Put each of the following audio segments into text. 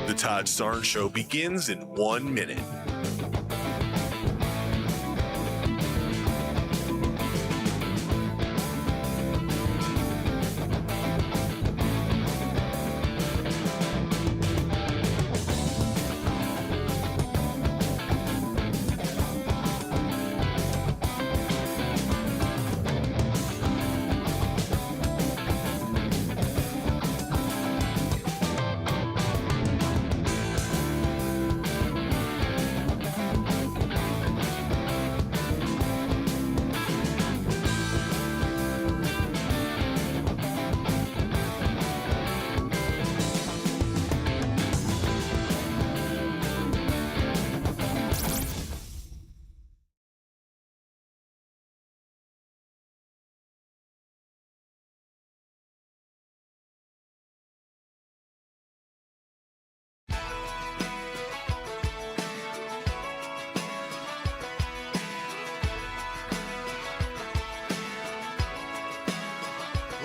The Todd Starnes Show begins in 1 minute.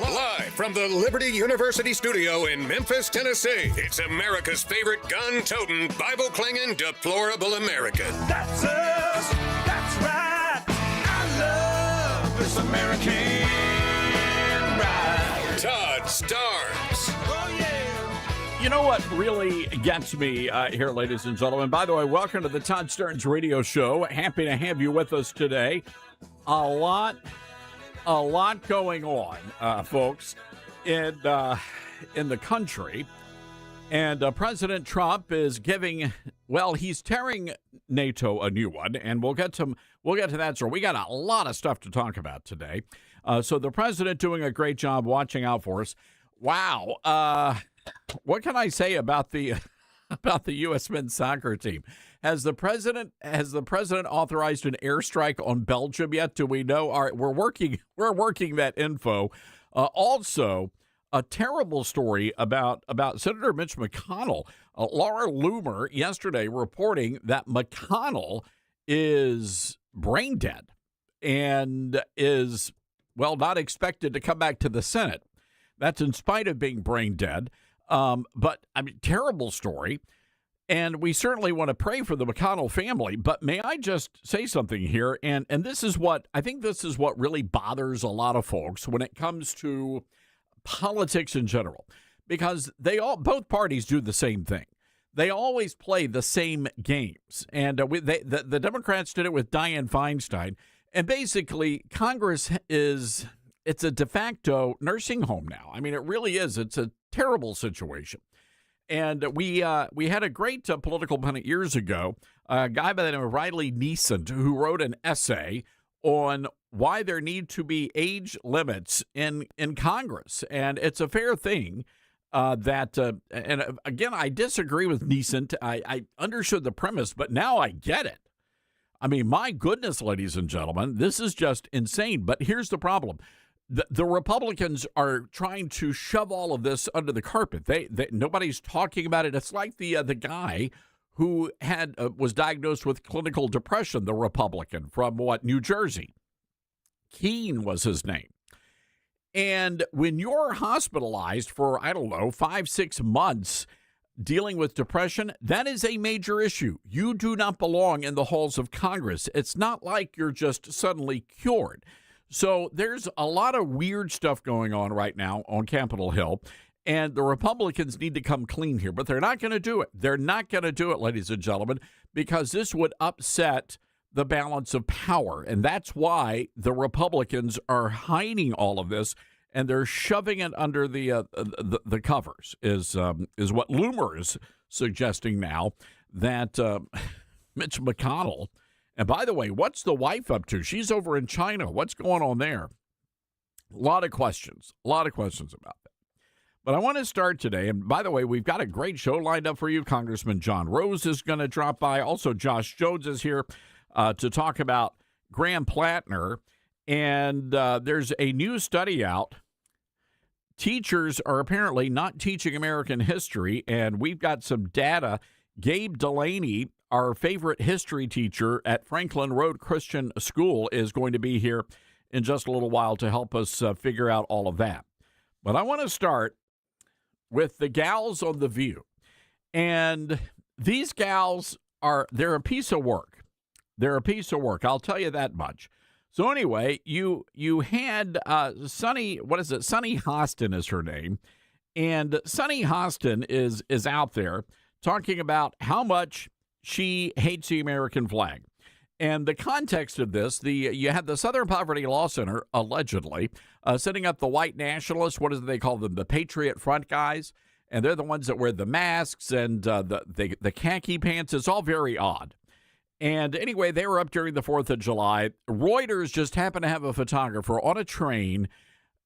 Live from the Liberty University studio in Memphis, Tennessee, it's America's favorite gun-toting, Bible-clinging, deplorable American. That's us. That's right. I love this American ride. Todd Starnes. Oh, yeah. You know what really gets me here, ladies and gentlemen? By the way, welcome to the Todd Starnes Radio Show. Happy to have you with us today. A lot going on, folks, in the country. And President Trump is he's tearing NATO a new one, and we'll get to that. So we got a lot of stuff to talk about today. So the president doing a great job watching out for us. Wow. What can I say about the U.S. men's soccer team? Has the president authorized an airstrike on Belgium yet? Do we know? All right, we're working that info. Also, a terrible story about Senator Mitch McConnell. Laura Loomer yesterday reporting that McConnell is brain dead and is, not expected to come back to the Senate. That's in spite of being brain dead. But terrible story. And we certainly want to pray for the McConnell family. But may I just say something here? And this is what really bothers a lot of folks when it comes to politics in general, because both parties do the same thing. They always play the same games. And the Democrats did it with Dianne Feinstein. And basically, Congress it's a de facto nursing home now. I mean, it really is. It's a terrible situation. And we had a great political pundit years ago, a guy by the name of Riley Neeson, who wrote an essay on why there need to be age limits in Congress. And it's a fair thing and again, I disagree with Neeson. I understood the premise, but now I get it. I mean, my goodness, ladies and gentlemen, this is just insane. But here's the problem. The Republicans are trying to shove all of this under the carpet. Nobody's talking about it. It's like the guy who was diagnosed with clinical depression, the Republican from New Jersey. Keene was his name. And when you're hospitalized for, 5-6 months dealing with depression, that is a major issue. You do not belong in the halls of Congress. It's not like you're just suddenly cured. So there's a lot of weird stuff going on right now on Capitol Hill, and the Republicans need to come clean here, but they're not going to do it. They're not going to do it, ladies and gentlemen, because this would upset the balance of power, and that's why the Republicans are hiding all of this, and they're shoving it under the covers. Is what Loomer is suggesting now, that Mitch McConnell. And by the way, what's the wife up to? She's over in China. What's going on there? A lot of questions about that. But I want to start today. And by the way, we've got a great show lined up for you. Congressman John Rose is going to drop by. Also, Josh Jones is here to talk about Graham Plattner. And there's a new study out. Teachers are apparently not teaching American history. And we've got some data. Gabe Delaney, our favorite history teacher at Franklin Road Christian School, is going to be here in just a little while to help us figure out all of that. But I want to start with the gals on The View. And these gals they're a piece of work. They're a piece of work. I'll tell you that much. So anyway, you had Sunny, what is it? Sunny Hostin is her name. And Sunny Hostin is out there talking about how much she hates the American flag. And the context of this, you had the Southern Poverty Law Center, allegedly, setting up the white nationalists. What do they call them? The Patriot Front guys. And they're the ones that wear the masks and the khaki pants. It's all very odd. And anyway, they were up during the 4th of July. Reuters just happened to have a photographer on a train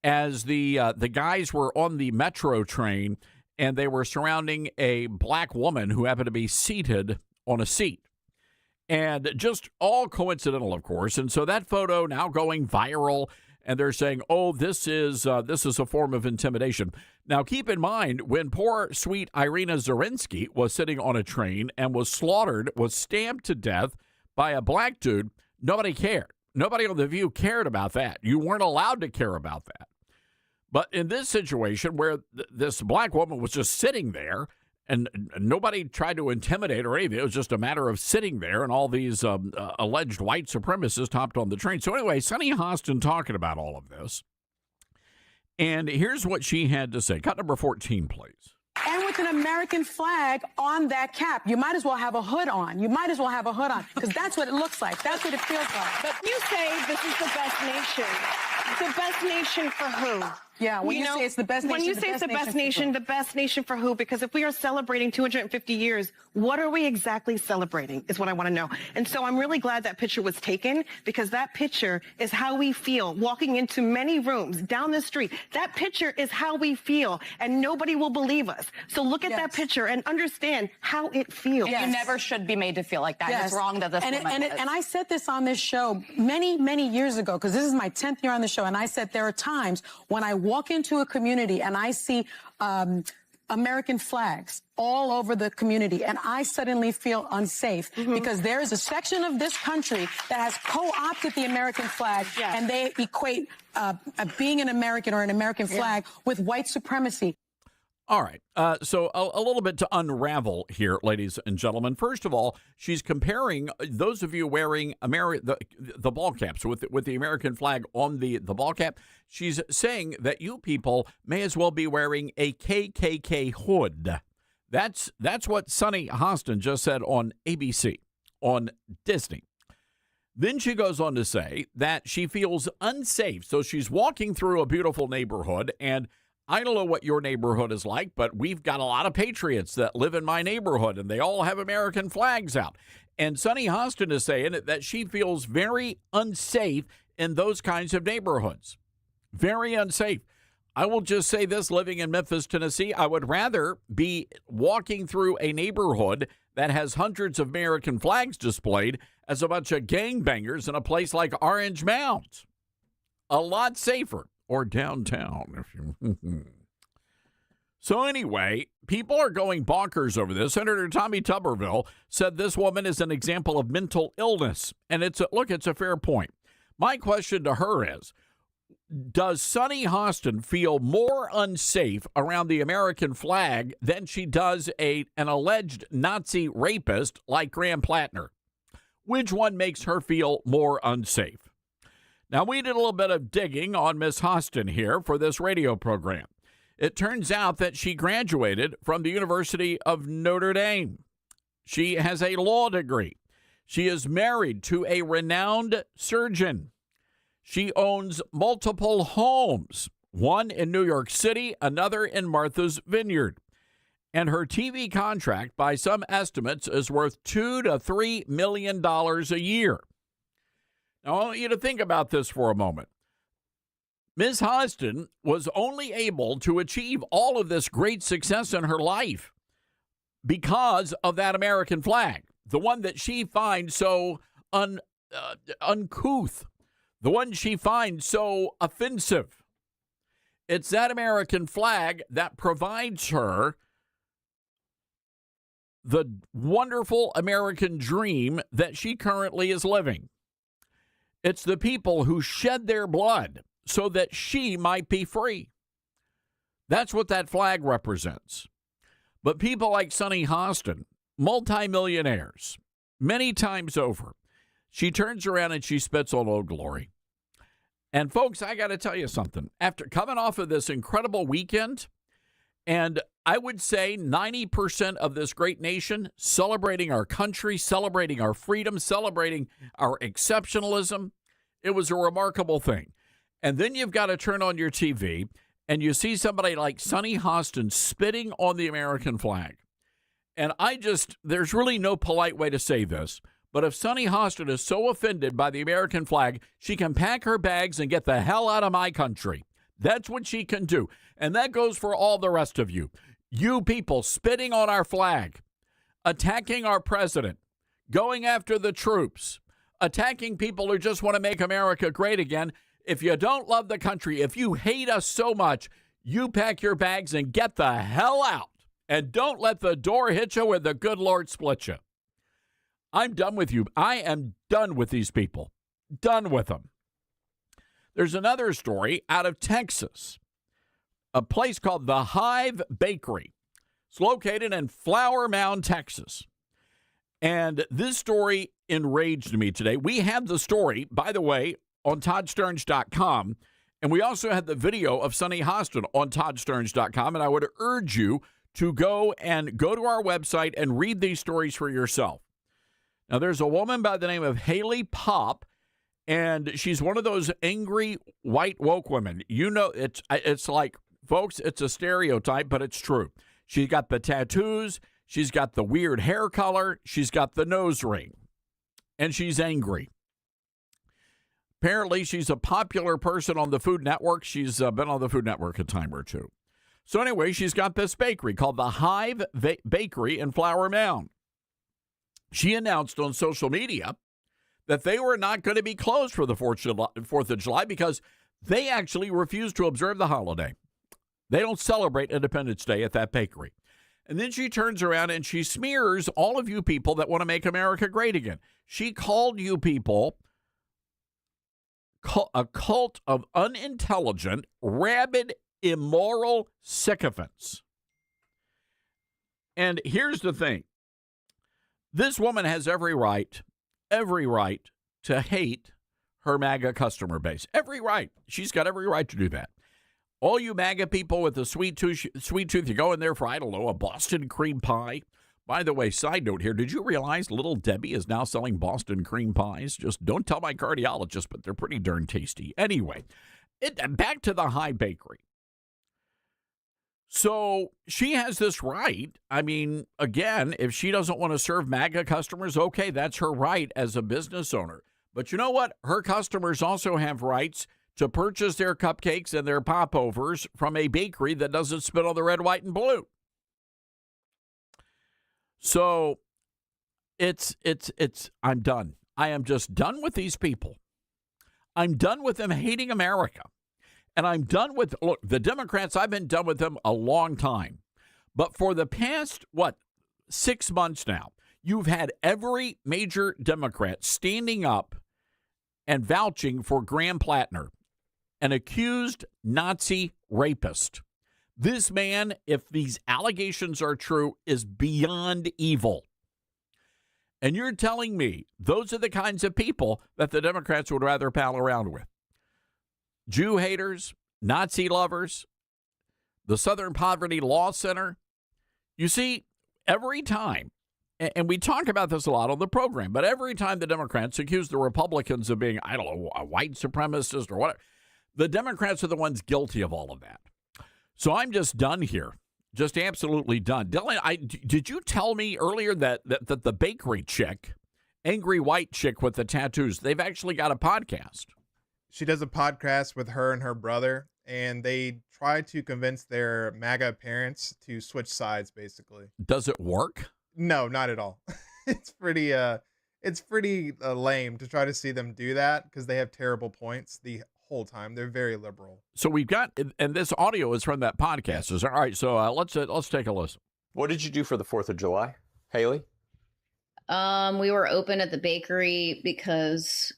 as the guys were on the metro train, and they were surrounding a black woman who happened to be seated on a seat. And just all coincidental, of course. And so that photo now going viral, and they're saying, oh, this is a form of intimidation. Now, keep in mind, when poor, sweet Irina Zarinsky was sitting on a train and was slaughtered, was stabbed to death by a black dude, nobody cared. Nobody on The View cared about that. You weren't allowed to care about that. But in this situation where this black woman was just sitting there and nobody tried to intimidate her or anything, it was just a matter of sitting there, and all these alleged white supremacists hopped on the train. So anyway, Sunny Hostin talking about all of this. And here's what she had to say. Cut number 14, please. And with an American flag on that cap, you might as well have a hood on. You might as well have a hood on, because that's what it looks like. That's what it feels like. But you say this is the best nation. The best nation for who? Yeah, when you say it's the best nation. When you say it's the best nation, the best nation for who? Because if we are celebrating 250 years, what are we exactly celebrating is what I want to know. And so I'm really glad that picture was taken, because that picture is how we feel walking into many rooms down the street. That picture is how we feel, and nobody will believe us. So look at that picture and understand how it feels. You never should be made to feel like that. It's wrong that this woman is. And I said this on this show many, many years ago, because this is my 10th year on the show, and I said there are times when I walk into a community and I see American flags all over the community, and I suddenly feel unsafe because there is a section of this country that has co-opted the American flag, and they equate being an American or an American flag with white supremacy. All right. So a little bit to unravel here, ladies and gentlemen. First of all, she's comparing those of you wearing the ball caps with the American flag on the ball cap. She's saying that you people may as well be wearing a KKK hood. That's what Sunny Hostin just said on ABC, on Disney. Then she goes on to say that she feels unsafe. So she's walking through a beautiful neighborhood, and I don't know what your neighborhood is like, but we've got a lot of patriots that live in my neighborhood, and they all have American flags out. And Sunny Hostin is saying that she feels very unsafe in those kinds of neighborhoods. Very unsafe. I will just say this, living in Memphis, Tennessee, I would rather be walking through a neighborhood that has hundreds of American flags displayed as a bunch of gangbangers in a place like Orange Mound. A lot safer. Or downtown. So anyway, people are going bonkers over this. Senator Tommy Tuberville said this woman is an example of mental illness. And it's a fair point. My question to her is, does Sunny Hostin feel more unsafe around the American flag than she does an alleged Nazi rapist like Graham Plattner? Which one makes her feel more unsafe? Now, we did a little bit of digging on Miss Hostin here for this radio program. It turns out that she graduated from the University of Notre Dame. She has a law degree. She is married to a renowned surgeon. She owns multiple homes, one in New York City, another in Martha's Vineyard. And her TV contract, by some estimates, is worth $2 to $3 million a year. Now, I want you to think about this for a moment. Ms. Hostin was only able to achieve all of this great success in her life because of that American flag, the one that she finds so uncouth, the one she finds so offensive. It's that American flag that provides her the wonderful American dream that she currently is living. It's the people who shed their blood so that she might be free. That's what that flag represents. But people like Sunny Hostin, multimillionaires, many times over, she turns around and she spits on Old Glory. And folks, I got to tell you something. After coming off of this incredible weekend, and I would say 90% of this great nation celebrating our country, celebrating our freedom, celebrating our exceptionalism, it was a remarkable thing. And then you've got to turn on your TV and you see somebody like Sunny Hostin spitting on the American flag. And there's really no polite way to say this, but if Sunny Hostin is so offended by the American flag, she can pack her bags and get the hell out of my country. That's what she can do. And that goes for all the rest of you. You people spitting on our flag, attacking our president, going after the troops, attacking people who just want to make America great again. If you don't love the country, if you hate us so much, you pack your bags and get the hell out. And don't let the door hit you or the good Lord split you. I'm done with you. I am done with these people. Done with them. There's another story out of Texas, a place called the Hive Bakery. It's located in Flower Mound, Texas. And this story enraged me today. We had the story, by the way, on toddsterns.com, and we also had the video of Sunny Hostin on toddsterns.com, and I would urge you to go to our website and read these stories for yourself. Now, there's a woman by the name of Haley Pop, and she's one of those angry white woke women. You know, it's like, folks, it's a stereotype, but it's true. She's got the tattoos. She's got the weird hair color. She's got the nose ring, and she's angry. Apparently, she's a popular person on the Food Network. She's been on the Food Network a time or two. So anyway, she's got this bakery called the Hive Bakery in Flower Mound. She announced on social media that they were not going to be closed for the 4th of July because they actually refuse to observe the holiday. They don't celebrate Independence Day at that bakery. And then she turns around and she smears all of you people that want to make America great again. She called you people a cult of unintelligent, rabid, immoral sycophants. And here's the thing. This woman has every right to hate her MAGA customer base. Every right. She's got every right to do that. All you MAGA people with the sweet tooth, you go in there for, I don't know, a Boston cream pie. By the way, side note here, did you realize Little Debbie is now selling Boston cream pies? Just don't tell my cardiologist, but they're pretty darn tasty. Anyway, back to the Hive Bakery. So she has this right. I mean, again, if she doesn't want to serve MAGA customers, okay, that's her right as a business owner. But you know what? Her customers also have rights to purchase their cupcakes and their popovers from a bakery that doesn't spit on the red, white, and blue. So I'm done. I am just done with these people. I'm done with them hating America. And I'm done with, look, the Democrats, I've been done with them a long time. But for the past, 6 months now, you've had every major Democrat standing up and vouching for Graham Plattner, an accused Nazi rapist. This man, if these allegations are true, is beyond evil. And you're telling me those are the kinds of people that the Democrats would rather pal around with. Jew haters, Nazi lovers, the Southern Poverty Law Center. You see, every time, and we talk about this a lot on the program, but every time the Democrats accuse the Republicans of being, I don't know, a white supremacist or whatever, the Democrats are the ones guilty of all of that. So I'm just done here. Just absolutely done. Dylan, did you tell me earlier that the bakery chick, angry white chick with the tattoos, they've actually got a podcast? She does a podcast with her and her brother, and they try to convince their MAGA parents to switch sides, basically. Does it work? No, not at all. It's pretty lame to try to see them do that because they have terrible points the whole time. They're very liberal. So we've got, and this audio is from that podcast. All right, so let's take a listen. What did you do for the 4th of July, Haley? We were open at the bakery because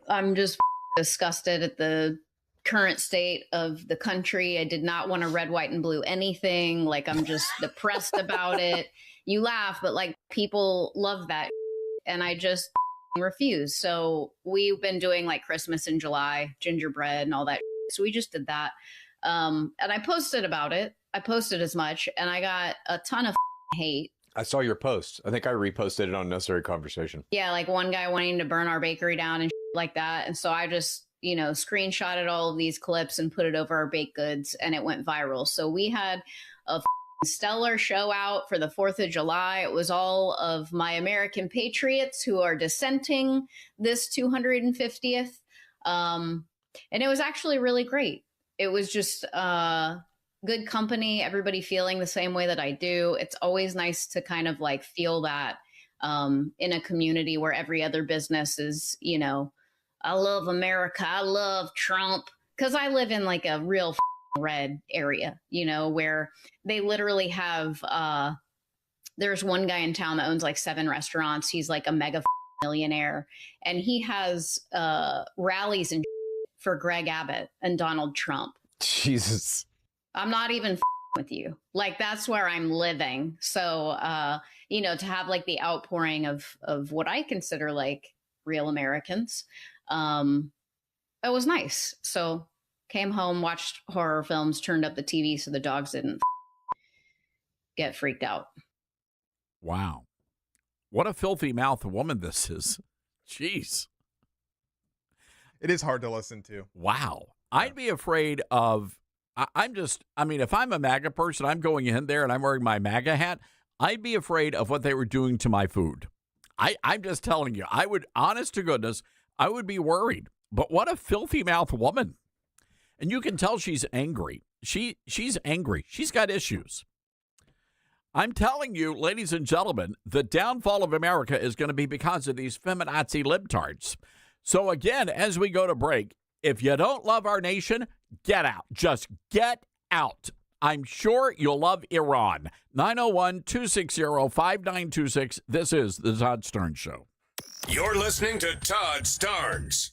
I'm just disgusted at the current state of the country. I did not want to red, white, and blue anything. Like, I'm just depressed about it. You laugh, but like, people love that. And I just refuse. So we've been doing like Christmas in July, gingerbread and all that. So we just did that. And I posted about it. I posted as much, and I got a ton of hate. I saw your post. I think I reposted it on Necessary Conversation. Yeah, like one guy wanting to burn our bakery down and like that. And so I just, screenshotted all of these clips and put it over our baked goods, and it went viral. So we had a stellar show out for the 4th of July. It was all of my American patriots who are dissenting this 250th. And it was actually really great. It was just good company, everybody feeling the same way that I do. It's always nice to kind of like feel that in a community where every other business is, I love America, I love Trump, because I live in like a real red area, where they literally have, there's one guy in town that owns like 7 restaurants. He's like a mega millionaire, and he has rallies and for Greg Abbott and Donald Trump. Jesus. I'm not even with you. Like, that's where I'm living. So, to have like the outpouring of what I consider like real Americans, it was nice. So came home, watched horror films, turned up the TV so the dogs didn't get freaked out. Wow. What a filthy mouth woman this is. Jeez. It is hard to listen to. Wow. I'd be afraid of, if I'm a MAGA person, I'm going in there and I'm wearing my MAGA hat, I'd be afraid of what they were doing to my food. I'm just telling you, I would, honest to goodness, I would be worried. But what a filthy mouth woman. And you can tell she's angry. She's angry. She's got issues. I'm telling you, ladies and gentlemen, the downfall of America is going to be because of these feminazi libtards. So again, as we go to break, if you don't love our nation, get out. Just get out. I'm sure you'll love Iran. 901-260-5926. This is the Todd Starnes Show. You're listening to Todd Starnes.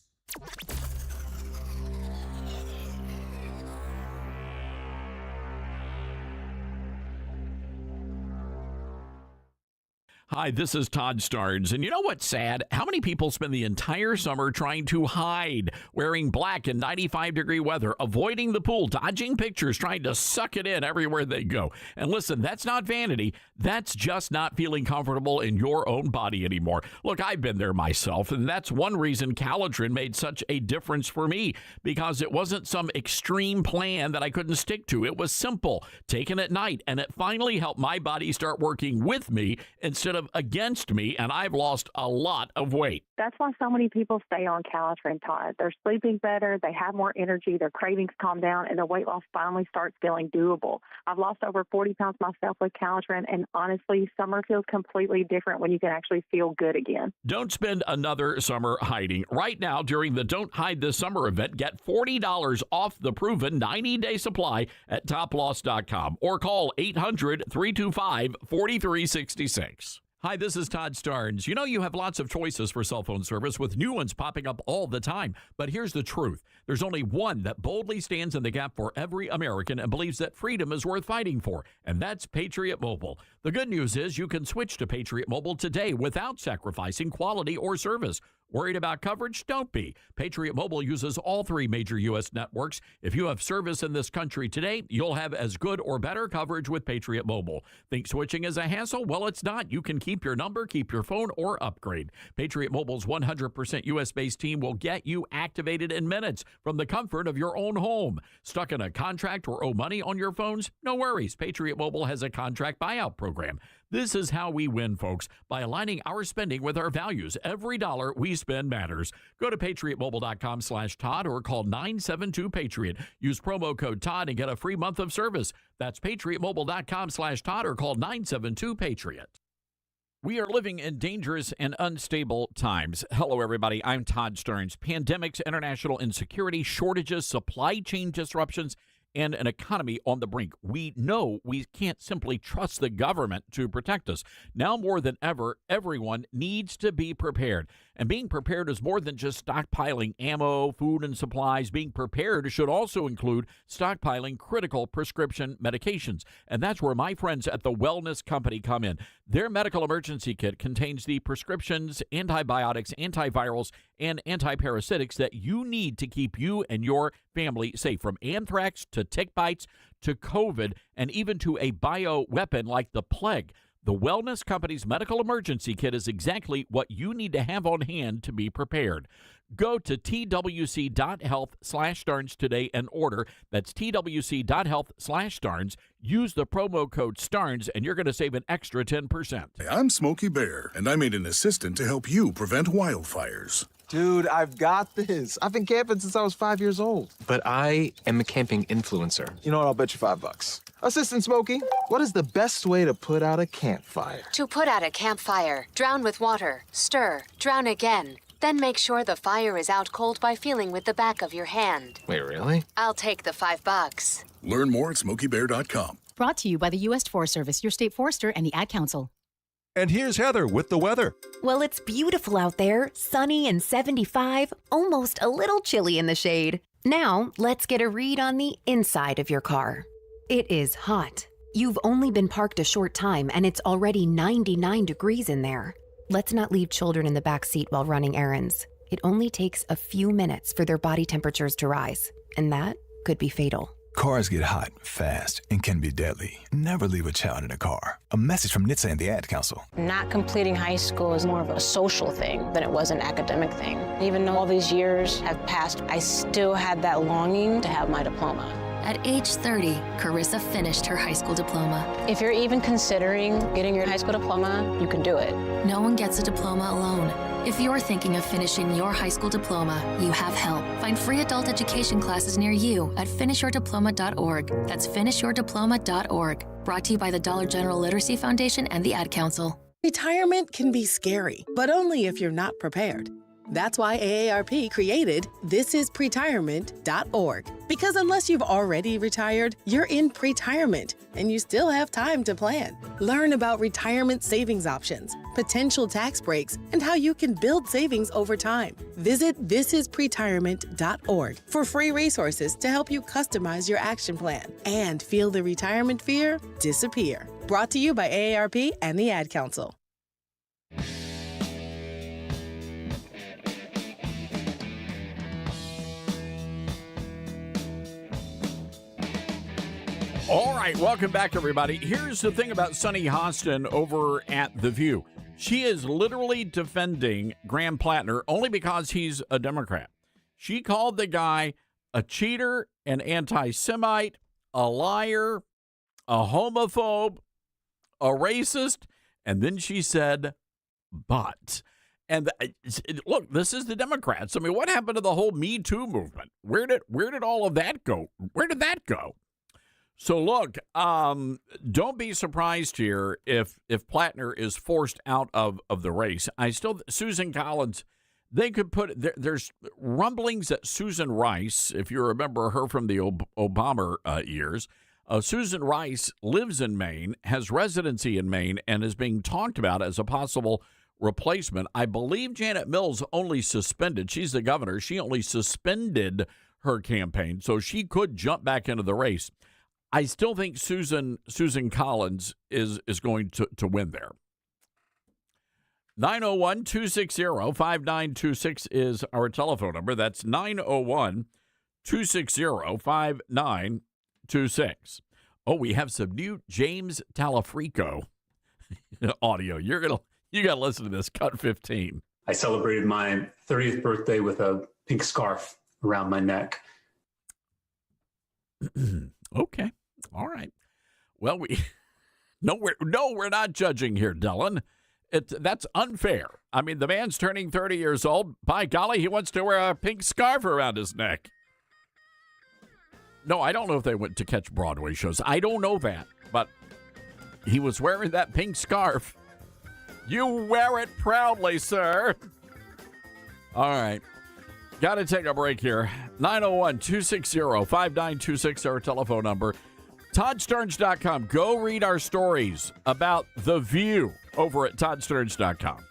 Hi, this is Todd Starnes, and you know what's sad? How many people spend the entire summer trying to hide, wearing black in 95-degree weather, avoiding the pool, dodging pictures, trying to suck it in everywhere they go. And listen, that's not vanity. That's just not feeling comfortable in your own body anymore. Look, I've been there myself, and that's one reason Calitrin made such a difference for me, because it wasn't some extreme plan that I couldn't stick to. It was simple, taken at night, and it finally helped my body start working with me instead of against me, and I've lost a lot of weight. That's why so many people stay on Calitrin, Todd. They're sleeping better, they have more energy, their cravings calm down, and their weight loss finally starts feeling doable. I've lost over 40 pounds myself with Calitrin, and honestly, summer feels completely different when you can actually feel good again. Don't spend another summer hiding. Right now, during the Don't Hide This Summer event, get $40 off the proven 90-day supply at toploss.com or call 800-325-4366. Hi, this is Todd Starnes. You know, you have lots of choices for cell phone service with new ones popping up all the time. But here's the truth. There's only one that boldly stands in the gap for every American and believes that freedom is worth fighting for, and that's Patriot Mobile. The good news is you can switch to Patriot Mobile today without sacrificing quality or service. Worried about coverage? Don't be. Patriot Mobile uses all 3 major U.S. networks. If you have service in this country today, you'll have as good or better coverage with Patriot Mobile. Think switching is a hassle? Well, it's not. You can keep your number, keep your phone, or upgrade. Patriot Mobile's 100% U.S.-based team will get you activated in minutes from the comfort of your own home. Stuck in a contract or owe money on your phones? No worries. Patriot Mobile has a contract buyout program. This is how we win, folks, by aligning our spending with our values. Every dollar we spend matters. Go to patriotmobile.com/Todd or call 972-PATRIOT. Use promo code Todd and get a free month of service. That's patriotmobile.com/Todd or call 972-PATRIOT. We are living in dangerous and unstable times. Hello, everybody. I'm Todd Starnes. Pandemics, international insecurity, shortages, supply chain disruptions, and an economy on the brink. We know we can't simply trust the government to protect us. Now more than ever, everyone needs to be prepared. And being prepared is more than just stockpiling ammo, food, and supplies. Being prepared should also include stockpiling critical prescription medications. And that's where my friends at the Wellness Company come in. Their medical emergency kit contains the prescriptions, antibiotics, antivirals, and antiparasitics that you need to keep you and your family safe, from anthrax to tick bites to COVID, and even to a bioweapon like the plague. The Wellness Company's medical emergency kit is exactly what you need to have on hand to be prepared. Go to twc.health/Starnes today and order. That's twc.health/Starnes. Use the promo code STARNS, and you're going to save an extra 10%. Hey, I'm Smokey Bear, and I made an assistant to help you prevent wildfires. Dude, I've got this. I've been camping since I was 5 years old. But I am a camping influencer. You know what? I'll bet you $5. Assistant Smokey, what is the best way to put out a campfire? To put out a campfire, drown with water, stir, drown again. Then make sure the fire is out cold by feeling with the back of your hand. Wait, really? I'll take the $5. Learn more at SmokeyBear.com. Brought to you by the U.S. Forest Service, your state forester, and the Ad Council. And here's Heather with the weather. Well, it's beautiful out there, sunny and 75, almost a little chilly in the shade. Now, let's get a read on the inside of your car. It is hot. You've only been parked a short time, and it's already 99 degrees in there. Let's not leave children in the back seat while running errands. It only takes a few minutes for their body temperatures to rise, and that could be fatal. Cars get hot fast and can be deadly. Never leave a child in a car. A message from NHTSA and the Ad Council. Not completing high school is more of a social thing than it was an academic thing. Even though all these years have passed, I still had that longing to have my diploma. At age 30, Carissa finished her high school diploma. If you're even considering getting your high school diploma, you can do it. No one gets a diploma alone. If you're thinking of finishing your high school diploma, you have help. Find free adult education classes near you at finishyourdiploma.org. That's finishyourdiploma.org. Brought to you by the Dollar General Literacy Foundation and the Ad Council. Retirement can be scary, but only if you're not prepared. That's why AARP created thisispretirement.org. Because unless you've already retired, you're in pretirement, and you still have time to plan. Learn about retirement savings options, potential tax breaks, and how you can build savings over time. Visit thisispretirement.org for free resources to help you customize your action plan and feel the retirement fear disappear. Brought to you by AARP and the Ad Council. All right, welcome back, everybody. Here's the thing about Sunny Hostin over at The View. She is literally defending Graham Plattner only because he's a Democrat. She called the guy a cheater, an anti-Semite, a liar, a homophobe, a racist, and then she said, but. And look, this is the Democrats. I mean, what happened to the whole Me Too movement? Where did all of that go? Where did that go? So look, don't be surprised here if Plattner is forced out of the race. Susan Collins, they could put, there's rumblings that Susan Rice, if you remember her from the Obama years, Susan Rice lives in Maine, has residency in Maine, and is being talked about as a possible replacement. I believe Janet Mills only suspended, she's the governor, she only suspended her campaign, so she could jump back into the race. I still think Susan Collins is going to win there. 901-260-5926 is our telephone number. That's 901-260-5926. Oh, we have some new James Talafrico audio. You got to listen to this. Cut 15. I celebrated my 30th birthday with a pink scarf around my neck. Okay. All right. Well, we're not judging here, Dylan. That's unfair. I mean, the man's turning 30 years old. By golly, he wants to wear a pink scarf around his neck. No, I don't know if they went to catch Broadway shows. I don't know that, but he was wearing that pink scarf. You wear it proudly, sir. All right. Got to take a break here. 901-260-5926, our telephone number. ToddStarnes.com. Go read our stories about The View over at ToddStarnes.com.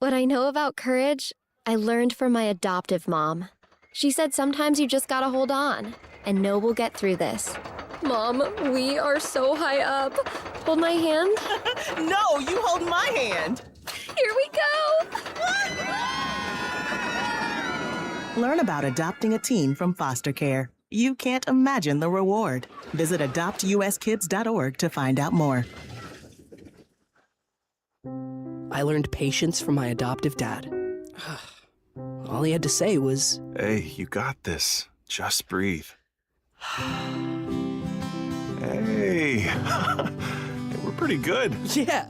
What I know about courage, I learned from my adoptive mom. She said sometimes you just gotta hold on and know we'll get through this. Mom, we are so high up. Hold my hand. No, you hold my hand. Here we go. Learn about adopting a teen from foster care. You can't imagine the reward. Visit adoptuskids.org to find out more. I learned patience from my adoptive dad. All he had to say was, "Hey, you got this. Just breathe." Hey, we're pretty good. Yeah.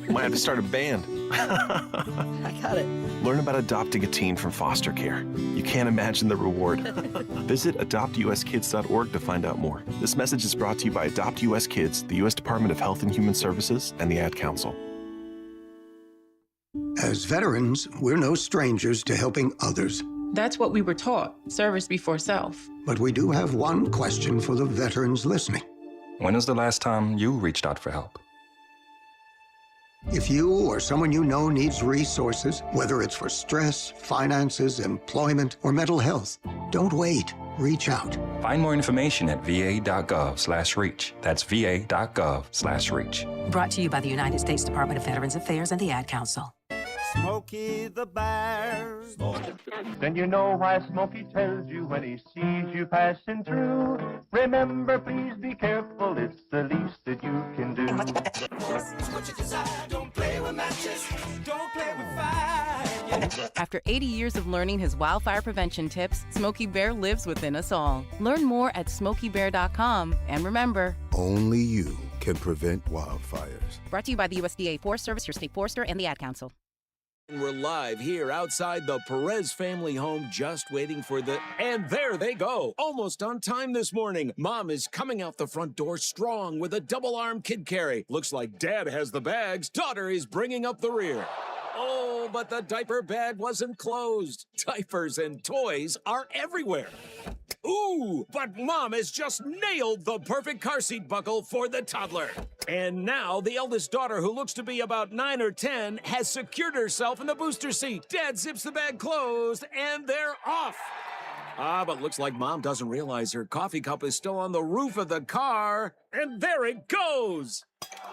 Might have to start a band. I got it. Learn about adopting a teen from foster care. You can't imagine the reward. Visit adoptuskids.org to find out more. This message is brought to you by Adopt US Kids, the U.S. Department of Health and Human Services, and the Ad Council. As veterans, we're no strangers to helping others. That's what we were taught, service before self. But we do have one question for the veterans listening. When was the last time you reached out for help? If you or someone you know needs resources, whether it's for stress, finances, employment, or mental health, don't wait. Reach out. Find more information at va.gov/reach. That's va.gov/reach. Brought to you by the United States Department of Veterans Affairs and the Ad Council. Smokey the Bear. Then you know why Smokey tells you when he sees you passing through. Remember, please be careful, it's the least that you can do. What you desire, don't play with matches, don't play with fire. After 80 years of learning his wildfire prevention tips, Smokey Bear lives within us all. Learn more at SmokeyBear.com. And remember, only you can prevent wildfires. Brought to you by the USDA Forest Service, your state forester, and the Ad Council. We're live here outside the Perez family home, just waiting for the... And there they go! Almost on time this morning. Mom is coming out the front door strong with a double-arm kid carry. Looks like Dad has the bags. Daughter is bringing up the rear. Oh, but the diaper bag wasn't closed. Diapers and toys are everywhere. Ooh, but Mom has just nailed the perfect car seat buckle for the toddler. And now the eldest daughter, who looks to be about 9 or 10, has secured herself in the booster seat. Dad zips the bag closed, and they're off. But looks like Mom doesn't realize her coffee cup is still on the roof of the car. And there it goes.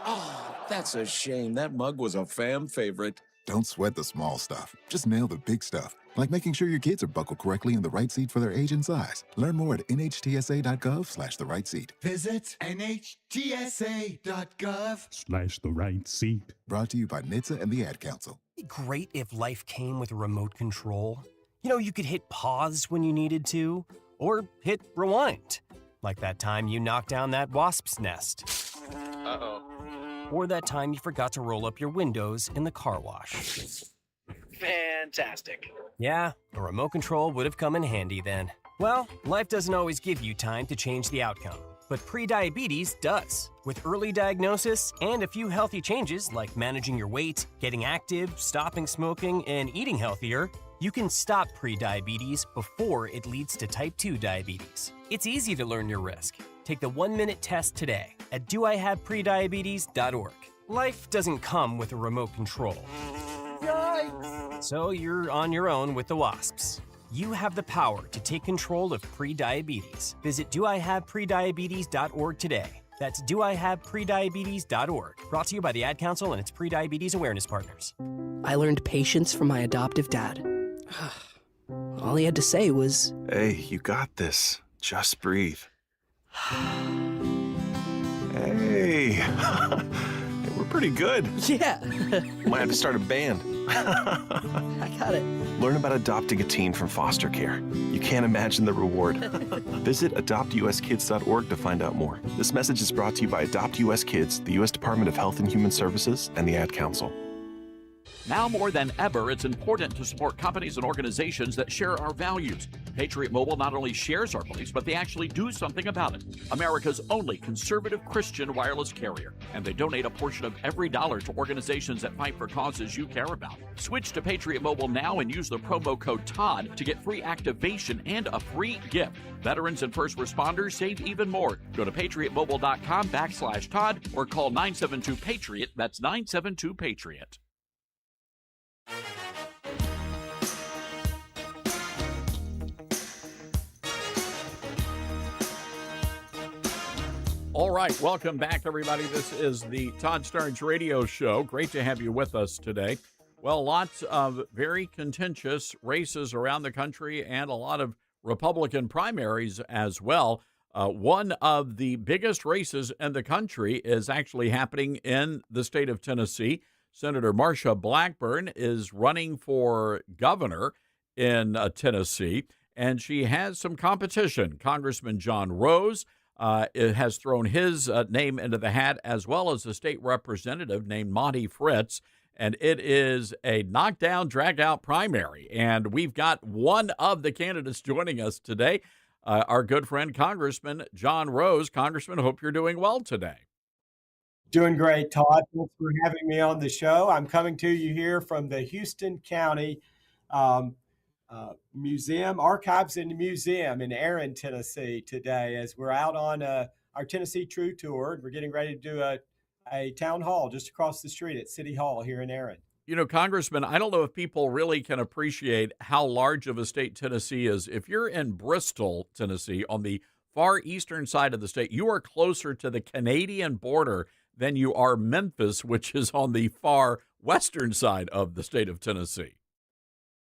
Oh, that's a shame. That mug was a fam favorite. Don't sweat the small stuff. Just nail the big stuff, like making sure your kids are buckled correctly in the right seat for their age and size. Learn more at nhtsa.gov/the right seat. Visit nhtsa.gov/the right seat. Brought to you by NHTSA and the Ad Council. It'd be great if life came with a remote control. You know, you could hit pause when you needed to, or hit rewind. Like that time you knocked down that wasp's nest. Uh-oh. Or that time you forgot to roll up your windows in the car wash. Fantastic. Yeah, a remote control would have come in handy then. Well, life doesn't always give you time to change the outcome, but prediabetes does. With early diagnosis and a few healthy changes like managing your weight, getting active, stopping smoking, and eating healthier, you can stop prediabetes before it leads to type 2 diabetes. It's easy to learn your risk. Take the 1-minute test today at doihaveprediabetes.org. Life doesn't come with a remote control. Yikes. So you're on your own with the wasps. You have the power to take control of prediabetes. Visit doihaveprediabetes.org today. That's doihaveprediabetes.org. Brought to you by the Ad Council and its prediabetes awareness partners. I learned patience from my adoptive dad. All he had to say was, "Hey, you got this. Just breathe." Hey, we're pretty good. Yeah. Might have to start a band. I got it. Learn about adopting a teen from foster care. You can't imagine the reward. Visit adoptuskids.org to find out more. This message is brought to you by Adopt US Kids, the U.S. Department of Health and Human Services, and the Ad Council. Now more than ever, it's important to support companies and organizations that share our values. Patriot Mobile not only shares our beliefs, but they actually do something about it. America's only conservative Christian wireless carrier. And they donate a portion of every dollar to organizations that fight for causes you care about. Switch to Patriot Mobile now and use the promo code TODD to get free activation and a free gift. Veterans and first responders save even more. Go to patriotmobile.com/Todd or call 972-PATRIOT. That's 972-PATRIOT. All right, welcome back, everybody. This is the Todd Starnes Radio Show. Great to have you with us today. Well, lots of very contentious races around the country and a lot of Republican primaries as well. One of the biggest races in the country is actually happening in the state of Tennessee. Senator Marsha Blackburn is running for governor in Tennessee, and she has some competition. Congressman John Rose has thrown his name into the hat, as well as a state representative named Monty Fritz. And it is a knockdown, drag-out primary. And we've got one of the candidates joining us today, our good friend, Congressman John Rose. Congressman, hope you're doing well today. Doing great, Todd. Thanks for having me on the show. I'm coming to you here from the Houston County Museum, Archives and Museum in Aaron, Tennessee today, as we're out on our Tennessee True Tour. We're getting ready to do a town hall just across the street at City Hall here in Aaron. You know, Congressman, I don't know if people really can appreciate how large of a state Tennessee is. If you're in Bristol, Tennessee, on the far eastern side of the state, you are closer to the Canadian border than you are Memphis, which is on the far western side of the state of Tennessee.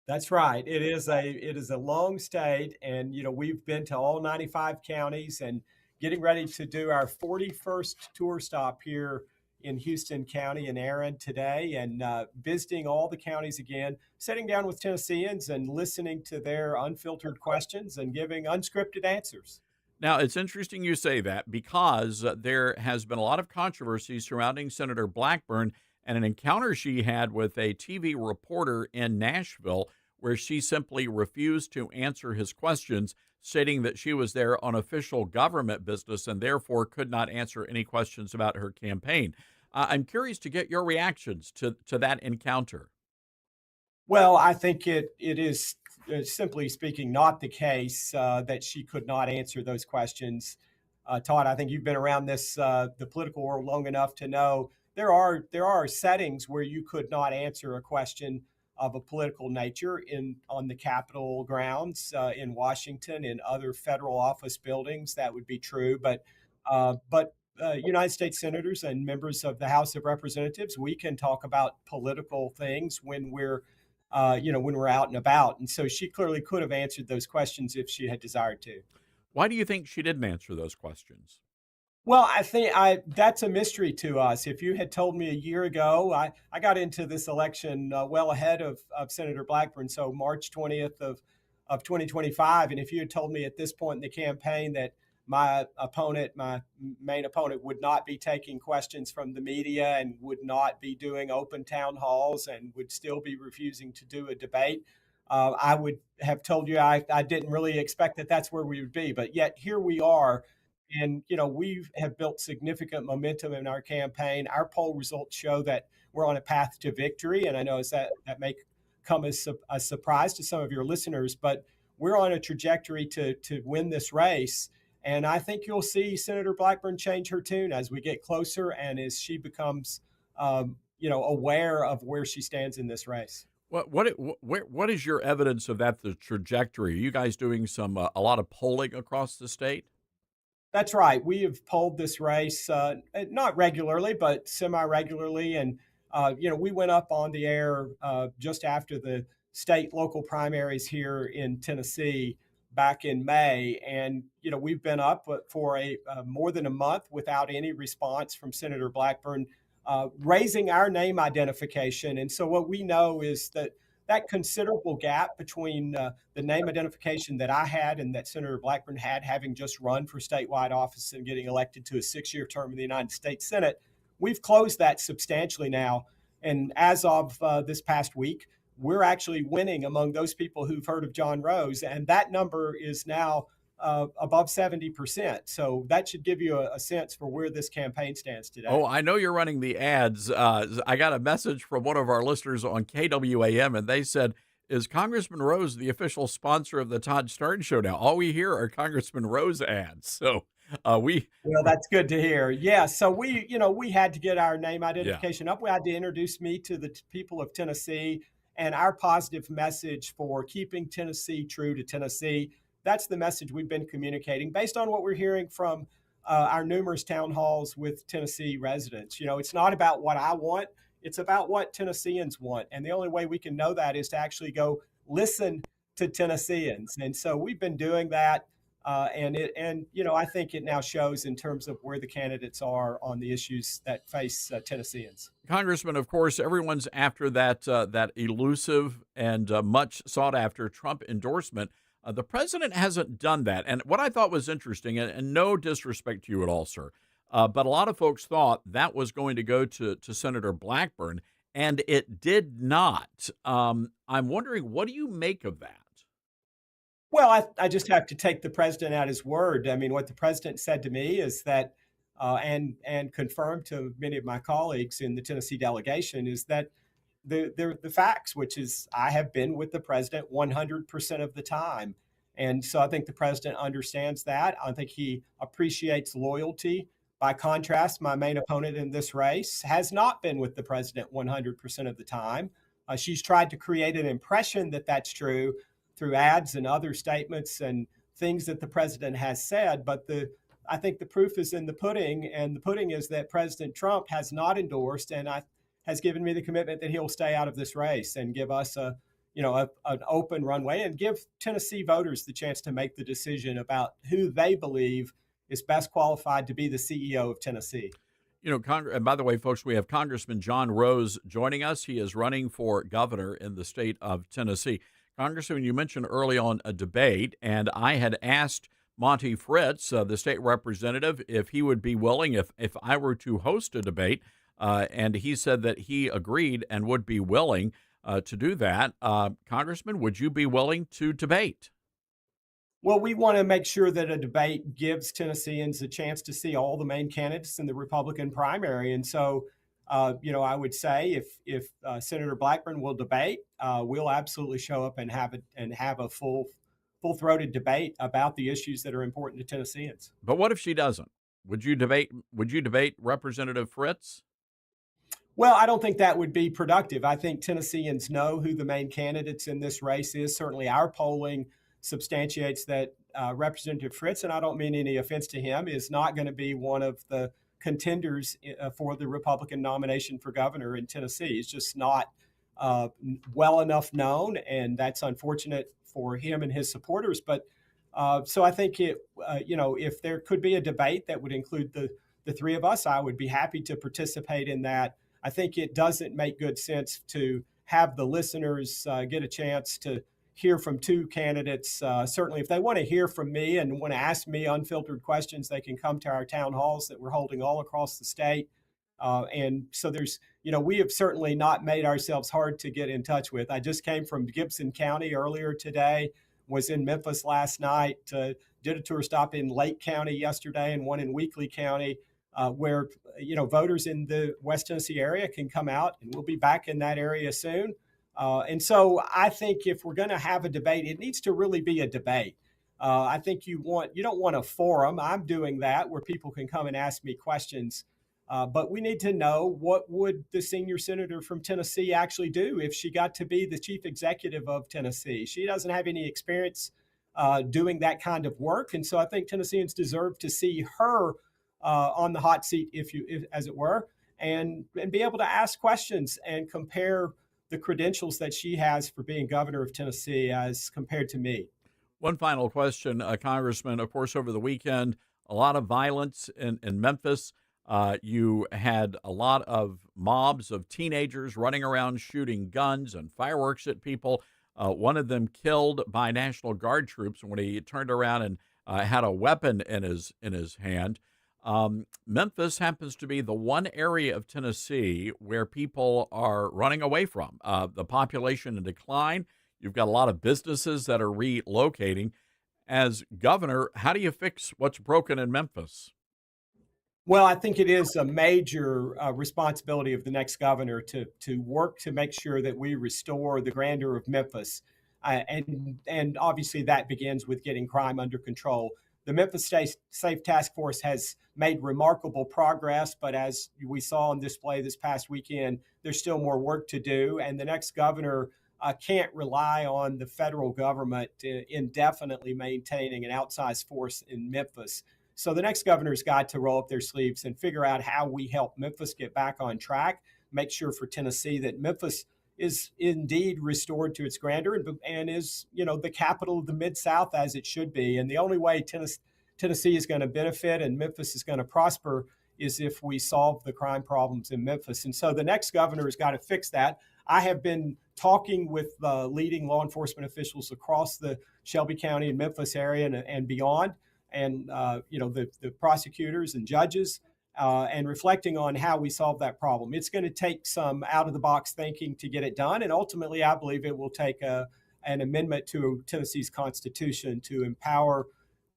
That's right. It is a long state, and we've been to all 95 counties and getting ready to do our 41st tour stop here in Houston County and Aaron today, and visiting all the counties again, sitting down with Tennesseans and listening to their unfiltered questions and giving unscripted answers. Now, it's interesting you say that because there has been a lot of controversy surrounding Senator Blackburn and an encounter she had with a TV reporter in Nashville where she simply refused to answer his questions, stating that she was there on official government business and therefore could not answer any questions about her campaign. I'm curious to get your reactions to that encounter. Well, I think it is, simply speaking, not the case that she could not answer those questions. Todd, I think you've been around the political world long enough to know there are settings where you could not answer a question of a political nature on the Capitol grounds in Washington, in other federal office buildings. That would be true, but United States senators and members of the House of Representatives, we can talk about political things when we're out and about. And so she clearly could have answered those questions if she had desired to. Why do you think she didn't answer those questions? Well, I think that's a mystery to us. If you had told me a year ago, I got into this election well ahead of Senator Blackburn, so March 20th of 2025. And if you had told me at this point in the campaign that my main opponent, would not be taking questions from the media and would not be doing open town halls and would still be refusing to do a debate, I would have told you I didn't really expect that that's where we would be. But yet here we are. And, we have built significant momentum in our campaign. Our poll results show that we're on a path to victory. And I know that may come as a surprise to some of your listeners, but we're on a trajectory to win this race. And I think you'll see Senator Blackburn change her tune as we get closer and as she becomes, aware of where she stands in this race. What is your evidence of that, the trajectory? Are you guys doing a lot of polling across the state? That's right. We have polled this race, not regularly, but semi-regularly. And, we went up on the air just after the state local primaries here in Tennessee back in May. And, we've been up for more than a month without any response from Senator Blackburn, raising our name identification. And so what we know is that considerable gap between the name identification that I had and that Senator Blackburn had, having just run for statewide office and getting elected to a 6-year term in the United States Senate, we've closed that substantially now. And as of this past week, we're actually winning among those people who've heard of John Rose. And that number is now above 70%. So that should give you a sense for where this campaign stands today. Oh, I know you're running the ads. I got a message from one of our listeners on KWAM, and they said, is Congressman Rose the official sponsor of the Todd Starnes Show now? All we hear are Congressman Rose ads. So Well, that's good to hear. Yeah. So we had to get our name identification up. We had to introduce me to the people of Tennessee and our positive message for keeping Tennessee true to Tennessee. That's the message we've been communicating based on what we're hearing from our numerous town halls with Tennessee residents. It's not about what I want. It's about what Tennesseans want. And the only way we can know that is to actually go listen to Tennesseans. And so we've been doing that. I think it now shows in terms of where the candidates are on the issues that face Tennesseans. Congressman, of course, everyone's after that elusive and much sought after Trump endorsement. The president hasn't done that. And what I thought was interesting, and no disrespect to you at all, sir, but a lot of folks thought that was going to go to Senator Blackburn, and it did not. I'm wondering, what do you make of that? Well, I just have to take the president at his word. I mean, what the president said to me is that, and confirmed to many of my colleagues in the Tennessee delegation, is that the facts, which is I have been with the president 100% of the time. And so I think the president understands that. I think he appreciates loyalty. By contrast, my main opponent in this race has not been with the president 100% of the time. She's tried to create an impression that that's true through ads and other statements and things that the president has said. But I think the proof is in the pudding, and the pudding is that President Trump has not endorsed and has given me the commitment that he'll stay out of this race and give us an open runway and give Tennessee voters the chance to make the decision about who they believe is best qualified to be the CEO of Tennessee. And by the way, folks, we have Congressman John Rose joining us. He is running for governor in the state of Tennessee. Congressman, you mentioned early on a debate, and I had asked Monty Fritz, the state representative, if he would be willing, if I were to host a debate, and he said that he agreed and would be willing to do that. Congressman, would you be willing to debate? Well, we want to make sure that a debate gives Tennesseans a chance to see all the main candidates in the Republican primary. And so, I would say if Senator Blackburn will debate, we'll absolutely show up and have a full-throated debate about the issues that are important to Tennesseans. But what if she doesn't? Would you debate Representative Fritz? Well, I don't think that would be productive. I think Tennesseans know who the main candidates in this race is. Certainly our polling substantiates that Representative Fritz, and I don't mean any offense to him, is not going to be one of the contenders for the Republican nomination for governor in Tennessee. He's just not well enough known, and that's unfortunate for him and his supporters. But so I think if there could be a debate that would include the three of us, I would be happy to participate in that. I think it doesn't make good sense to have the listeners get a chance to hear from two candidates. Certainly, if they want to hear from me and want to ask me unfiltered questions, they can come to our town halls that we're holding all across the state. And so we have certainly not made ourselves hard to get in touch with. I just came from Gibson County earlier today, was in Memphis last night, did a tour stop in Lake County yesterday and one in Weakley County, where, voters in the West Tennessee area can come out, and we'll be back in that area soon. And so I think if we're going to have a debate, it needs to really be a debate. I think you don't want a forum. I'm doing that where people can come and ask me questions. But we need to know, what would the senior senator from Tennessee actually do if she got to be the chief executive of Tennessee? She doesn't have any experience doing that kind of work. And so I think Tennesseans deserve to see her on the hot seat, as it were, and be able to ask questions and compare the credentials that she has for being governor of Tennessee as compared to me. One final question, Congressman. Of course, over the weekend, a lot of violence in Memphis. You had a lot of mobs of teenagers running around shooting guns and fireworks at people. One of them killed by National Guard troops when he turned around and had a weapon in his hand. Memphis happens to be the one area of Tennessee where people are running away from. The population in decline. You've got a lot of businesses that are relocating. As governor, how do you fix what's broken in Memphis? Well, I think it is a major responsibility of the next governor to work to make sure that we restore the grandeur of Memphis. And obviously that begins with getting crime under control. The Memphis Safe Task Force has made remarkable progress, but as we saw on display this past weekend, there's still more work to do. And the next governor can't rely on the federal government indefinitely maintaining an outsized force in Memphis. So the next governor's got to roll up their sleeves and figure out how we help Memphis get back on track, make sure for Tennessee that Memphis is indeed restored to its grandeur and is, the capital of the Mid-South as it should be. And the only way Tennessee is going to benefit and Memphis is going to prosper is if we solve the crime problems in Memphis. And so the next governor has got to fix that. I have been talking with leading law enforcement officials across the Shelby County and Memphis area and beyond, and the prosecutors and judges, and reflecting on how we solve that problem. It's going to take some out-of-the-box thinking to get it done, and ultimately I believe it will take an amendment to Tennessee's Constitution to empower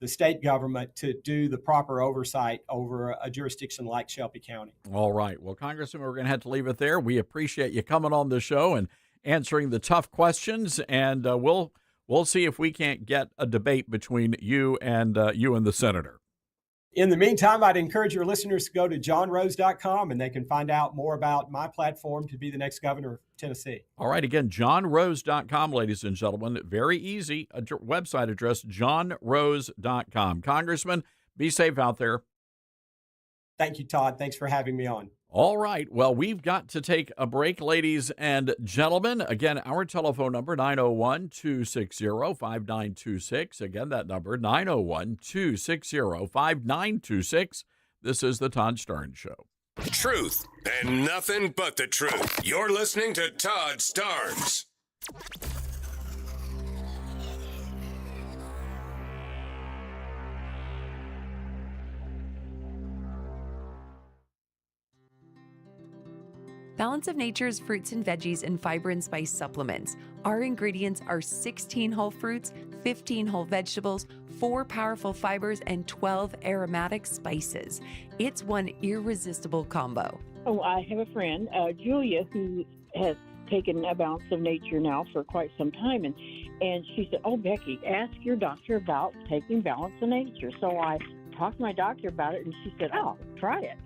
the state government to do the proper oversight over a jurisdiction like Shelby County. All right. Well, Congressman, we're going to have to leave it there. We appreciate you coming on the show and answering the tough questions, and we'll see if we can't get a debate between you and the senator. In the meantime, I'd encourage your listeners to go to johnrose.com, and they can find out more about my platform to be the next governor of Tennessee. All right. Again, johnrose.com, ladies and gentlemen. Very easy. Website address, johnrose.com. Congressman, be safe out there. Thank you, Todd. Thanks for having me on. All right. Well, we've got to take a break, ladies and gentlemen. Again, our telephone number, 901-260-5926. Again, that number, 901-260-5926. This is the Todd Starnes Show. Truth and nothing but the truth. You're listening to Todd Starnes. Balance of Nature's fruits and veggies and fiber and spice supplements. Our ingredients are 16 whole fruits, 15 whole vegetables, 4 powerful fibers, and 12 aromatic spices. It's one irresistible combo. Oh, I have a friend, Julia, who has taken a Balance of Nature now for quite some time, and she said, "Oh, Becky, ask your doctor about taking Balance of Nature." So I talked to my doctor about it, and she said, "Oh, try it."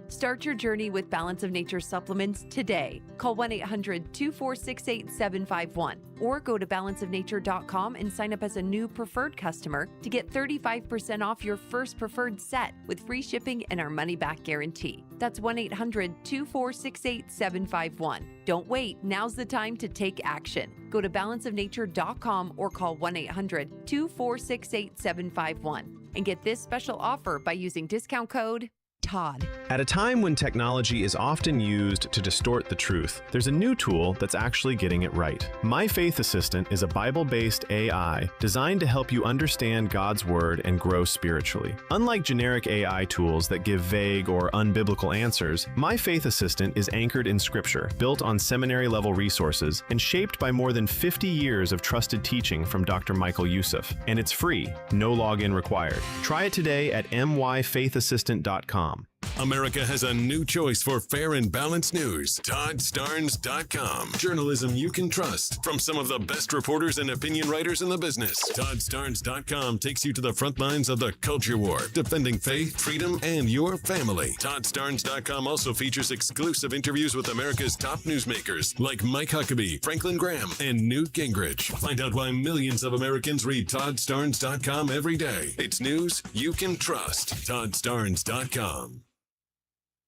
Start your journey with Balance of Nature supplements today. Call 1-800-246-8751 or go to balanceofnature.com and sign up as a new preferred customer to get 35% off your first preferred set with free shipping and our money-back guarantee. That's 1-800-246-8751. Don't wait. Now's the time to take action. Go to balanceofnature.com or call 1-800-246-8751 and get this special offer by using discount code Todd. At a time when technology is often used to distort the truth, there's a new tool that's actually getting it right. My Faith Assistant is a Bible-based AI designed to help you understand God's Word and grow spiritually. Unlike generic AI tools that give vague or unbiblical answers, My Faith Assistant is anchored in Scripture, built on seminary-level resources, and shaped by more than 50 years of trusted teaching from Dr. Michael Youssef. And it's free, no login required. Try it today at myfaithassistant.com. America has a new choice for fair and balanced news. ToddStarnes.com. Journalism you can trust from some of the best reporters and opinion writers in the business. ToddStarnes.com takes you to the front lines of the culture war, defending faith, freedom, and your family. ToddStarnes.com also features exclusive interviews with America's top newsmakers like Mike Huckabee, Franklin Graham, and Newt Gingrich. Find out why millions of Americans read ToddStarnes.com every day. It's news you can trust. ToddStarnes.com.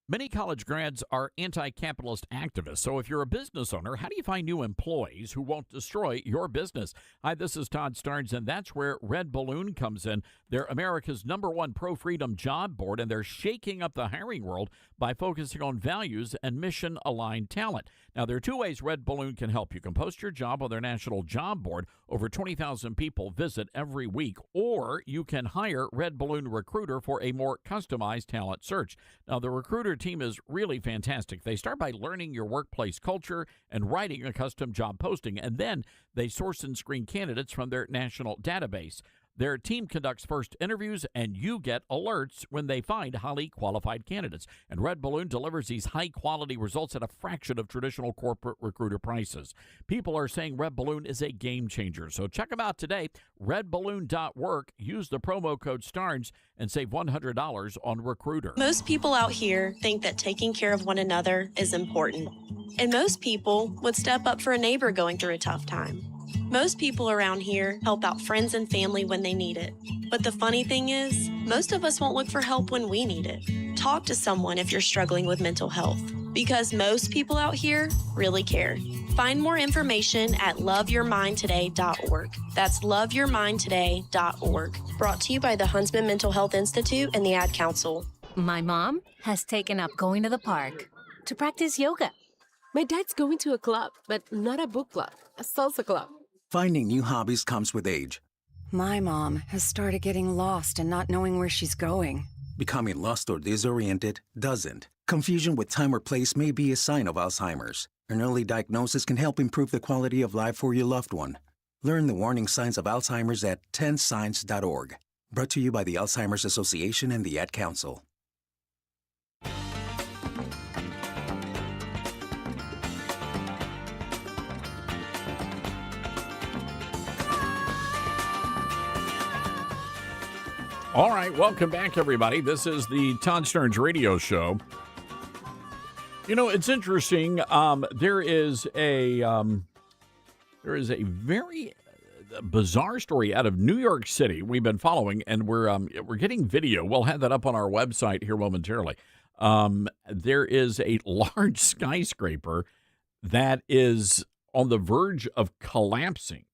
Many college grads are anti-capitalist activists. So if you're a business owner, how do you find new employees who won't destroy your business? Hi, this is Todd Starnes, and that's where Red Balloon comes in. They're America's #1 pro-freedom job board, and they're shaking up the hiring world by focusing on values and mission-aligned talent. Now, there are 2 ways Red Balloon can help. You can post your job on their national job board. Over 20,000 people visit every week. Or you can hire Red Balloon Recruiter for a more customized talent search. Now, the Recruiter team is really fantastic. They start by learning your workplace culture and writing a custom job posting, and then they source and screen candidates from their national database. Their team conducts first interviews, and you get alerts when they find highly qualified candidates. And Red Balloon delivers these high-quality results at a fraction of traditional corporate recruiter prices. People are saying Red Balloon is a game changer. So check them out today, redballoon.work. Use the promo code STARNS and save $100 on Recruiter. Most people out here think that taking care of one another is important. And most people would step up for a neighbor going through a tough time. Most people around here help out friends and family when they need it. But the funny thing is, most of us won't look for help when we need it. Talk to someone if you're struggling with mental health, because most people out here really care. Find more information at loveyourmindtoday.org. That's loveyourmindtoday.org. Brought to you by the Huntsman Mental Health Institute and the Ad Council. My mom has taken up going to the park to practice yoga. My dad's going to a club, but not a book club, a salsa club. Finding new hobbies comes with age. My mom has started getting lost and not knowing where she's going. Becoming lost or disoriented doesn't. Confusion with time or place may be a sign of Alzheimer's. An early diagnosis can help improve the quality of life for your loved one. Learn the warning signs of Alzheimer's at 10signs.org. Brought to you by the Alzheimer's Association and the Ad Council. All right, welcome back, everybody. This is the Todd Stearns Radio Show. You know, it's interesting. There is a very bizarre story out of New York City we've been following, and we're getting video. We'll have that up on our website here momentarily. There is a large skyscraper that is on the verge of collapsing.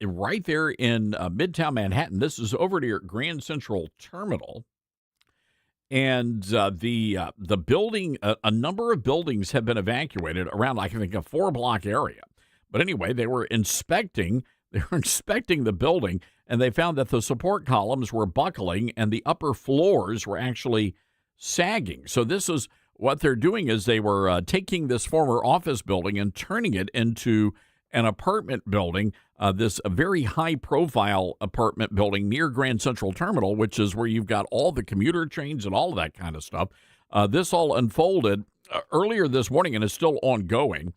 Right there in Midtown Manhattan. This is over near Grand Central Terminal. And the building, a number of buildings have been evacuated around, I think, a 4-block area. But anyway, they were inspecting the building, and they found that the support columns were buckling and the upper floors were actually sagging. So this is what they're doing is they were taking this former office building and turning it into an apartment building, this very high-profile apartment building near Grand Central Terminal, which is where you've got all the commuter trains and all of that kind of stuff. This all unfolded earlier this morning and is still ongoing.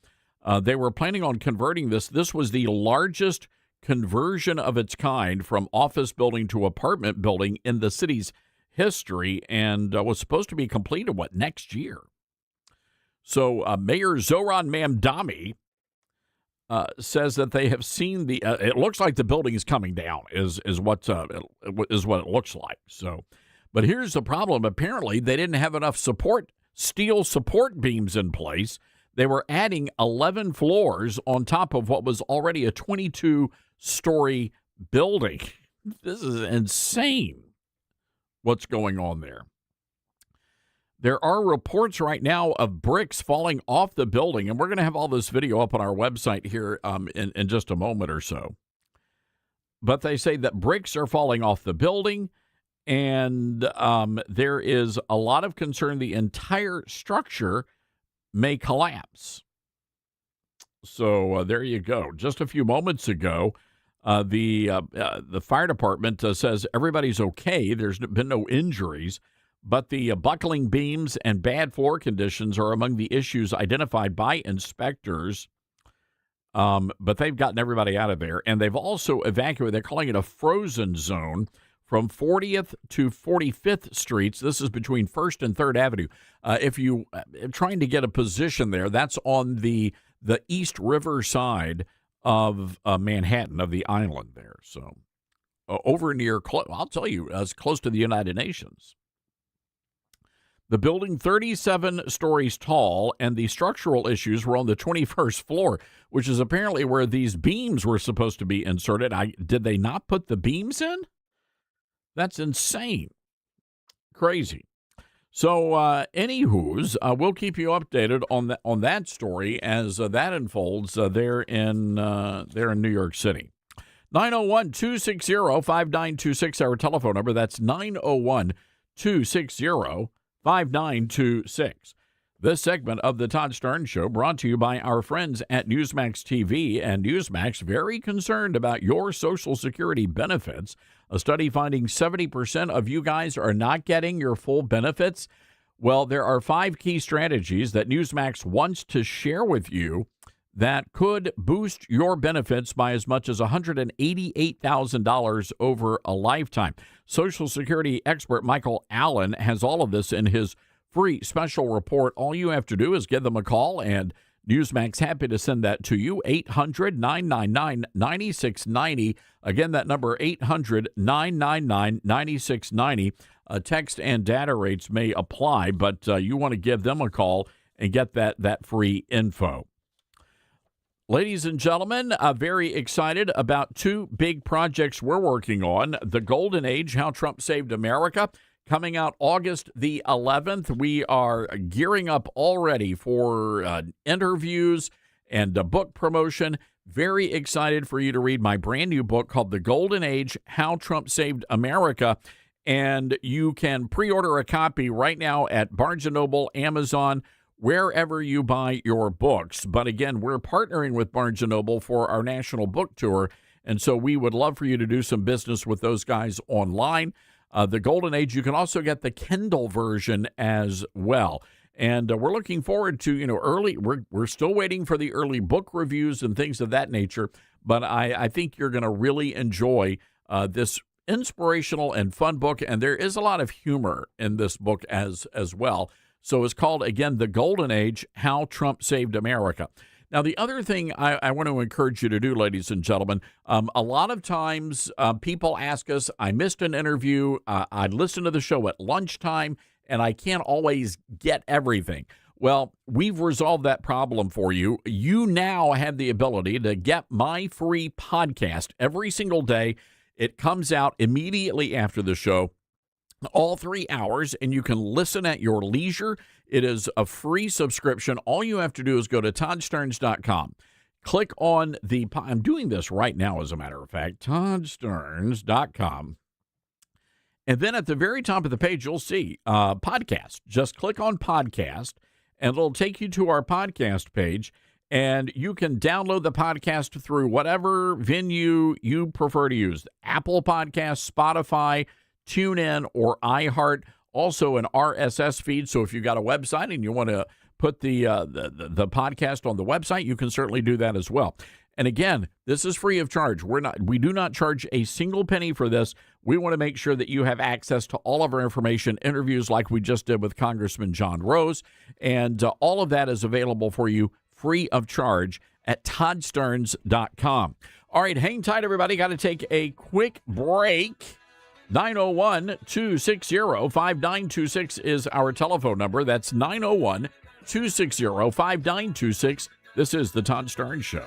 They were planning on converting this. This was the largest conversion of its kind from office building to apartment building in the city's history and was supposed to be completed, next year? So Mayor Zoran Mamdani says that they have seen the. It looks like the building is coming down. Is what it looks like. So, but here's the problem. Apparently, they didn't have enough steel support beams in place. They were adding 11 floors on top of what was already a 22-story building. This is insane. What's going on there? There are reports right now of bricks falling off the building, and we're going to have all this video up on our website here in just a moment or so. But they say that bricks are falling off the building, and there is a lot of concern the entire structure may collapse. So there you go. Just a few moments ago, the fire department says everybody's okay. There's been no injuries. But the buckling beams and bad floor conditions are among the issues identified by inspectors. But they've gotten everybody out of there. And they've also evacuated, they're calling it a frozen zone, from 40th to 45th Streets. This is between 1st and 3rd Avenue. If you are trying to get a position there, that's on the East River side of Manhattan, of the island there. So over near, I'll tell you, as close to the United Nations. The building, 37 stories tall, and the structural issues were on the 21st floor, which is apparently where these beams were supposed to be inserted. Did they not put the beams in? That's insane. Crazy. So, anywho's, we'll keep you updated on that story as that unfolds there in New York City. 901-260-5926, our telephone number. That's 901-260-5926. This segment of the Todd Stearns Show brought to you by our friends at Newsmax TV, and Newsmax very concerned about your Social Security benefits. A study finding 70% of you guys are not getting your full benefits. Well, there are 5 key strategies that Newsmax wants to share with you that could boost your benefits by as much as $188,000 over a lifetime. Social Security expert Michael Allen has all of this in his free special report. All you have to do is give them a call, and Newsmax, happy to send that to you. 800-999-9690. Again, that number, 800-999-9690. Text and data rates may apply, but you want to give them a call and get that free info. Ladies and gentlemen, very excited about two big projects we're working on. The Golden Age, How Trump Saved America, coming out August the 11th. We are gearing up already for interviews and book promotion. Very excited for you to read my brand new book called The Golden Age, How Trump Saved America. And you can pre-order a copy right now at Barnes & Noble, Amazon, wherever you buy your books. But again, we're partnering with Barnes & Noble for our national book tour, and so we would love for you to do some business with those guys online. The Golden Age, you can also get the Kindle version as well. And we're looking forward to, we're still waiting for the early book reviews and things of that nature, but I think you're going to really enjoy this inspirational and fun book, and there is a lot of humor in this book as well. So it's called, again, The Golden Age, How Trump Saved America. Now, the other thing I want to encourage you to do, ladies and gentlemen, a lot of times people ask us, I missed an interview, I listened to the show at lunchtime, and I can't always get everything. Well, we've resolved that problem for you. You now have the ability to get my free podcast every single day. It comes out immediately after the show, all 3 hours, and you can listen at your leisure. It is a free subscription. All you have to do is go to toddstearns.com. Click on I'm doing this right now, as a matter of fact, toddstearns.com. And then at the very top of the page, you'll see podcast. Just click on podcast, and it'll take you to our podcast page. And you can download the podcast through whatever venue you prefer to use. Apple Podcasts, Spotify, TuneIn, or iHeart. Also an RSS feed. So if you've got a website and you want to put the podcast on the website, you can certainly do that as well. And again, this is free of charge. We do not charge a single penny for this. We want to make sure that you have access to all of our information, interviews like we just did with Congressman John Rose, and all of that is available for you free of charge at toddstearns.com. All right, hang tight, everybody. Got to take a quick break. 901-260-5926 is our telephone number. That's 901-260-5926. This is the Todd Starnes Show.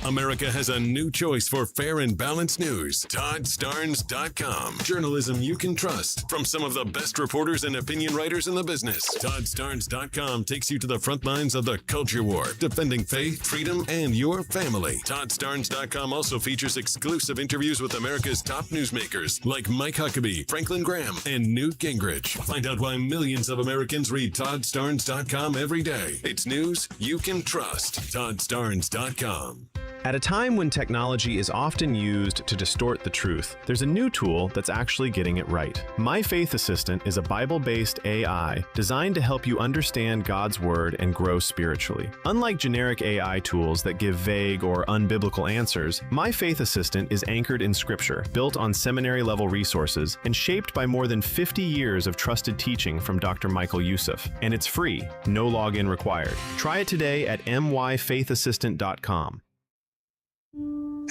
America has a new choice for fair and balanced news. ToddStarnes.com. Journalism you can trust from some of the best reporters and opinion writers in the business. ToddStarnes.com takes you to the front lines of the culture war, defending faith, freedom, and your family. ToddStarnes.com also features exclusive interviews with America's top newsmakers like Mike Huckabee, Franklin Graham, and Newt Gingrich. Find out why millions of Americans read ToddStarnes.com every day. It's news you can trust. ToddStarnes.com. At a time when technology is often used to distort the truth, there's a new tool that's actually getting it right. My Faith Assistant is a Bible-based AI designed to help you understand God's Word and grow spiritually. Unlike generic AI tools that give vague or unbiblical answers, My Faith Assistant is anchored in Scripture, built on seminary-level resources, and shaped by more than 50 years of trusted teaching from Dr. Michael Youssef. And it's free, no login required. Try it today at myfaithassistant.com.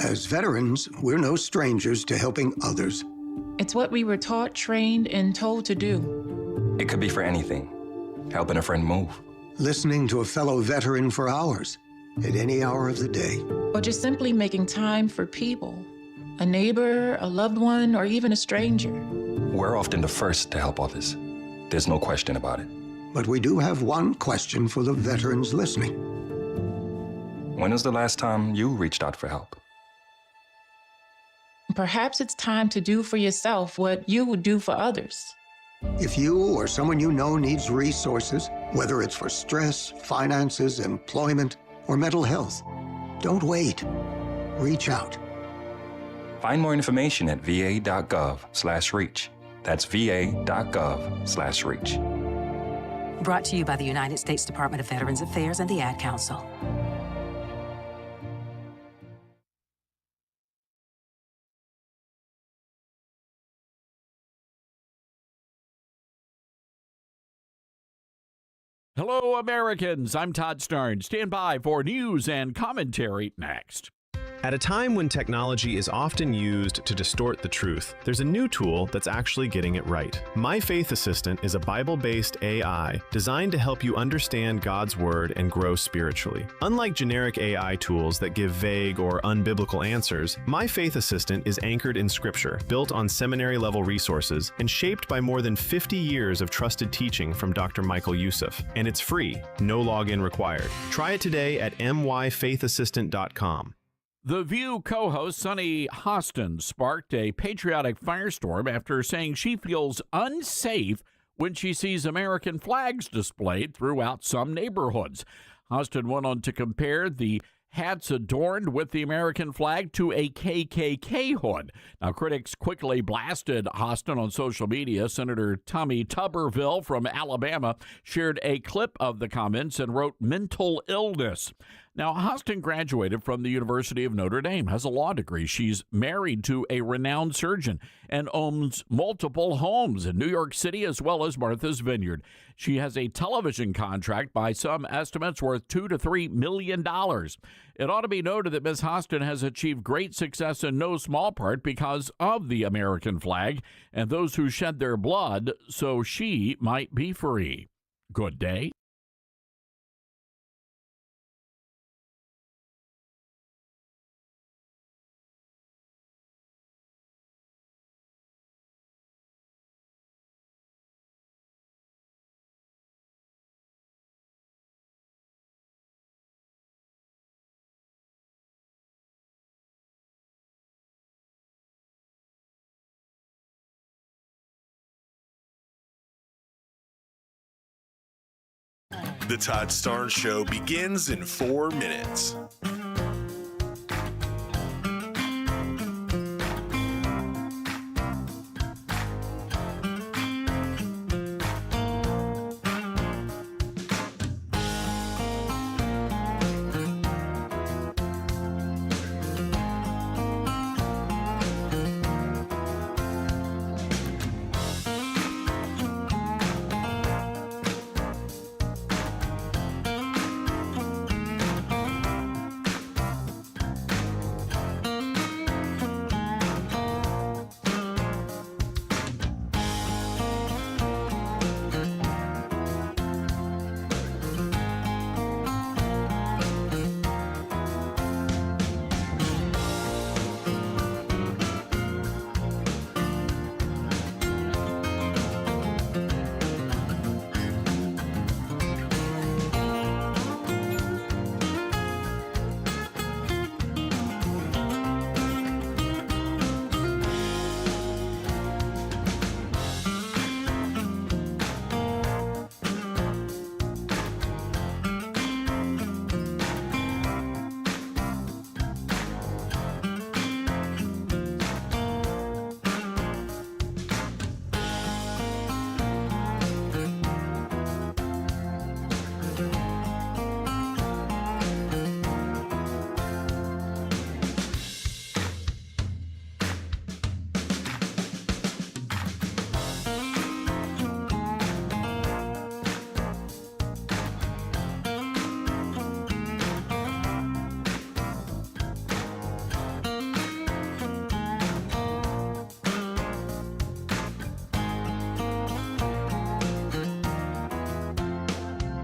As veterans, we're no strangers to helping others. It's what we were taught, trained, and told to do. It could be for anything. Helping a friend move. Listening to a fellow veteran for hours, at any hour of the day. Or just simply making time for people. A neighbor, a loved one, or even a stranger. We're often the first to help others. There's no question about it. But we do have one question for the veterans listening. When was the last time you reached out for help? Perhaps it's time to do for yourself what you would do for others. If you or someone you know needs resources, whether it's for stress, finances, employment, or mental health, don't wait. Reach out. Find more information at va.gov/reach. That's va.gov/reach. Brought to you by the United States Department of Veterans Affairs and the Ad Council. Hello, Americans. I'm Todd Starnes. Stand by for news and commentary next. At a time when technology is often used to distort the truth, there's a new tool that's actually getting it right. My Faith Assistant is a Bible-based AI designed to help you understand God's Word and grow spiritually. Unlike generic AI tools that give vague or unbiblical answers, My Faith Assistant is anchored in Scripture, built on seminary-level resources, and shaped by more than 50 years of trusted teaching from Dr. Michael Youssef. And it's free, no login required. Try it today at myfaithassistant.com. The View co-host Sunny Hostin sparked a patriotic firestorm after saying she feels unsafe when she sees American flags displayed throughout some neighborhoods. Hostin went on to compare the hats adorned with the American flag to a KKK hood. Now, critics quickly blasted Hostin on social media. Senator Tommy Tuberville from Alabama shared a clip of the comments and wrote mental illness. Now, Hostin graduated from the University of Notre Dame, has a law degree. She's married to a renowned surgeon and owns multiple homes in New York City as well as Martha's Vineyard. She has a television contract by some estimates worth $2 to $3 million. It ought to be noted that Ms. Hostin has achieved great success in no small part because of the American flag and those who shed their blood so she might be free. Good day. The Todd Starnes Show begins in 4 minutes.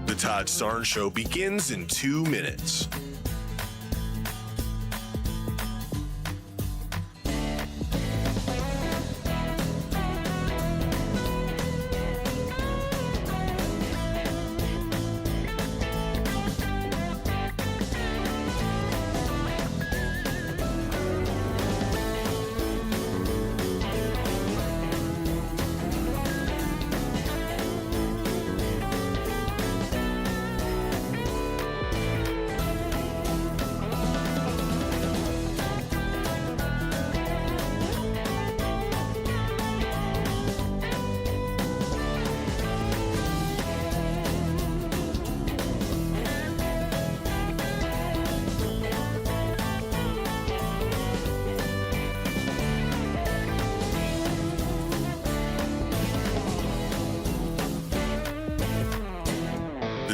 The Todd Starnes Show begins in 2 minutes.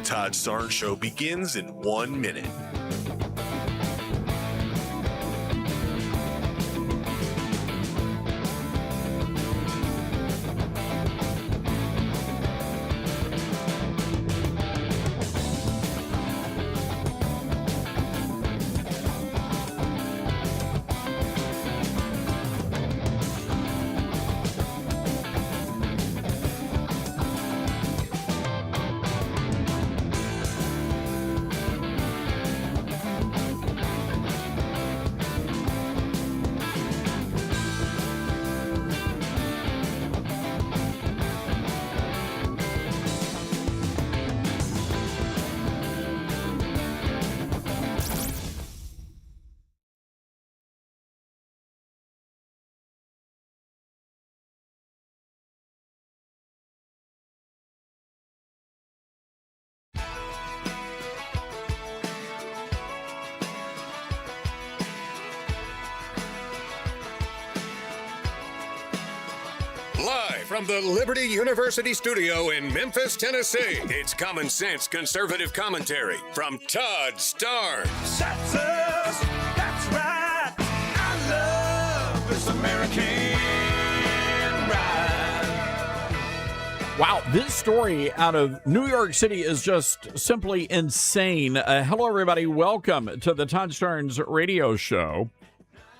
The Todd Starnes Show begins in 1 minute. Live from the Liberty University studio in Memphis, Tennessee, it's common sense conservative commentary from Todd Starnes. That's us. That's right. I love this American ride. Wow, this story out of New York City is just simply insane. Hello, everybody. Welcome to the Todd Starnes radio show.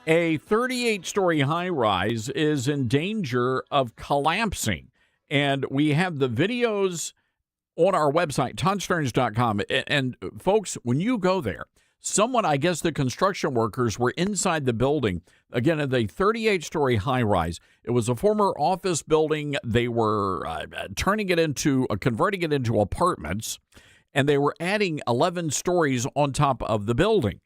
A 38-story high-rise is in danger of collapsing, and we have the videos on our website, ToddStarnes.com. And folks, when you go there, someone, I guess the construction workers were inside the building, again, at a 38-story high-rise. It was a former office building. They were converting it into apartments, and they were adding 11 stories on top of the building.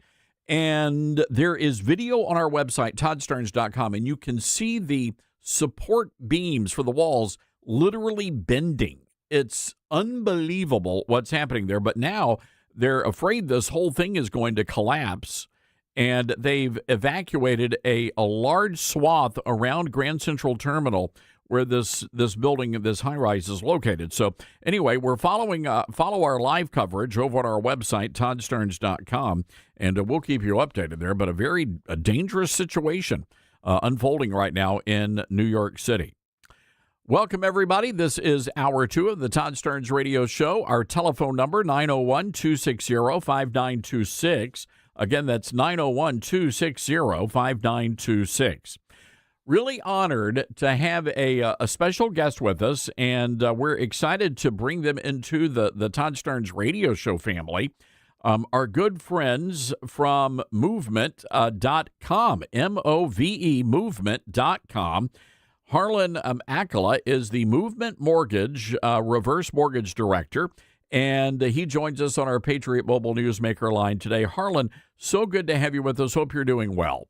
And there is video on our website, ToddStarnes.com, and you can see the support beams for the walls literally bending. It's unbelievable what's happening there. But now they're afraid this whole thing is going to collapse, and they've evacuated a large swath around Grand Central Terminal where this building, this high-rise is located. So anyway, we're follow our live coverage over on our website, ToddStarnes.com, and we'll keep you updated there. But a dangerous situation unfolding right now in New York City. Welcome, everybody. This is Hour 2 of the Todd Starnes Radio Show. Our telephone number, 901-260-5926. Again, that's 901-260-5926. Really honored to have a special guest with us, and we're excited to bring them into the Todd Starnes radio show family. Our good friends from Movement.com, M-O-V-E, Movement.com. Harlan Akala is the Movement Mortgage Reverse Mortgage Director, and he joins us on our Patriot Mobile Newsmaker line today. Harlan, so good to have you with us. Hope you're doing well.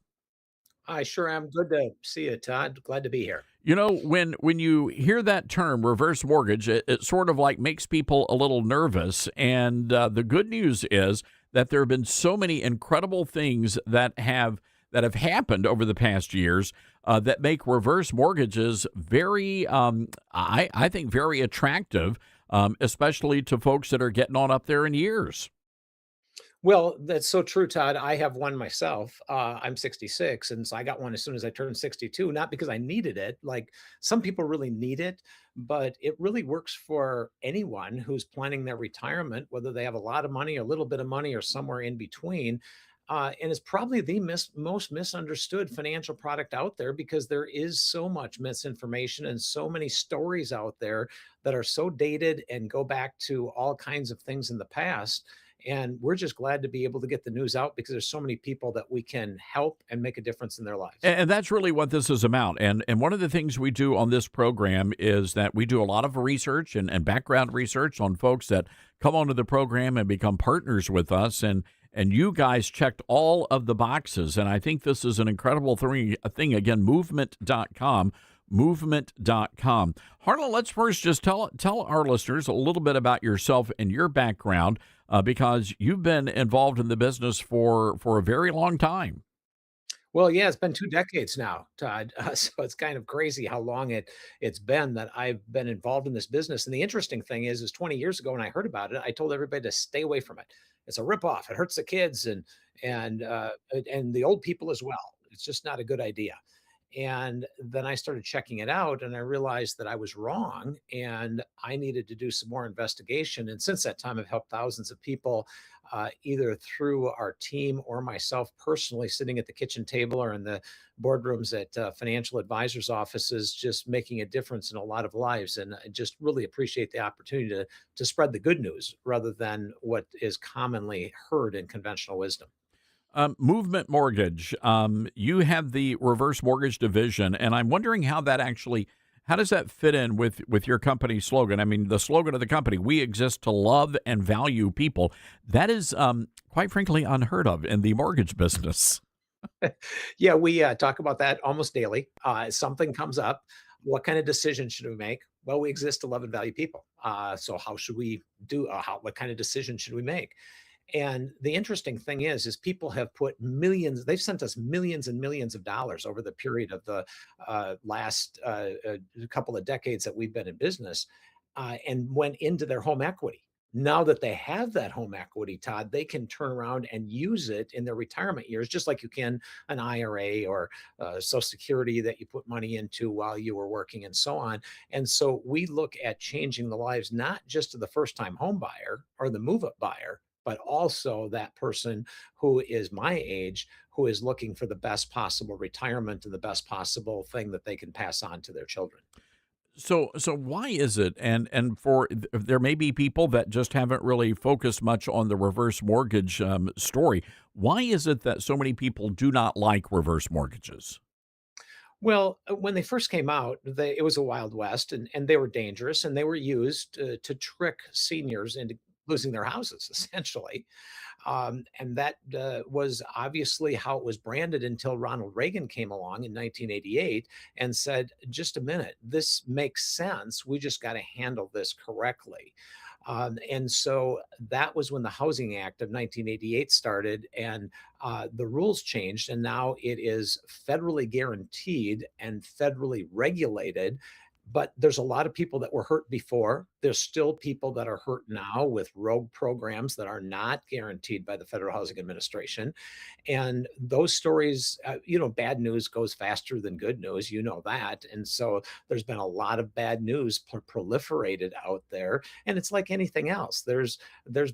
I sure am. Good to see you, Todd. Glad to be here. You know, when you hear that term, reverse mortgage, it sort of like makes people a little nervous. And the good news is that there have been so many incredible things that have happened over the past years that make reverse mortgages very, I think, very attractive, especially to folks that are getting on up there in years. Well, that's so true, Todd. I have one myself. I'm 66, and so I got one as soon as I turned 62, not because I needed it. Like some people really need it, but it really works for anyone who's planning their retirement, whether they have a lot of money, a little bit of money, or somewhere in between. And it's probably the most misunderstood financial product out there because there is so much misinformation and so many stories out there that are so dated and go back to all kinds of things in the past. And we're just glad to be able to get the news out because there's so many people that we can help and make a difference in their lives. And that's really what this is about. And one of the things we do on this program is that we do a lot of research and background research on folks that come onto the program and become partners with us. And you guys checked all of the boxes. And I think this is an incredible thing. Again, movement.com. Movement.com. Harlan, let's first just tell our listeners a little bit about yourself and your background, because you've been involved in the business for a very long time. Well, yeah, it's been 2 decades now, Todd. So it's kind of crazy how long it's been that I've been involved in this business. And the interesting thing is 20 years ago when I heard about it, I told everybody to stay away from it. It's a ripoff. It hurts the kids and the old people as well. It's just not a good idea. And then I started checking it out and I realized that I was wrong and I needed to do some more investigation. And since that time, I've helped thousands of people, either through our team or myself personally, sitting at the kitchen table or in the boardrooms at financial advisors' offices, just making a difference in a lot of lives. And I just really appreciate the opportunity to spread the good news rather than what is commonly heard in conventional wisdom. Movement Mortgage. You have the reverse mortgage division, and I'm wondering how does that fit in with your company's slogan? I mean, the slogan of the company: "We exist to love and value people." That is, quite frankly, unheard of in the mortgage business. Yeah, we talk about that almost daily. Something comes up. What kind of decision should we make? Well, we exist to love and value people. So how should we do? What kind of decision should we make? And the interesting thing is people have put millions. They've sent us millions and millions of dollars over the period of the last couple of decades that we've been in business, and went into their home equity. Now that they have that home equity, Todd, they can turn around and use it in their retirement years, just like you can an IRA or Social Security that you put money into while you were working and so on. And so we look at changing the lives, not just of the first time home buyer or the move up buyer, but also that person who is my age, who is looking for the best possible retirement and the best possible thing that they can pass on to their children. So why is it? And there may be people that just haven't really focused much on the reverse mortgage story. Why is it that so many people do not like reverse mortgages? Well, when they first came out, it was a wild west, and they were dangerous, and they were used to trick seniors into losing their houses, essentially. And that was obviously how it was branded until Ronald Reagan came along in 1988 and said, just a minute, this makes sense. We just got to handle this correctly. And so that was when the Housing Act of 1988 started, and the rules changed. And now it is federally guaranteed and federally regulated. But there's a lot of people that were hurt before. There's still people that are hurt now with rogue programs that are not guaranteed by the Federal Housing Administration. And those stories, bad news goes faster than good news. You know that. And so there's been a lot of bad news proliferated out there. And it's like anything else. There's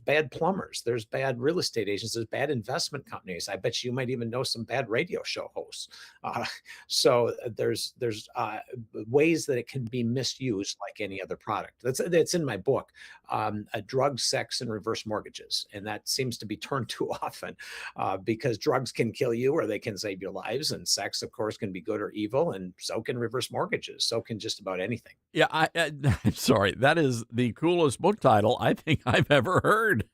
bad plumbers, there's bad real estate agents, there's bad investment companies. I bet you might even know some bad radio show hosts. So there's ways that it can be misused like any other product. That's in my book, Drugs, Sex, and Reverse Mortgages, and that seems to be turned too often because drugs can kill you or they can save your lives, and sex, of course, can be good or evil, and so can reverse mortgages. So can just about anything. Yeah, I'm sorry. That is the coolest book title I think I've ever heard.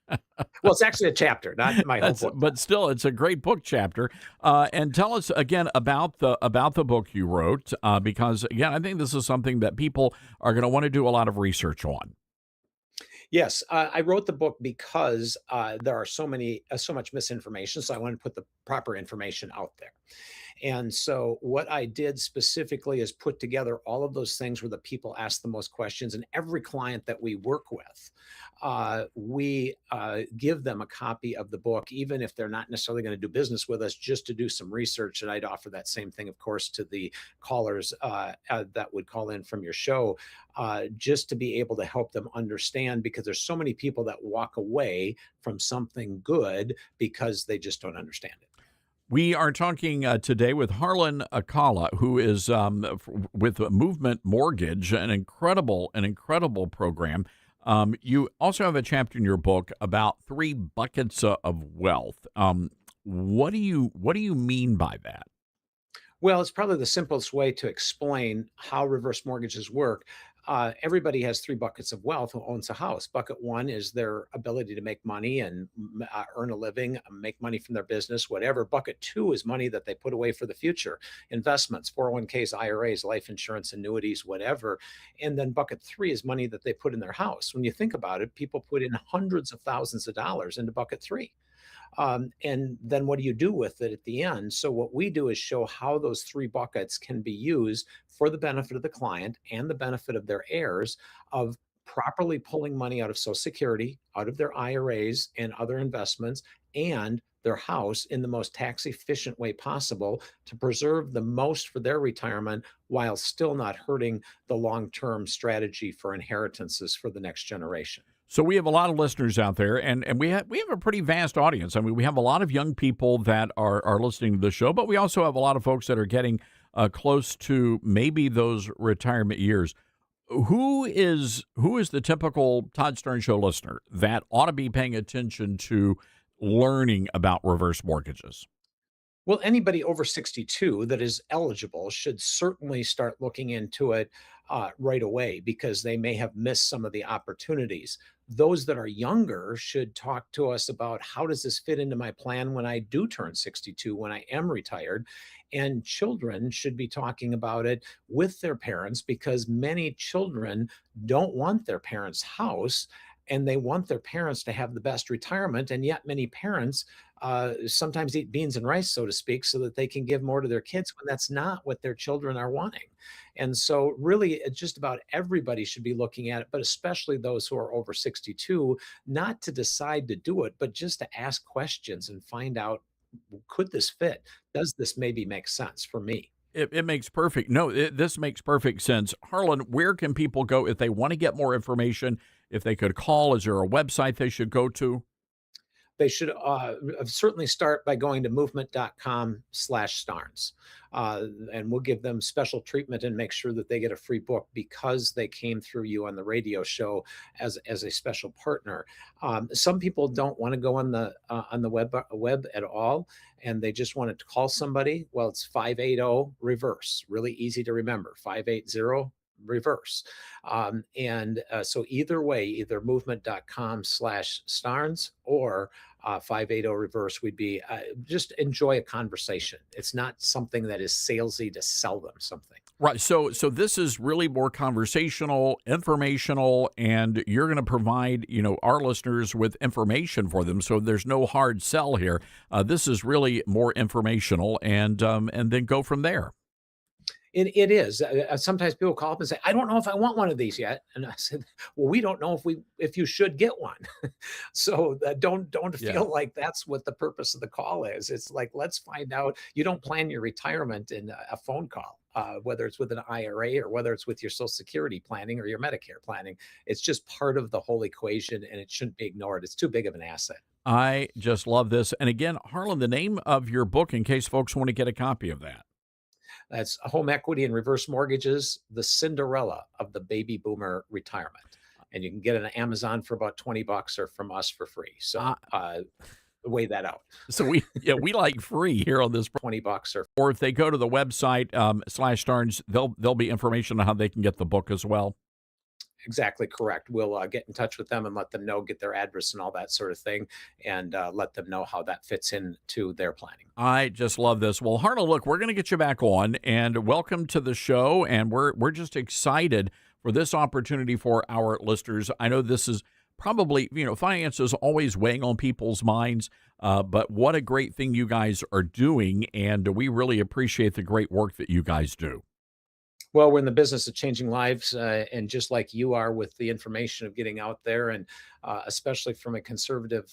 Well, it's actually a chapter, not my whole book. But still, it's a great book chapter. And tell us again about the book you wrote, because again, I think this is something that people are going to want to do a lot of research on. Yes, I wrote the book because there are so much misinformation. So I wanted to put the proper information out there. And so what I did specifically is put together all of those things where the people ask the most questions. And every client that we work with, we give them a copy of the book, even if they're not necessarily going to do business with us, just to do some research. And I'd offer that same thing, of course, to the callers that would call in from your show, just to be able to help them understand, because there's so many people that walk away from something good because they just don't understand it. We are talking today with Harlan Akala, who is with Movement Mortgage, an incredible program. You also have a chapter in your book about 3 buckets of wealth. What do you mean by that? Well, it's probably the simplest way to explain how reverse mortgages work. Everybody has 3 buckets of wealth who owns a house. Bucket 1 is their ability to make money and earn a living, make money from their business, whatever. Bucket 2 is money that they put away for the future, investments, 401ks, IRAs, life insurance, annuities, whatever. And then bucket 3 is money that they put in their house. When you think about it, people put in hundreds of thousands of dollars into bucket 3. And then what do you do with it at the end? So what we do is show how those 3 buckets can be used for the benefit of the client and the benefit of their heirs of properly pulling money out of Social Security, out of their IRAs and other investments, and their house in the most tax efficient way possible to preserve the most for their retirement while still not hurting the long-term strategy for inheritances for the next generation. So we have a lot of listeners out there, and we have a pretty vast audience. I mean, we have a lot of young people that are listening to the show, but we also have a lot of folks that are getting close to maybe those retirement years. Who is the typical Todd Stern Show listener that ought to be paying attention to learning about reverse mortgages? Well, anybody over 62 that is eligible should certainly start looking into it right away because they may have missed some of the opportunities. Those that are younger should talk to us about how does this fit into my plan when I do turn 62, when I am retired. And children should be talking about it with their parents because many children don't want their parents' house and they want their parents to have the best retirement. And yet many parents sometimes eat beans and rice, so to speak, so that they can give more to their kids when that's not what their children are wanting. And so really just about everybody should be looking at it, but especially those who are over 62, not to decide to do it, but just to ask questions and find out, could this fit? Does this maybe make sense for me? It makes perfect. No, this makes perfect sense. Harlan, where can people go if they want to get more information? If they could call, is there a website they should go to? They should certainly start by going to movement.com/Starnes. And we'll give them special treatment and make sure that they get a free book because they came through you on the radio show as a special partner. Some people don't want to go on the web at all, and they just want to call somebody. Well, it's 580-REVERSE. Really easy to remember, 580-REVERSE. So either way, either movement.com/Starnes or 580-REVERSE, we'd be just enjoy a conversation. It's not something that is salesy to sell them something. Right. So this is really more conversational, informational, and you're going to provide, our listeners with information for them. So there's no hard sell here. This is really more informational and then go from there. It is. Sometimes people call up and say, I don't know if I want one of these yet. And I said, well, we don't know if you should get one. So don't feel like that's what the purpose of the call is. It's like, let's find out. You don't plan your retirement in a phone call, whether it's with an IRA or whether it's with your Social Security planning or your Medicare planning. It's just part of the whole equation and it shouldn't be ignored. It's too big of an asset. I just love this. And again, Harlan, the name of your book, in case folks want to get a copy of that. That's Home Equity and Reverse Mortgages, the Cinderella of the Baby Boomer Retirement. And you can get it on Amazon for about $20 or from us for free. So weigh that out. So we like free here on this. $20 or if they go to the website /Starnes, there'll be information on how they can get the book as well. Exactly correct. We'll get in touch with them and let them know, get their address and all that sort of thing, and let them know how that fits into their planning. I just love this. Well, Harlan, look, we're going to get you back on, and welcome to the show, and we're just excited for this opportunity for our listeners. I know this is probably, finance is always weighing on people's minds, but what a great thing you guys are doing, and we really appreciate the great work that you guys do. Well, we're in the business of changing lives, and just like you are with the information of getting out there, and especially from a conservative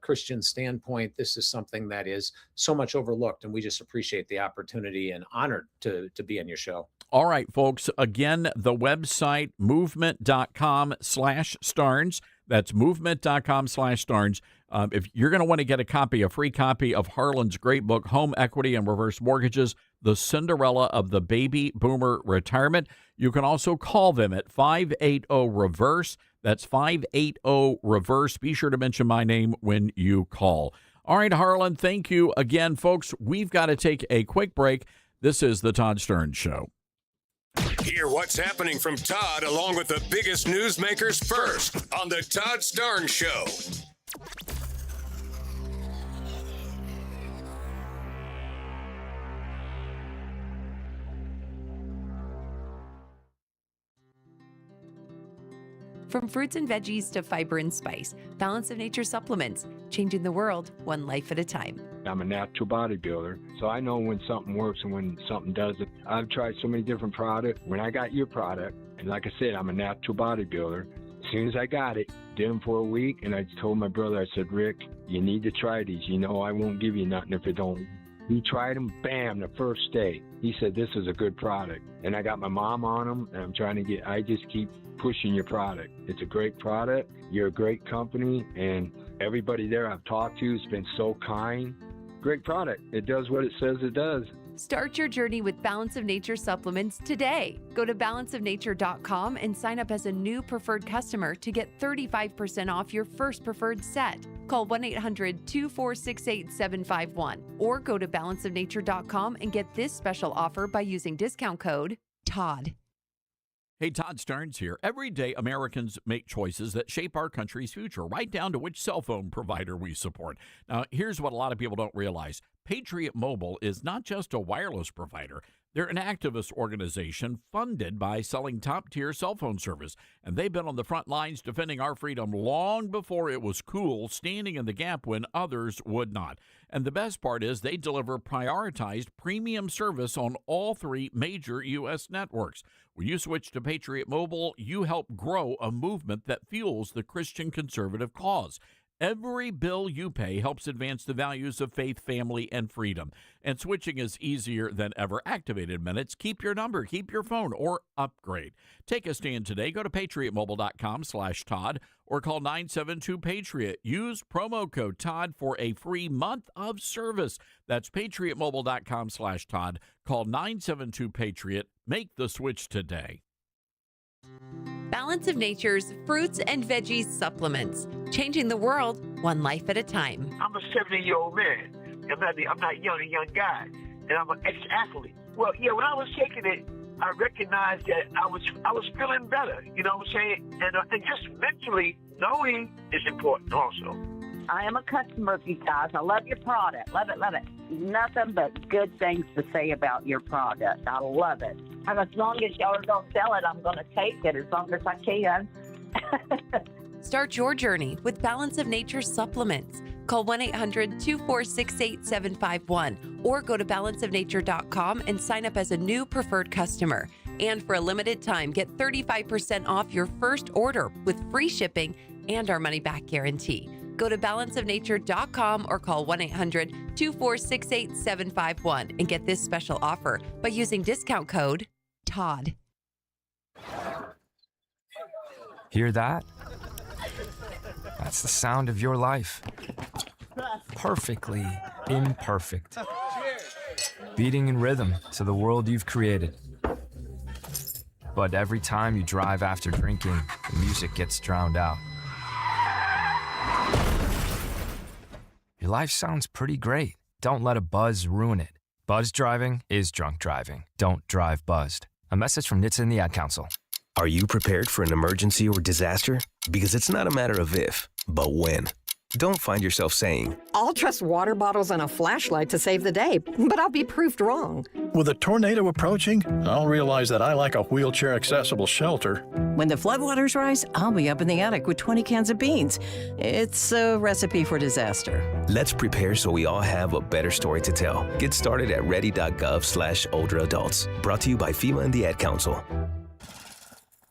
Christian standpoint, this is something that is so much overlooked, and we just appreciate the opportunity and honored to be on your show. All right, folks. Again, the website, movement.com/Starnes. That's movement.com/Starnes. If you're going to want to get a free copy of Harlan's great book, Home Equity and Reverse Mortgages, the Cinderella of the Baby Boomer Retirement, you can also call them at 580-REVERSE. That's 580-REVERSE. Be sure to mention my name when you call. All right, Harlan, thank you again, folks. We've got to take a quick break. This is the Todd Stern Show. Hear what's happening from Todd along with the biggest newsmakers first on the Todd Stern Show. From fruits and veggies to fiber and spice, Balance of Nature supplements, changing the world one life at a time. I'm a natural bodybuilder, so I know when something works and when something doesn't. I've tried so many different products. When I got your product, and like I said, I'm a natural bodybuilder, as soon as I got it, did them for a week, and I told my brother, I said, Rick, you need to try these. You know I won't give you nothing if it don't. He tried them, bam, the first day. He said, this is a good product. And I got my mom on them, and I just keep pushing your product. It's a great product. You're a great company, and everybody there I've talked to has been so kind. Great product. It does what it says it does. Start your journey with Balance of Nature supplements today. Go to balanceofnature.com and sign up as a new preferred customer to get 35% off your first preferred set. Call 1-800-246-8751 or go to balanceofnature.com and get this special offer by using discount code TODD. Hey, Todd Stearns here. Every day, Americans make choices that shape our country's future, right down to which cell phone provider we support. Now, here's what a lot of people don't realize. Patriot Mobile is not just a wireless provider. They're an activist organization funded by selling top-tier cell phone service, and they've been on the front lines defending our freedom long before it was cool, standing in the gap when others would not. And the best part is they deliver prioritized premium service on all three major U.S. networks. When you switch to Patriot Mobile, you help grow a movement that fuels the Christian conservative cause. Every bill you pay helps advance the values of faith, family, and freedom. And switching is easier than ever. Activated minutes. Keep your number, keep your phone, or upgrade. Take a stand today. Go to patriotmobile.com/Todd or call 972-PATRIOT. Use promo code Todd for a free month of service. That's patriotmobile.com/Todd. Call 972-PATRIOT. Make the switch today. Balance of Nature's fruits and veggies supplements, changing the world one life at a time. I'm a 70-year-old man. I'm not a young guy, and I'm an ex-athlete. Well, yeah, when I was taking it, I recognized that I was feeling better. You know what I'm saying? And just mentally knowing is important also. I am a customer of you guys. I love your product. Love it, love it. Nothing but good things to say about your product. I love it. And as long as y'all don't sell it, I'm going to take it as long as I can. Start your journey with Balance of Nature supplements. Call 1-800-246-8751 or go to balanceofnature.com and sign up as a new preferred customer. And for a limited time, get 35% off your first order with free shipping and our money-back guarantee. Go to balanceofnature.com or call 1-800-246-8751 and get this special offer by using discount code TODD. Hear that? That's the sound of your life. Perfectly imperfect. Beating in rhythm to the world you've created. But every time you drive after drinking, the music gets drowned out. Your life sounds pretty great. Don't let a buzz ruin it. Buzz driving is drunk driving. Don't drive buzzed. A message from NHTSA and the Ad Council. Are you prepared for an emergency or disaster? Because it's not a matter of if, but when. Don't find yourself saying, I'll trust water bottles and a flashlight to save the day, but I'll be proved wrong. With a tornado approaching, I'll realize that I lack a wheelchair-accessible shelter. When the floodwaters rise, I'll be up in the attic with 20 cans of beans. It's a recipe for disaster. let's prepare so we all have a better story to tell. Get started at ready.gov/older adults. Brought to you by FEMA and the Ad Council.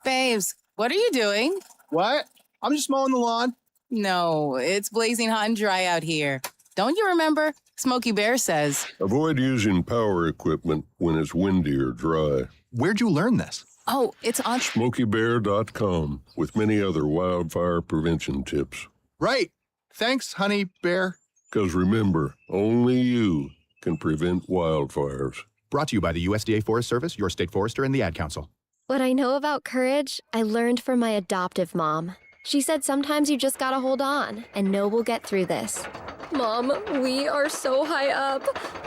Babes, what are you doing? What? I'm just mowing the lawn. No, it's blazing hot and dry out here. Don't you remember? Smokey Bear says. Avoid using power equipment when it's windy or dry. Where'd you learn this? Oh, it's on SmokeyBear.com with many other wildfire prevention tips. Right. Thanks, Honey Bear. Because remember, only you can prevent wildfires. Brought to you by the USDA Forest Service, your state forester, and the Ad Council. What I know about courage, I learned from my adoptive mom. She said sometimes you just gotta hold on and know we'll get through this. Mom, we are so high up.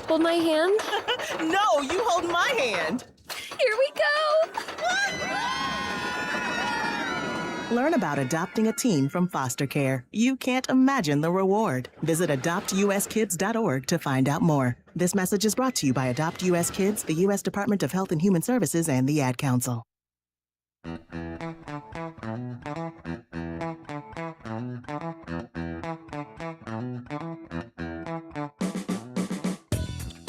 Hold my hand. No, you hold my hand. Here we go. Learn about adopting a teen from foster care. You can't imagine the reward. Visit adoptuskids.org to find out more. This message is brought to you by Adopt U.S. Kids, the U.S. Department of Health and Human Services, and the Ad Council.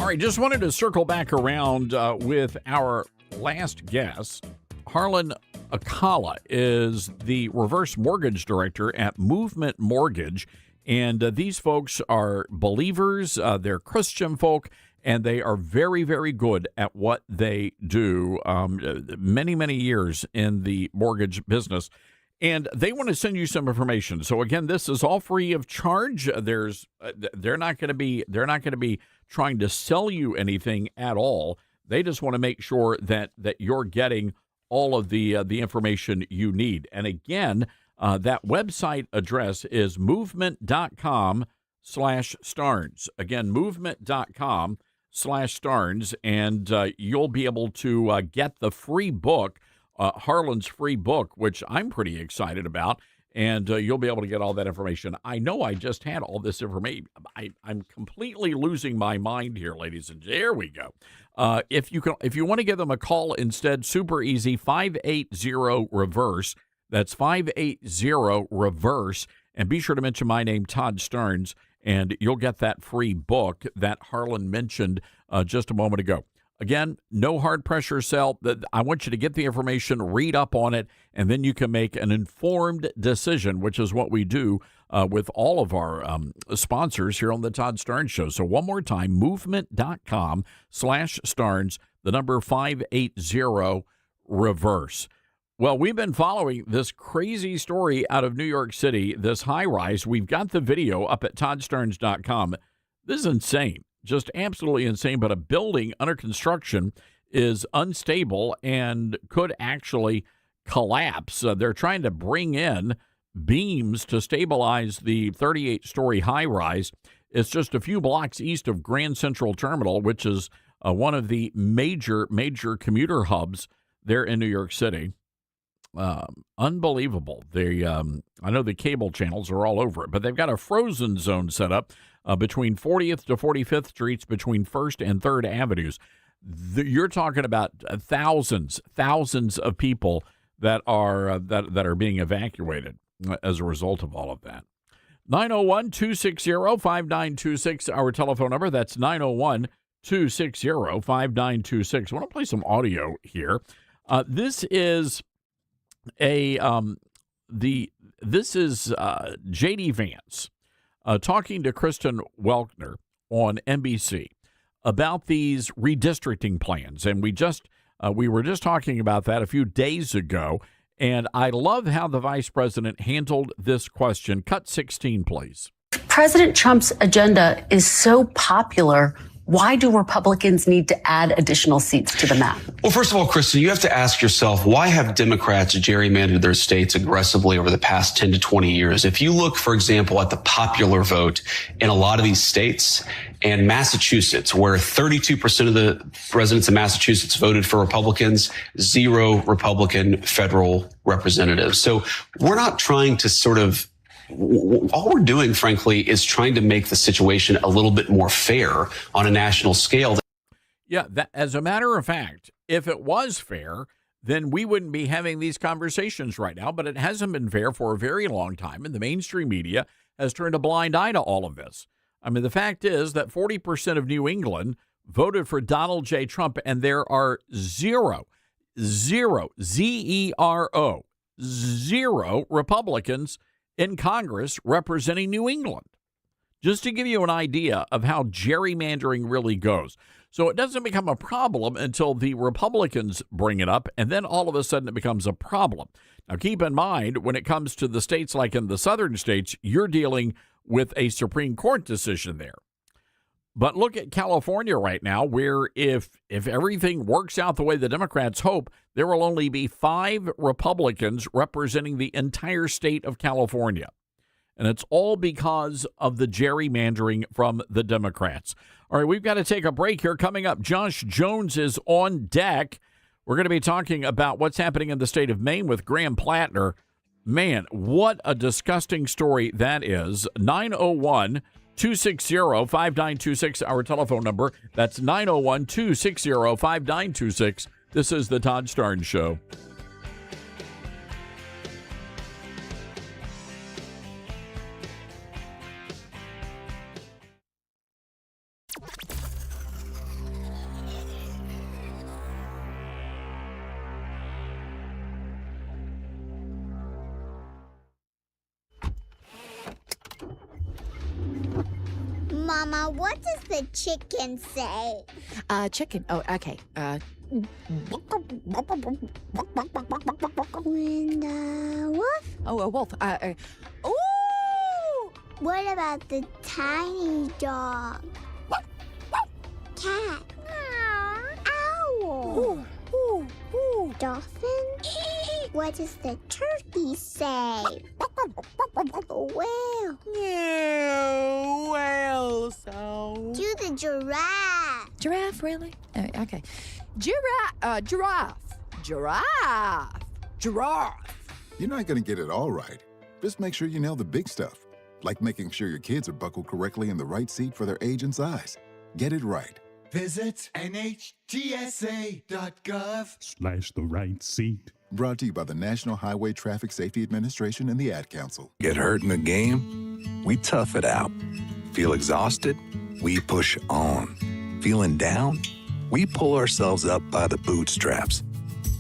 All right, just wanted to circle back around with our last guest. Harlan Akala is the reverse mortgage director at Movement Mortgage. And these folks are believers, they're Christian folk, and they are very, very good at what they do. Many, many years in the mortgage business. And they want to send you some information. So again, this is all free of charge. They're not going to be trying to sell you anything at all. They just want to make sure that you're getting all of the information you need. And again, that website address is movement.com/Starnes. Again, movement.com/Starnes, and you'll be able to get the free book, Harlan's free book, which I'm pretty excited about, and you'll be able to get all that information. I know I just had all this information. I'm completely losing my mind here, ladies and gentlemen. There we go. If you want to give them a call instead, super easy, 580-REVERSE. That's 580-REVERSE. And be sure to mention my name, Todd Starnes, and you'll get that free book that Harlan mentioned just a moment ago. Again, no hard pressure sell. I want you to get the information, read up on it, and then you can make an informed decision, which is what we do with all of our sponsors here on the Todd Starnes Show. So one more time, movement.com/Starnes, the number 580-REVERSE. Well, we've been following this crazy story out of New York City, this high-rise. We've got the video up at toddstarnes.com. This is insane. Just absolutely insane, but a building under construction is unstable and could actually collapse. They're trying to bring in beams to stabilize the 38-story high-rise. It's just a few blocks east of Grand Central Terminal, which is one of the major commuter hubs there in New York City. Unbelievable. I know the cable channels are all over it, but they've got a frozen zone set up between 40th to 45th Streets, between 1st and 3rd Avenues. You're talking about thousands of people that are being evacuated as a result of all of that. 901-260-5926, our telephone number. That's 901-260-5926. I want to play some audio here. This is J.D. Vance talking to Kristen Welkner on NBC about these redistricting plans. And we were just talking about that a few days ago. And I love how the vice president handled this question. Cut 16, please. President Trump's agenda is so popular. Why do Republicans need to add additional seats to the map? Well, first of all, Kristen, you have to ask yourself, why have Democrats gerrymandered their states aggressively over the past 10 to 20 years? If you look, for example, at the popular vote in a lot of these states, and Massachusetts, where 32% of the residents of Massachusetts voted for Republicans, 0 Republican federal representatives. So we're not trying to all we're doing, frankly, is trying to make the situation a little bit more fair on a national scale. Yeah, as a matter of fact, if it was fair, then we wouldn't be having these conversations right now. But it hasn't been fair for a very long time, and the mainstream media has turned a blind eye to all of this. I mean, the fact is that 40% of New England voted for Donald J. Trump, and there are zero, Z-E-R-O, 0 Republicans in Congress representing New England. Just to give you an idea of how gerrymandering really goes. So it doesn't become a problem until the Republicans bring it up, and then all of a sudden it becomes a problem. Now, keep in mind, when it comes to the states like in the southern states, you're dealing with a Supreme Court decision there. But look at California right now, where if everything works out the way the Democrats hope, there will only be 5 Republicans representing the entire state of California. And it's all because of the gerrymandering from the Democrats. All right, we've got to take a break here. Coming up, Josh Jones is on deck. We're going to be talking about what's happening in the state of Maine with Graham Plattner. Man, what a disgusting story that is. 901-260-5926, our telephone number. That's 901-260-5926. This is the Todd Starnes Show. Mama, what does the chicken say? Chicken. Oh, okay. When the wolf? Oh, a wolf. Ooh! What about the tiny dog? Cat? Owl? Dolphin? What does the turkey say? Whale? Yeah, whale sound. Do the giraffe. Giraffe, really? Okay. Giraffe. You're not going to get it all right. Just make sure you nail the big stuff, like making sure your kids are buckled correctly in the right seat for their age and size. Get it right. Visit NHTSA.gov/the right seat. Brought to you by the National Highway Traffic Safety Administration and the Ad Council. Get hurt in the game? We tough it out. Feel exhausted? We push on. Feeling down? We pull ourselves up by the bootstraps.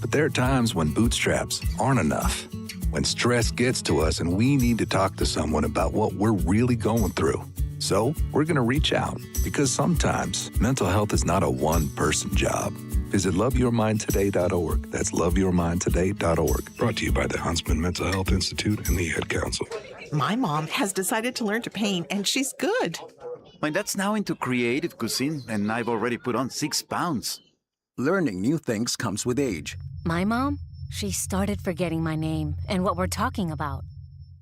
But there are times when bootstraps aren't enough. When stress gets to us and we need to talk to someone about what we're really going through. So we're going to reach out, because sometimes mental health is not a one-person job. Visit loveyourmindtoday.org. That's loveyourmindtoday.org. Brought to you by the Huntsman Mental Health Institute and the Ad Council. My mom has decided to learn to paint, and she's good. My dad's now into creative cuisine, and I've already put on 6 pounds. Learning new things comes with age. My mom, she started forgetting my name and what we're talking about.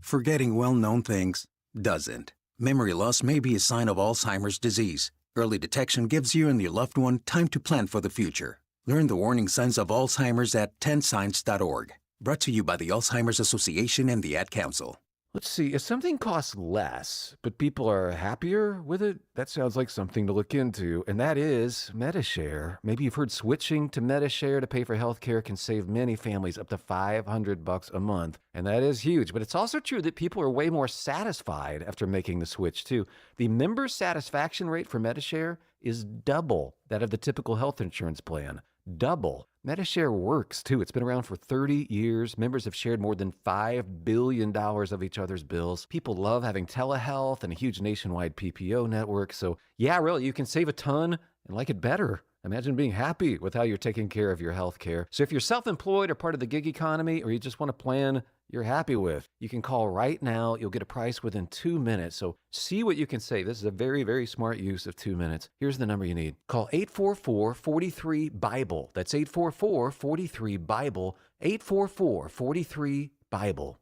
Forgetting well-known things doesn't. Memory loss may be a sign of Alzheimer's disease. Early detection gives you and your loved one time to plan for the future. Learn the warning signs of Alzheimer's at 10signs.org. Brought to you by the Alzheimer's Association and the Ad Council. Let's see, if something costs less, but people are happier with it, that sounds like something to look into, and that is MediShare. Maybe you've heard switching to MediShare to pay for healthcare can save many families up to $500 a month, and that is huge. But it's also true that people are way more satisfied after making the switch, too. The member satisfaction rate for MediShare is double that of the typical health insurance plan. Double. MediShare works, too. It's been around for 30 years. Members have shared more than $5 billion of each other's bills. People love having telehealth and a huge nationwide PPO network. So, yeah, really, you can save a ton and like it better. Imagine being happy with how you're taking care of your health care. So if you're self-employed or part of the gig economy, or you just want a plan you're happy with, you can call right now. You'll get a price within 2 minutes. So see what you can save. This is a very, very smart use of 2 minutes. Here's the number you need. Call 844-43-BIBLE. That's 844-43-BIBLE. 844-43-BIBLE.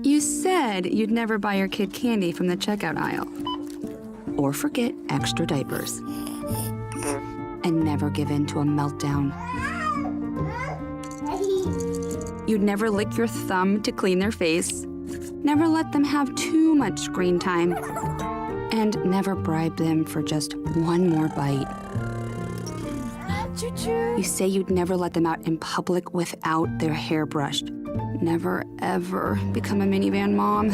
You said you'd never buy your kid candy from the checkout aisle. Or forget extra diapers. And never give in to a meltdown. You'd never lick your thumb to clean their face. Never let them have too much screen time. And never bribe them for just one more bite. You say you'd never let them out in public without their hair brushed. Never, ever become a minivan mom.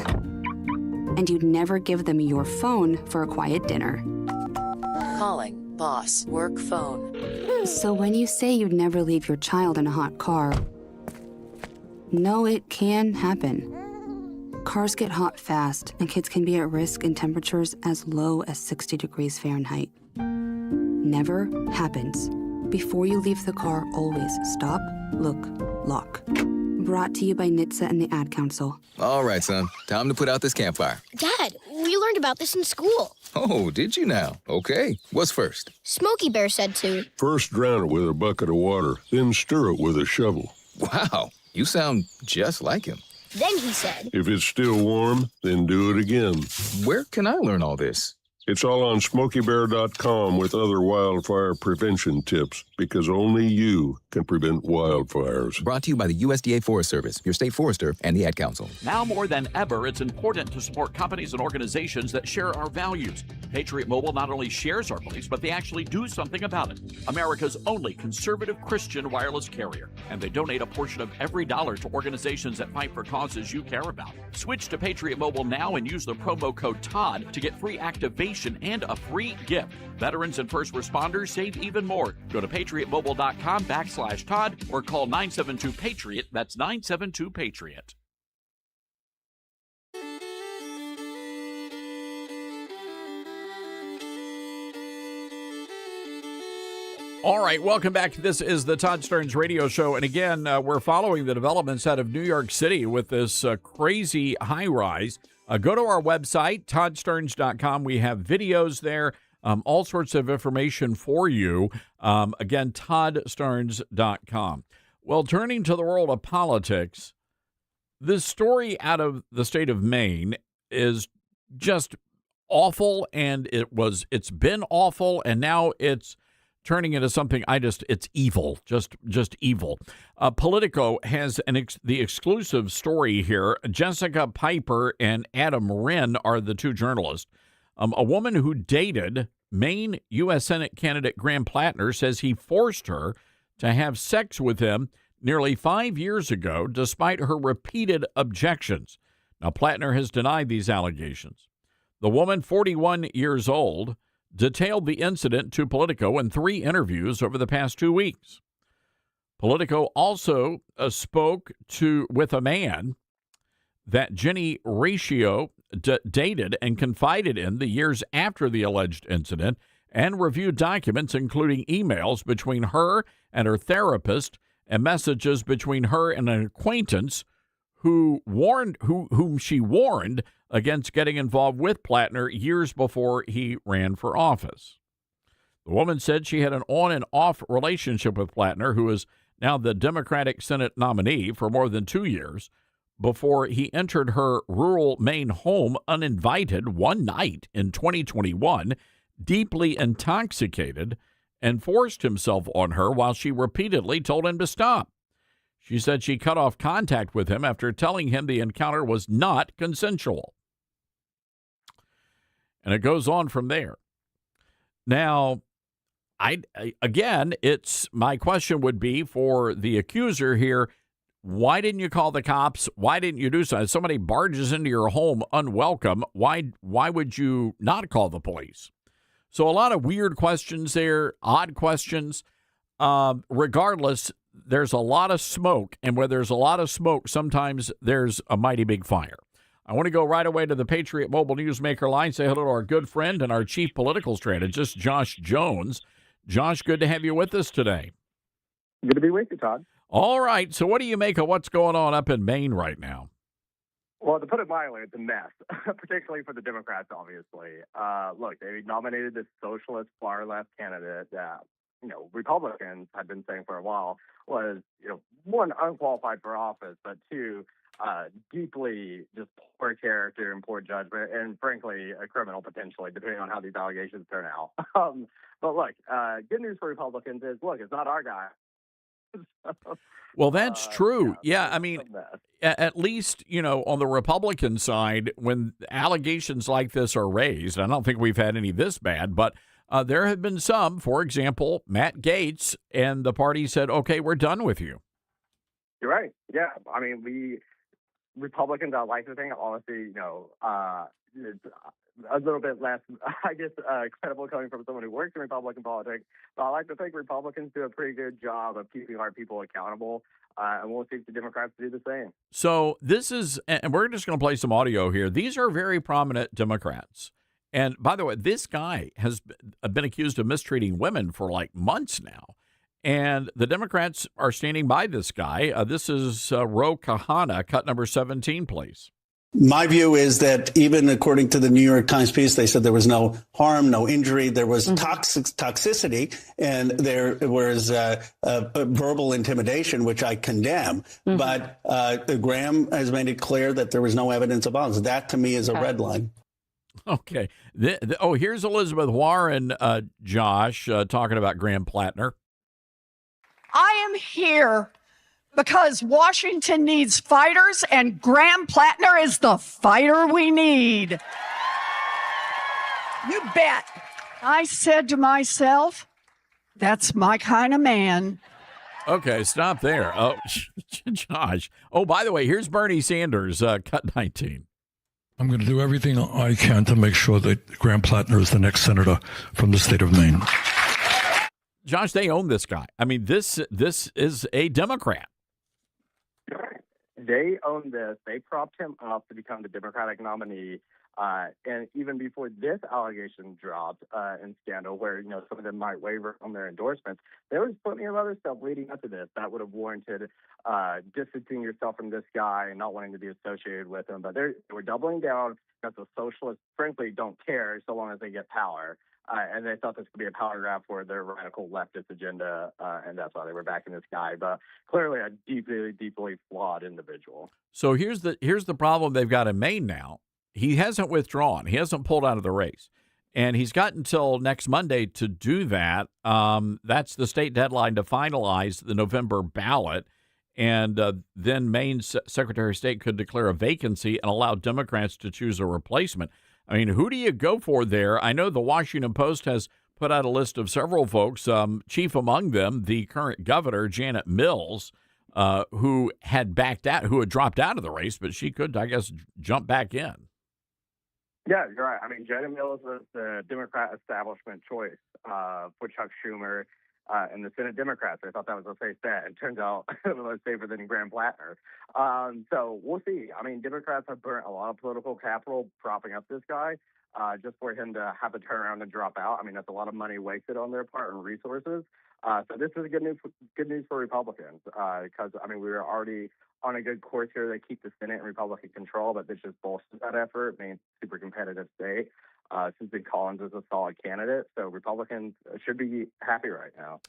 And you'd never give them your phone for a quiet dinner. Calling boss work phone. So when you say you'd never leave your child in a hot car, no, it can happen. Cars get hot fast, and kids can be at risk in temperatures as low as 60 degrees Fahrenheit. Never happens. Before you leave the car, always stop, look, lock. Brought to you by NHTSA and the Ad Council. All right, son. Time to put out this campfire. Dad, we learned about this in school. Oh, did you now? Okay. What's first? Smokey Bear said to. First drown it with a bucket of water, then stir it with a shovel. Wow, you sound just like him. Then he said. If it's still warm, then do it again. Where can I learn all this? It's all on SmokeyBear.com with other wildfire prevention tips, because only you can prevent wildfires. Brought to you by the USDA Forest Service, your state forester, and the Ad Council. Now more than ever, it's important to support companies and organizations that share our values. Patriot Mobile not only shares our beliefs, but they actually do something about it. America's only conservative Christian wireless carrier. And they donate a portion of every dollar to organizations that fight for causes you care about. Switch to Patriot Mobile now and use the promo code TODD to get free activation and a free gift. Veterans and first responders save even more. Go to patriotmobile.com/Todd or call 972-PATRIOT. That's 972-PATRIOT. All right, welcome back. This is the Todd Stearns Radio Show. And again, we're following the developments out of New York City with this crazy high rise. Go to our website, toddstearns.com. We have videos there, all sorts of information for you. Again, toddstearns.com. Well, turning to the world of politics, this story out of the state of Maine is just awful, and it's been awful, and now it's turning into something it's evil, just evil. Politico has the exclusive story here. Jessica Piper and Adam Wren are the two journalists. A woman who dated Maine U.S. Senate candidate Graham Plattner says he forced her to have sex with him nearly 5 years ago, despite her repeated objections. Now, Plattner has denied these allegations. The woman, 41 years old, detailed the incident to Politico in 3 interviews over the past 2 weeks. Politico also spoke with a man that Jenny Ratio dated and confided in the years after the alleged incident, and reviewed documents including emails between her and her therapist and messages between her and an acquaintance whom she warned against getting involved with Plattner years before he ran for office. The woman said she had an on and off relationship with Plattner, who is now the Democratic Senate nominee, for more than 2 years, before he entered her rural Maine home uninvited one night in 2021, deeply intoxicated, and forced himself on her while she repeatedly told him to stop. She said she cut off contact with him after telling him the encounter was not consensual. And it goes on from there. Now, my question would be for the accuser here, why didn't you call the cops? Why didn't you do so? If somebody barges into your home unwelcome, why would you not call the police? So a lot of weird questions there, odd questions. Regardless, there's a lot of smoke, and where there's a lot of smoke, sometimes there's a mighty big fire. I want to go right away to the Patriot Mobile Newsmaker line, say hello to our good friend and our chief political strategist, Josh Jones. Josh, good to have you with us today. Good to be with you, Todd. All right, so what do you make of what's going on up in Maine right now? Well, to put it mildly, it's a mess, particularly for the Democrats, obviously. Look, they nominated this socialist far-left candidate that, Republicans had been saying for a while was, one, unqualified for office, but two, deeply just poor character and poor judgment, and frankly, a criminal potentially, depending on how these allegations turn out. But look, good news for Republicans is, look, it's not our guy. Well, that's true. Yeah, I mean, at least, on the Republican side, when allegations like this are raised, I don't think we've had any this bad, but there have been some. For example, Matt Gaetz and the party said, okay, we're done with you. You're right. Yeah. I mean, Republicans, I like to think, honestly, it's a little bit less, credible coming from someone who works in Republican politics. But I like to think Republicans do a pretty good job of keeping our people accountable, and we'll see if the Democrats do the same. So this is, and we're just going to play some audio here. These are very prominent Democrats. And by the way, this guy has been accused of mistreating women for like months now. And the Democrats are standing by this guy. This is Ro Kahana, cut number 17, please. My view is that even according to the New York Times piece, they said there was no harm, no injury. There was toxicity, and there was verbal intimidation, which I condemn. Mm-hmm. But Graham has made it clear that there was no evidence of violence. That, to me, is a red line. Okay. Here's Elizabeth Warren, Josh, talking about Graham Plattner. I am here because Washington needs fighters, and Graham Plattner is the fighter we need. You bet. I said to myself, that's my kind of man. Okay, stop there. Oh, Josh. Oh, by the way, here's Bernie Sanders, cut 19. I'm going to do everything I can to make sure that Graham Plattner is the next senator from the state of Maine. Josh, they own this guy. I mean, this is a Democrat. They own this. They propped him up to become the Democratic nominee. And even before this allegation dropped and scandal, where some of them might waver on their endorsements, there was plenty of other stuff leading up to this that would have warranted distancing yourself from this guy and not wanting to be associated with him. But they were doubling down because the socialists, frankly, don't care so long as they get power. And they thought this could be a power grab for their radical leftist agenda, and that's why they were backing this guy. But clearly a deeply, deeply flawed individual. So here's the problem they've got in Maine now. He hasn't withdrawn. He hasn't pulled out of the race. And he's got until next Monday to do that. That's the state deadline to finalize the November ballot. And then Maine's Secretary of State could declare a vacancy and allow Democrats to choose a replacement. I mean, who do you go for there? I know the Washington Post has put out a list of several folks, chief among them, the current governor, Janet Mills, who had dropped out of the race, but she could, I guess, jump back in. Yeah, you're right. I mean, Janet Mills was the Democrat establishment choice for Chuck Schumer and the Senate Democrats. I thought that was a safe bet. It turns out it was safer than Graham Plattner. So we'll see. I mean, Democrats have burnt a lot of political capital propping up this guy just for him to have to turn around and drop out. I mean, that's a lot of money wasted on their part and resources. So this is good news for Republicans because, I mean, we were already on a good course here. They keep the Senate in Republican control, but this just bolsters that effort. Maine super competitive state. Susan Collins is a solid candidate, so Republicans should be happy right now.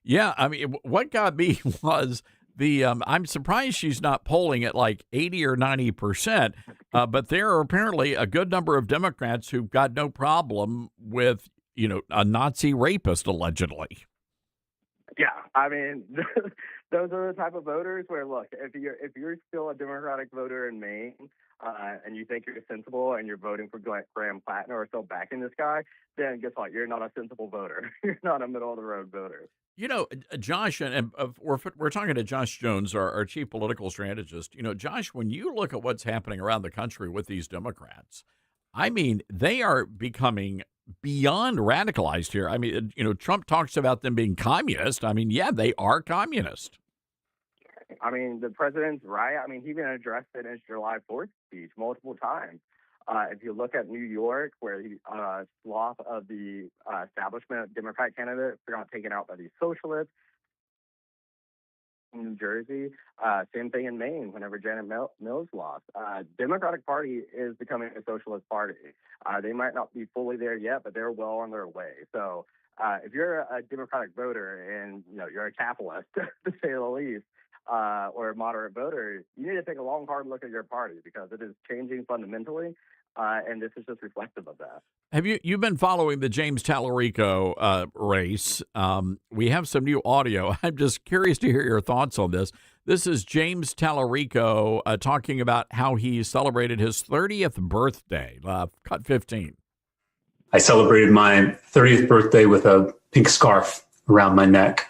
Yeah, I mean, what got me was I'm surprised she's not polling at like 80 or 90%, but there are apparently a good number of Democrats who've got no problem with, a Nazi rapist, allegedly. Yeah, I mean, those are the type of voters where, look, if you're still a Democratic voter in Maine and you think you're sensible and you're voting for Graham Plattner or still backing this guy, then guess what? You're not a sensible voter. You're not a middle-of-the-road voter. Josh, and we're talking to Josh Jones, our chief political strategist. Josh, when you look at what's happening around the country with these Democrats, I mean, they are becoming beyond radicalized here. I mean, Trump talks about them being communist. I mean, yeah, they are communist. I mean, the president's right. I mean, he even addressed it in his July 4th speech multiple times. If you look at New York, where he sloth of the establishment Democrat candidates got taken out by these socialists. In New Jersey, same thing in Maine. Whenever Janet Mills lost, Democratic Party is becoming a socialist party. They might not be fully there yet, but they're well on their way. So, if you're a Democratic voter and you're a capitalist, to say the least, or a moderate voter, you need to take a long, hard look at your party because it is changing fundamentally, and this is just reflective of that. Have you've been following the James Tallarico race? We have some new audio. I'm just curious to hear your thoughts on this. This is James Tallarico talking about how he celebrated his 30th birthday. Cut 15. I celebrated my 30th birthday with a pink scarf around my neck.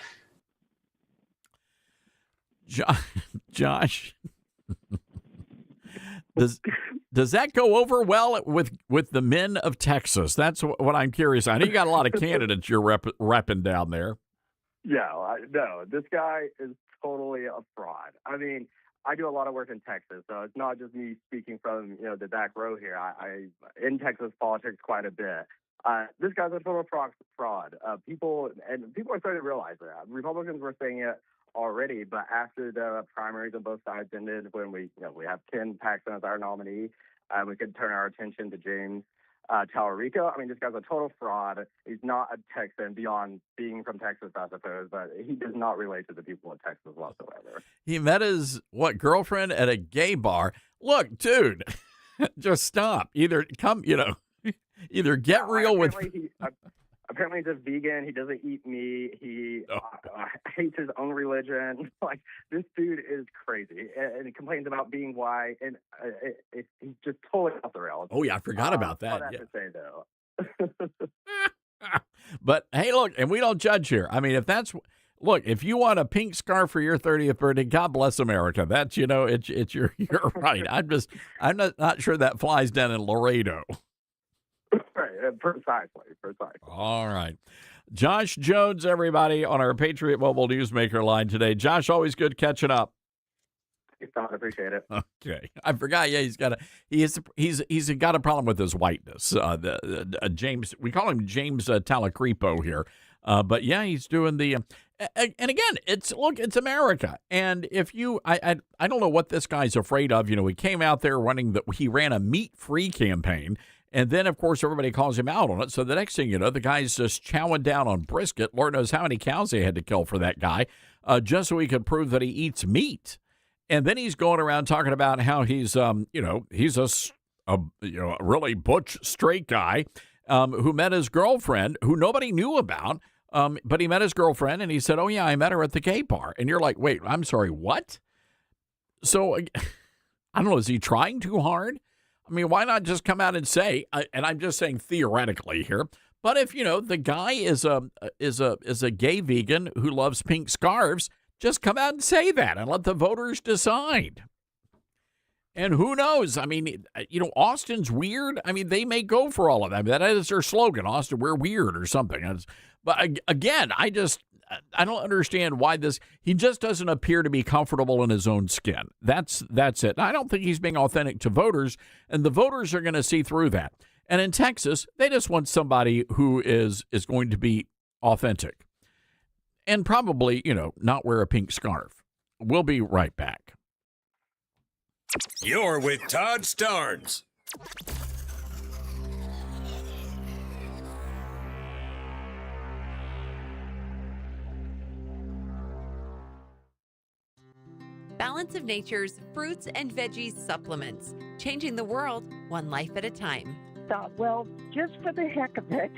Josh, does that go over well with the men of Texas? That's what I'm curious. I know you got a lot of candidates you're repping down there. Yeah, no, this guy is totally a fraud. I mean, I do a lot of work in Texas, so it's not just me speaking from the back row here. I in Texas politics quite a bit. This guy's a total fraud. People are starting to realize that. Republicans were saying it already, but after the primaries on both sides ended, when we have Ken Paxton as our nominee, we could turn our attention to James Tallarico. I mean, this guy's a total fraud. He's not a Texan beyond being from Texas, I suppose, but he does not relate to the people of Texas whatsoever. He met his girlfriend at a gay bar. Look, dude, just stop. Either get real with. Apparently he's a vegan. He doesn't eat meat. He hates his own religion. Like, this dude is crazy. And he complains about being white. And he's just totally off the rails. Oh, yeah, I forgot about that. All I have to say, though. But, hey, look, and we don't judge here. I mean, if you want a pink scarf for your 30th birthday, God bless America. That's, you're right. I'm not sure that flies down in Laredo. Right, precisely. All right. Josh Jones, everybody, on our Patriot Mobile Newsmaker line today. Josh, always good catching up. I appreciate it. Okay, I forgot. Yeah, he's got a problem with his whiteness. James, we call him James Talacrepo here, but yeah, he's doing the. And again, it's America, and if I don't know what this guy's afraid of. You know, he came out there he ran a meat-free campaign. And then, of course, everybody calls him out on it. So the next thing you know, the guy's just chowing down on brisket. Lord knows how many cows they had to kill for that guy, just so he could prove that he eats meat. And then he's going around talking about how he's a really butch straight guy who met his girlfriend, who nobody knew about. But he met his girlfriend, and he said, "Oh yeah, I met her at the gay bar." And you're like, "Wait, I'm sorry, what?" So I don't know. Is he trying too hard? I mean, why not just come out and say, and I'm just saying theoretically here, but if, the guy is a gay vegan who loves pink scarves, just come out and say that and let the voters decide. And who knows? I mean, Austin's weird. I mean, they may go for all of that. That is their slogan, Austin, we're weird or something. But again, I don't understand why he just doesn't appear to be comfortable in his own skin. That's it. And I don't think he's being authentic to voters, and the voters are going to see through that. And in Texas, they just want somebody who is going to be authentic and probably, not wear a pink scarf. We'll be right back. You're with Todd Starnes. Balance of Nature's fruits and veggies supplements, changing the world one life at a time. Thought, well, just for the heck of it,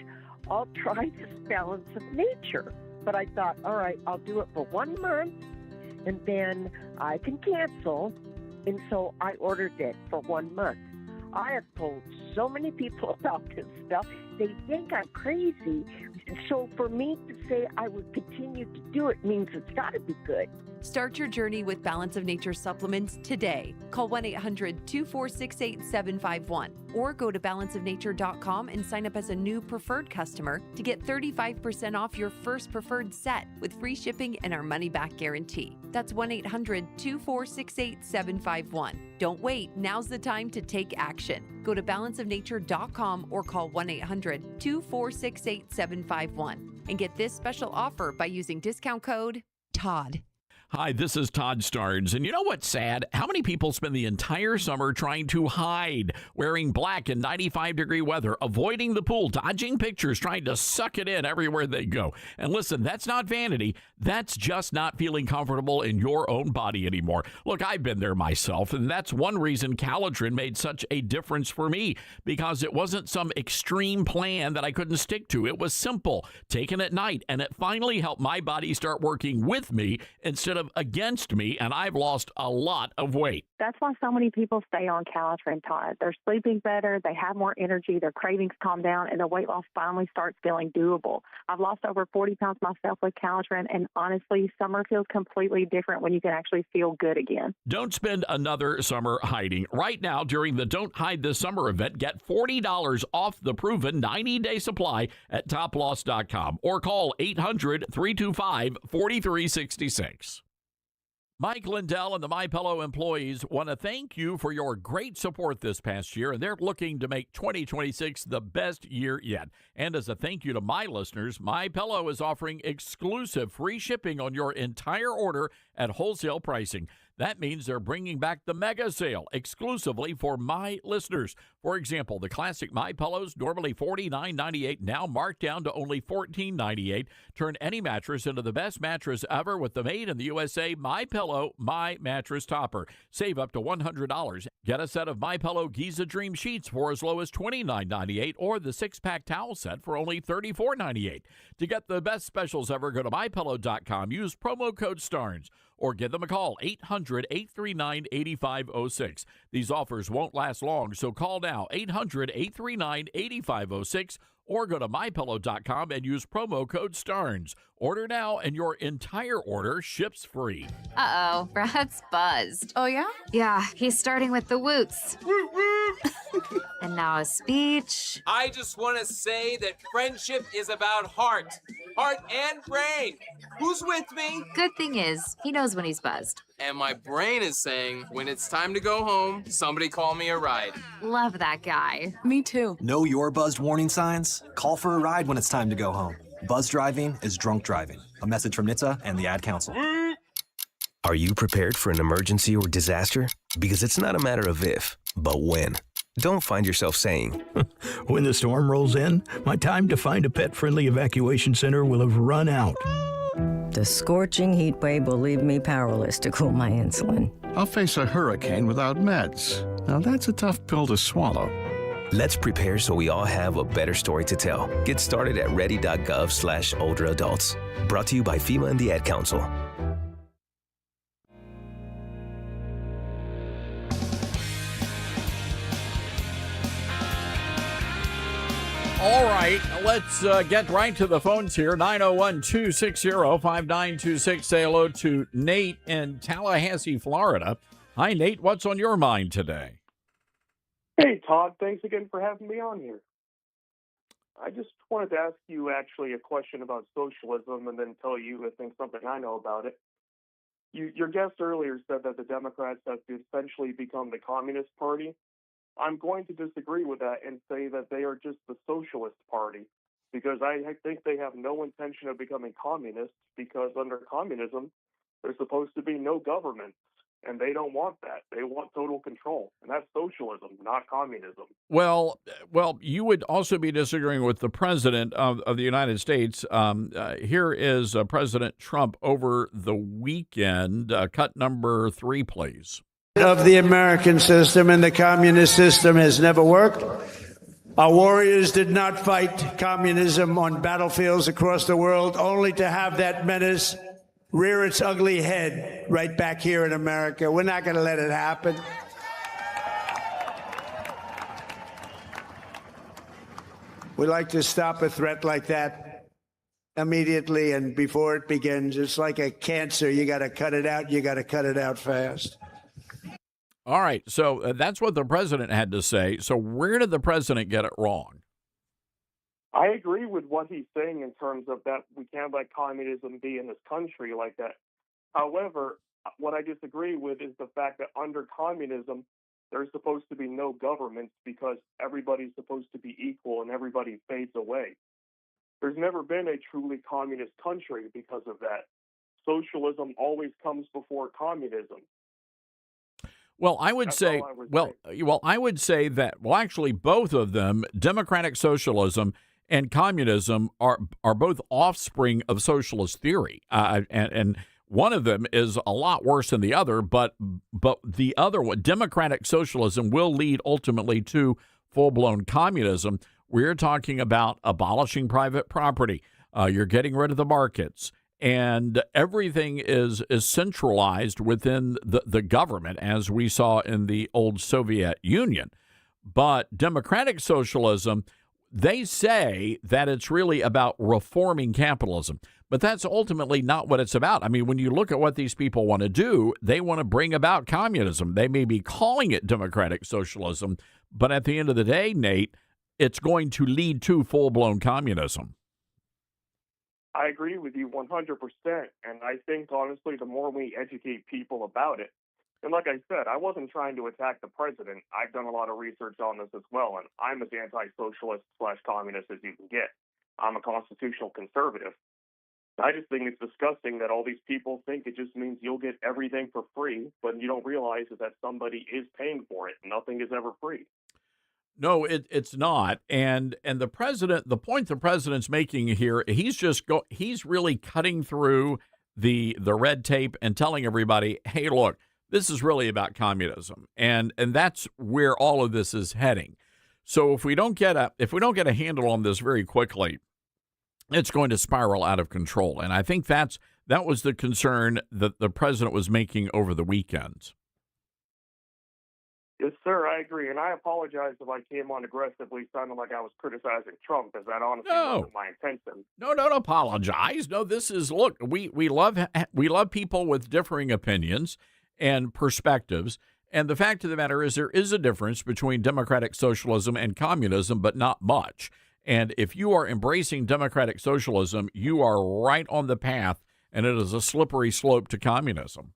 I'll try this Balance of Nature. But I thought, all right, I'll do it for 1 month, and then I can cancel. And so I ordered it for 1 month. I have told so many people about this stuff. They think I'm crazy. So for me to say I would continue to do it means it's got to be good. Start your journey with Balance of Nature supplements today. Call 1-800-246-8751 or go to balanceofnature.com and sign up as a new preferred customer to get 35% off your first preferred set with free shipping and our money-back guarantee. That's 1-800-246-8751. Don't wait. Now's the time to take action. Go to balanceofnature.com or call 1-800-246-8751 and get this special offer by using discount code TODD. Hi, this is Todd Starnes, and you know what's sad? How many people spend the entire summer trying to hide, wearing black in 95-degree weather, avoiding the pool, dodging pictures, trying to suck it in everywhere they go. And listen, that's not vanity. That's just not feeling comfortable in your own body anymore. Look, I've been there myself, and that's one reason Calotren made such a difference for me, because it wasn't some extreme plan that I couldn't stick to. It was simple, taken at night, and it finally helped my body start working with me instead of against me, and I've lost a lot of weight. That's why so many people stay on Calotren, Todd. They're sleeping better, they have more energy, their cravings calm down, and their weight loss finally starts feeling doable. I've lost over 40 pounds myself with Calotren, and honestly, summer feels completely different when you can actually feel good again. Don't spend another summer hiding. Right now, during the Don't Hide This Summer event, get $40 off the proven 90-day supply at toploss.com or call 800-325-4366. Mike Lindell and the MyPillow employees want to thank you for your great support this past year, and they're looking to make 2026 the best year yet. And as a thank you to my listeners, MyPillow is offering exclusive free shipping on your entire order at wholesale pricing. That means they're bringing back the mega sale exclusively for my listeners. For example, the classic My Pillows, normally $49.98, now marked down to only $14.98. Turn any mattress into the best mattress ever with the made in the USA My Pillow My Mattress Topper. Save up to $100. Get a set of My Pillow Giza Dream Sheets for as low as $29.98 or the 6-pack towel set for only $34.98. To get the best specials ever, go to MyPillow.com. Use promo code STARNS or give them a call, 800-839-8506. These offers won't last long, so call now, 800-839-8506, or go to MyPillow.com and use promo code STARNS. Order now, and your entire order ships free. Uh-oh, Brad's buzzed. Oh, yeah? Yeah, he's starting with the woots. And now a speech. I just want to say that friendship is about heart and brain. Who's with me? Good thing is, he knows when he's buzzed. And my brain is saying, when it's time to go home, somebody call me a ride. Love that guy. Me too. Know your buzzed warning signs? Call for a ride when it's time to go home. Buzz driving is drunk driving. A message from NHTSA and the Ad Council. Are you prepared for an emergency or disaster? Because it's not a matter of if, but when. Don't find yourself saying, when the storm rolls in, my time to find a pet-friendly evacuation center will have run out. The scorching heat wave will leave me powerless to cool my insulin. I'll face a hurricane without meds. Now that's a tough pill to swallow. Let's prepare so we all have a better story to tell. Get started at ready.gov/older adults. Brought to you by FEMA and the Ad Council. All right, let's get right to the phones here. 901-260-5926. Say hello to Nate in Tallahassee, Florida. Hi, Nate. What's on your mind today? Hey, Todd. Thanks again for having me on here. I just wanted to ask you actually a question about socialism and then tell you I think something I know about it. Your guest earlier said that the Democrats have essentially become the Communist Party. I'm going to disagree with that and say that they are just the Socialist Party, because I think they have no intention of becoming communist, because under communism, there's supposed to be no government, and they don't want that. They want total control, and that's socialism, not communism. Well, you would also be disagreeing with the president of the United States. Here is President Trump over the weekend. Cut number 3, please. Of the American system, and the communist system has never worked. Our warriors did not fight communism on battlefields across the world, only to have that menace rear its ugly head right back here in America. We're not going to let it happen. We like to stop a threat like that immediately and before it begins. It's like a cancer. You got to cut it out. You got to cut it out fast. All right, so that's what the president had to say. So where did the president get it wrong? I agree with what he's saying in terms of that we can't let communism be in this country like that. However, what I disagree with is the fact that under communism, there's supposed to be no government because everybody's supposed to be equal and everybody fades away. There's never been a truly communist country because of that. Socialism always comes before communism. Well, I would say, I would say that, actually, both of them, democratic socialism and communism, are both offspring of socialist theory, and one of them is a lot worse than the other. But the other one, democratic socialism, will lead ultimately to full-blown communism. We're talking about abolishing private property. You're getting rid of the markets. And everything is centralized within the government, as we saw in the old Soviet Union. But democratic socialism, they say that it's really about reforming capitalism. But that's ultimately not what it's about. I mean, when you look at what these people want to do, they want to bring about communism. They may be calling it democratic socialism, but at the end of the day, Nate, it's going to lead to full-blown communism. I agree with you 100%, and I think, honestly, the more we educate people about it, and like I said, I wasn't trying to attack the president. I've done a lot of research on this as well, and I'm as anti-socialist/communist as you can get. I'm a constitutional conservative. I just think it's disgusting that all these people think it just means you'll get everything for free, but you don't realize that somebody is paying for it. Nothing is ever free. No, it's not. And the president, the point the president's making here, he's really cutting through the red tape and telling everybody, hey, look, this is really about communism. And that's where all of this is heading. So if we don't get a handle on this very quickly, it's going to spiral out of control. And I think that was the concern that the president was making over the weekend. Yes, sir, I agree. And I apologize if I came on aggressively, sounding like I was criticizing Trump, because that honestly wasn't my intention. No, don't apologize. No, this is, look, we love people with differing opinions and perspectives. And the fact of the matter is there is a difference between democratic socialism and communism, but not much. And if you are embracing democratic socialism, you are right on the path, and it is a slippery slope to communism.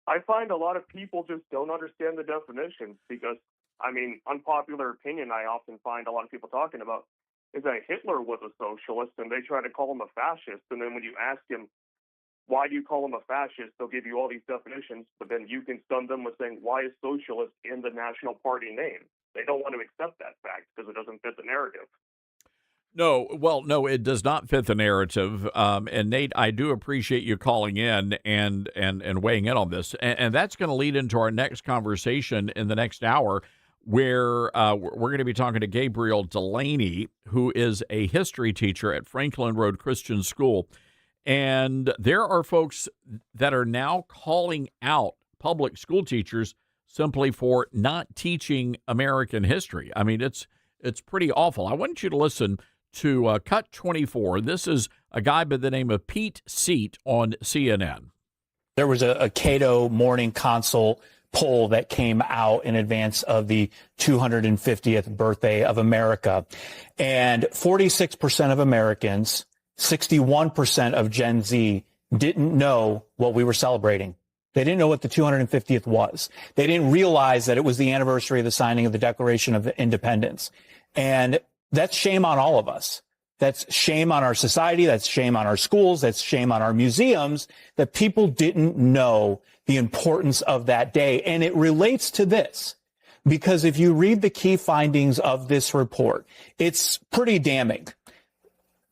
I find a lot of people just don't understand the definitions because, I mean, unpopular opinion I often find a lot of people talking about is that Hitler was a socialist and they try to call him a fascist. And then when you ask him, why do you call him a fascist? They'll give you all these definitions, but then you can stun them with saying, why is socialist in the National Party name? They don't want to accept that fact because it doesn't fit the narrative. No, it does not fit the narrative. And Nate, I do appreciate you calling in and weighing in on this. And that's going to lead into our next conversation in the next hour, where we're going to be talking to Gabriel Delaney, who is a history teacher at Franklin Road Christian School. And there are folks that are now calling out public school teachers simply for not teaching American history. I mean, it's pretty awful. I want you to listen to Cut 24. This is a guy by the name of Pete Seat on CNN. There was a Cato Morning Consult poll that came out in advance of the 250th birthday of America. And 46% of Americans, 61% of Gen Z didn't know what we were celebrating. They didn't know what the 250th was. They didn't realize that it was the anniversary of the signing of the Declaration of Independence. And that's shame on all of us. That's shame on our society. That's shame on our schools. That's shame on our museums that people didn't know the importance of that day. And it relates to this because if you read the key findings of this report, it's pretty damning.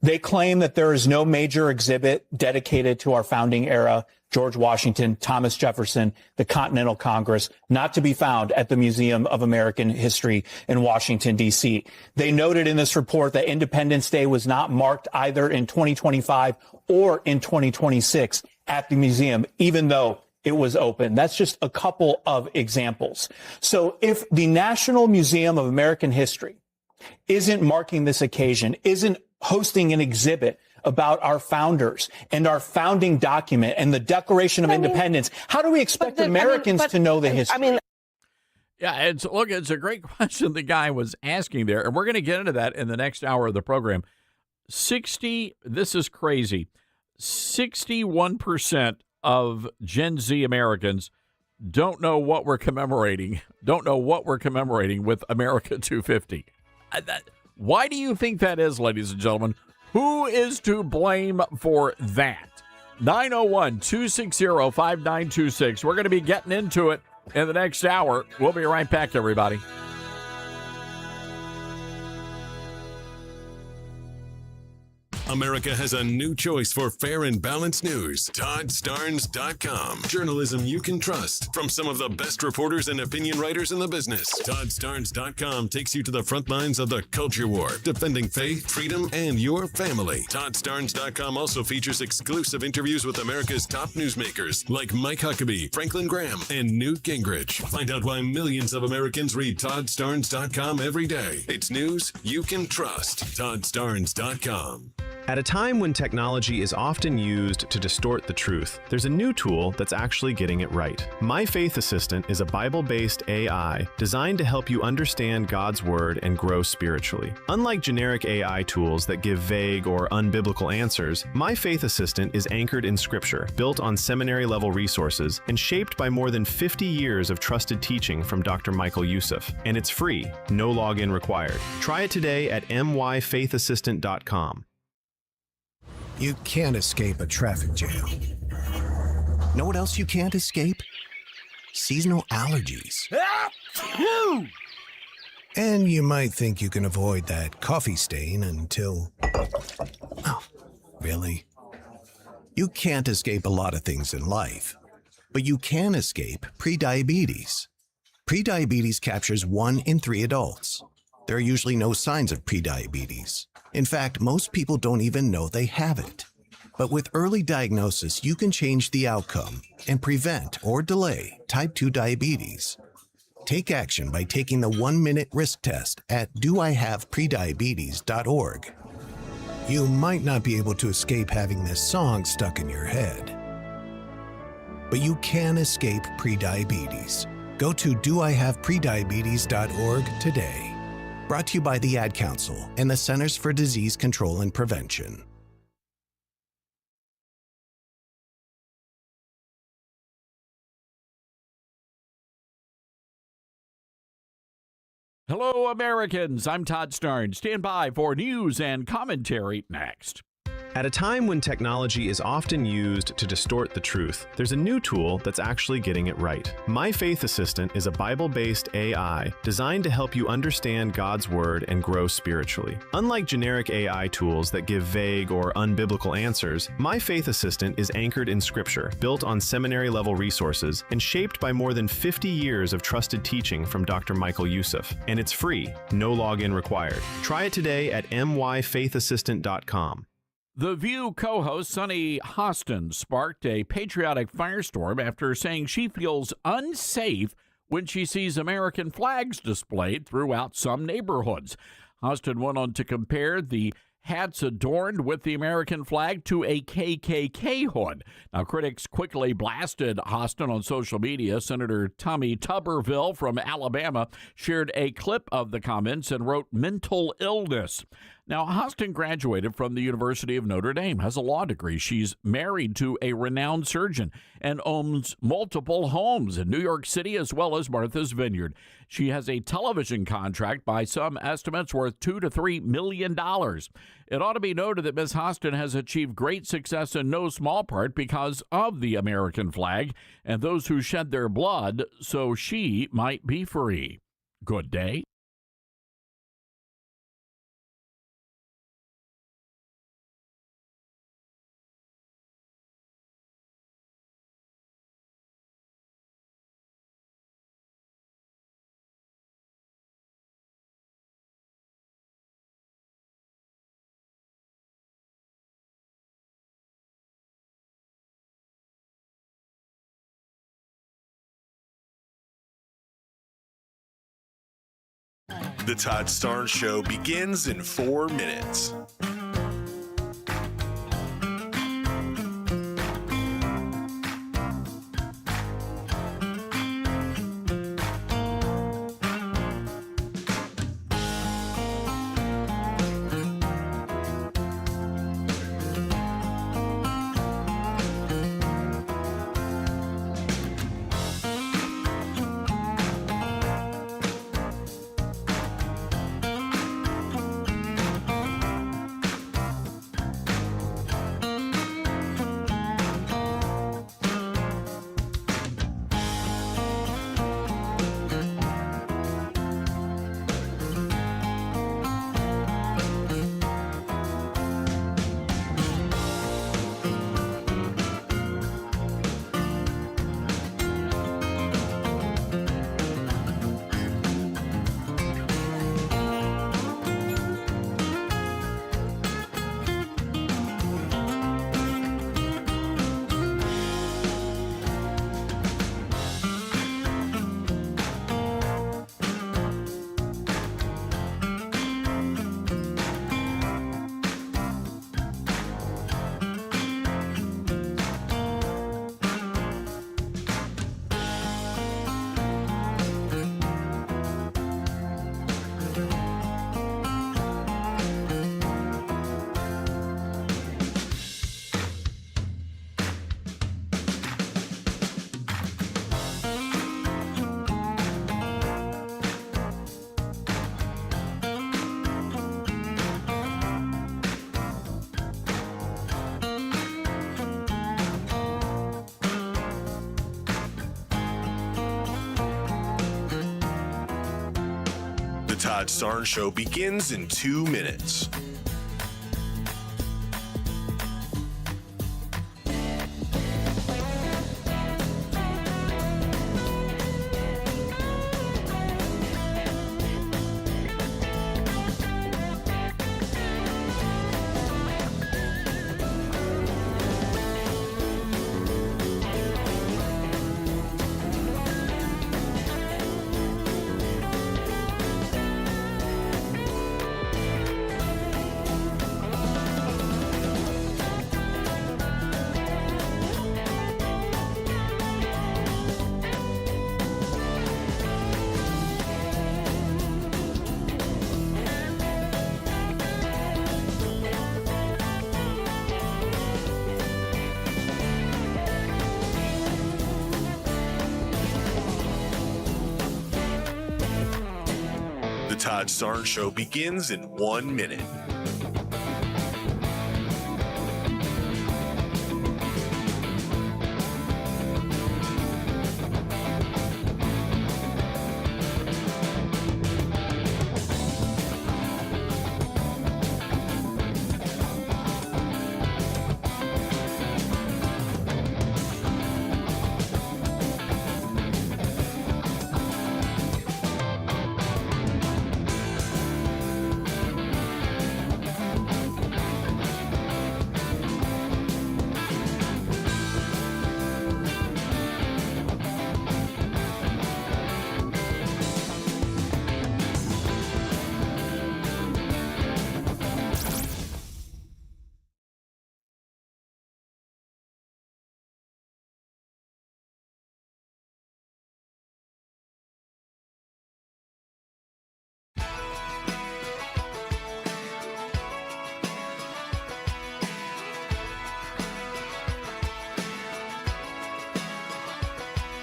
They claim that there is no major exhibit dedicated to our founding era, George Washington, Thomas Jefferson, the Continental Congress, not to be found at the Museum of American History in Washington, D.C. They noted in this report that Independence Day was not marked either in 2025 or in 2026 at the museum, even though it was open. That's just a couple of examples. So if the National Museum of American History isn't marking this occasion, isn't hosting an exhibit about our founders and our founding document and the Declaration of Independence, how do we expect Americans to know the history? Yeah, it's a great question the guy was asking there, and we're going to get into that in the next hour of the program. This is crazy. 61% of Gen Z Americans don't know what we're commemorating with America 250. Why do you think that is, ladies and gentlemen? Who is to blame for that? 901-260-5926. We're going to be getting into it in the next hour. We'll be right back, everybody. America has a new choice for fair and balanced news. ToddStarnes.com. Journalism you can trust from some of the best reporters and opinion writers in the business. ToddStarnes.com takes you to the front lines of the culture war, defending faith, freedom, and your family. ToddStarnes.com also features exclusive interviews with America's top newsmakers like Mike Huckabee, Franklin Graham, and Newt Gingrich. Find out why millions of Americans read ToddStarnes.com every day. It's news you can trust. ToddStarnes.com. At a time when technology is often used to distort the truth, there's a new tool that's actually getting it right. My Faith Assistant is a Bible-based AI designed to help you understand God's Word and grow spiritually. Unlike generic AI tools that give vague or unbiblical answers, My Faith Assistant is anchored in Scripture, built on seminary-level resources, and shaped by more than 50 years of trusted teaching from Dr. Michael Youssef. And it's free, no login required. Try it today at myfaithassistant.com. You can't escape a traffic jam. Know what else you can't escape? Seasonal allergies. And you might think you can avoid that coffee stain until... Oh, really? You can't escape a lot of things in life, but you can escape prediabetes. Prediabetes captures 1 in 3 adults. There are usually no signs of prediabetes. In fact, most people don't even know they have it. But with early diagnosis, you can change the outcome and prevent or delay type 2 diabetes. Take action by taking the 1-minute risk test at doihaveprediabetes.org. You might not be able to escape having this song stuck in your head, but you can escape prediabetes. Go to doihaveprediabetes.org today. Brought to you by the Ad Council and the Centers for Disease Control and Prevention. Hello, Americans. I'm Todd Starnes. Stand by for news and commentary next. At a time when technology is often used to distort the truth, there's a new tool that's actually getting it right. My Faith Assistant is a Bible-based AI designed to help you understand God's Word and grow spiritually. Unlike generic AI tools that give vague or unbiblical answers, My Faith Assistant is anchored in Scripture, built on seminary-level resources, and shaped by more than 50 years of trusted teaching from Dr. Michael Youssef. And it's free, no login required. Try it today at myfaithassistant.com. The View co-host Sunny Hostin sparked a patriotic firestorm after saying she feels unsafe when she sees American flags displayed throughout some neighborhoods. Hostin went on to compare the hats adorned with the American flag to a KKK hood. Now, critics quickly blasted Hostin on social media. Senator Tommy Tuberville from Alabama shared a clip of the comments and wrote mental illness. Now, Hostin graduated from the University of Notre Dame, has a law degree. She's married to a renowned surgeon and owns multiple homes in New York City as well as Martha's Vineyard. She has a television contract by some estimates worth $2 to $3 million. It ought to be noted that Ms. Hostin has achieved great success in no small part because of the American flag and those who shed their blood so she might be free. Good day. The Todd Starnes Show begins in 4 minutes. Todd Starnes Show begins in 2 minutes. Todd Starnes Show begins in 1 minute.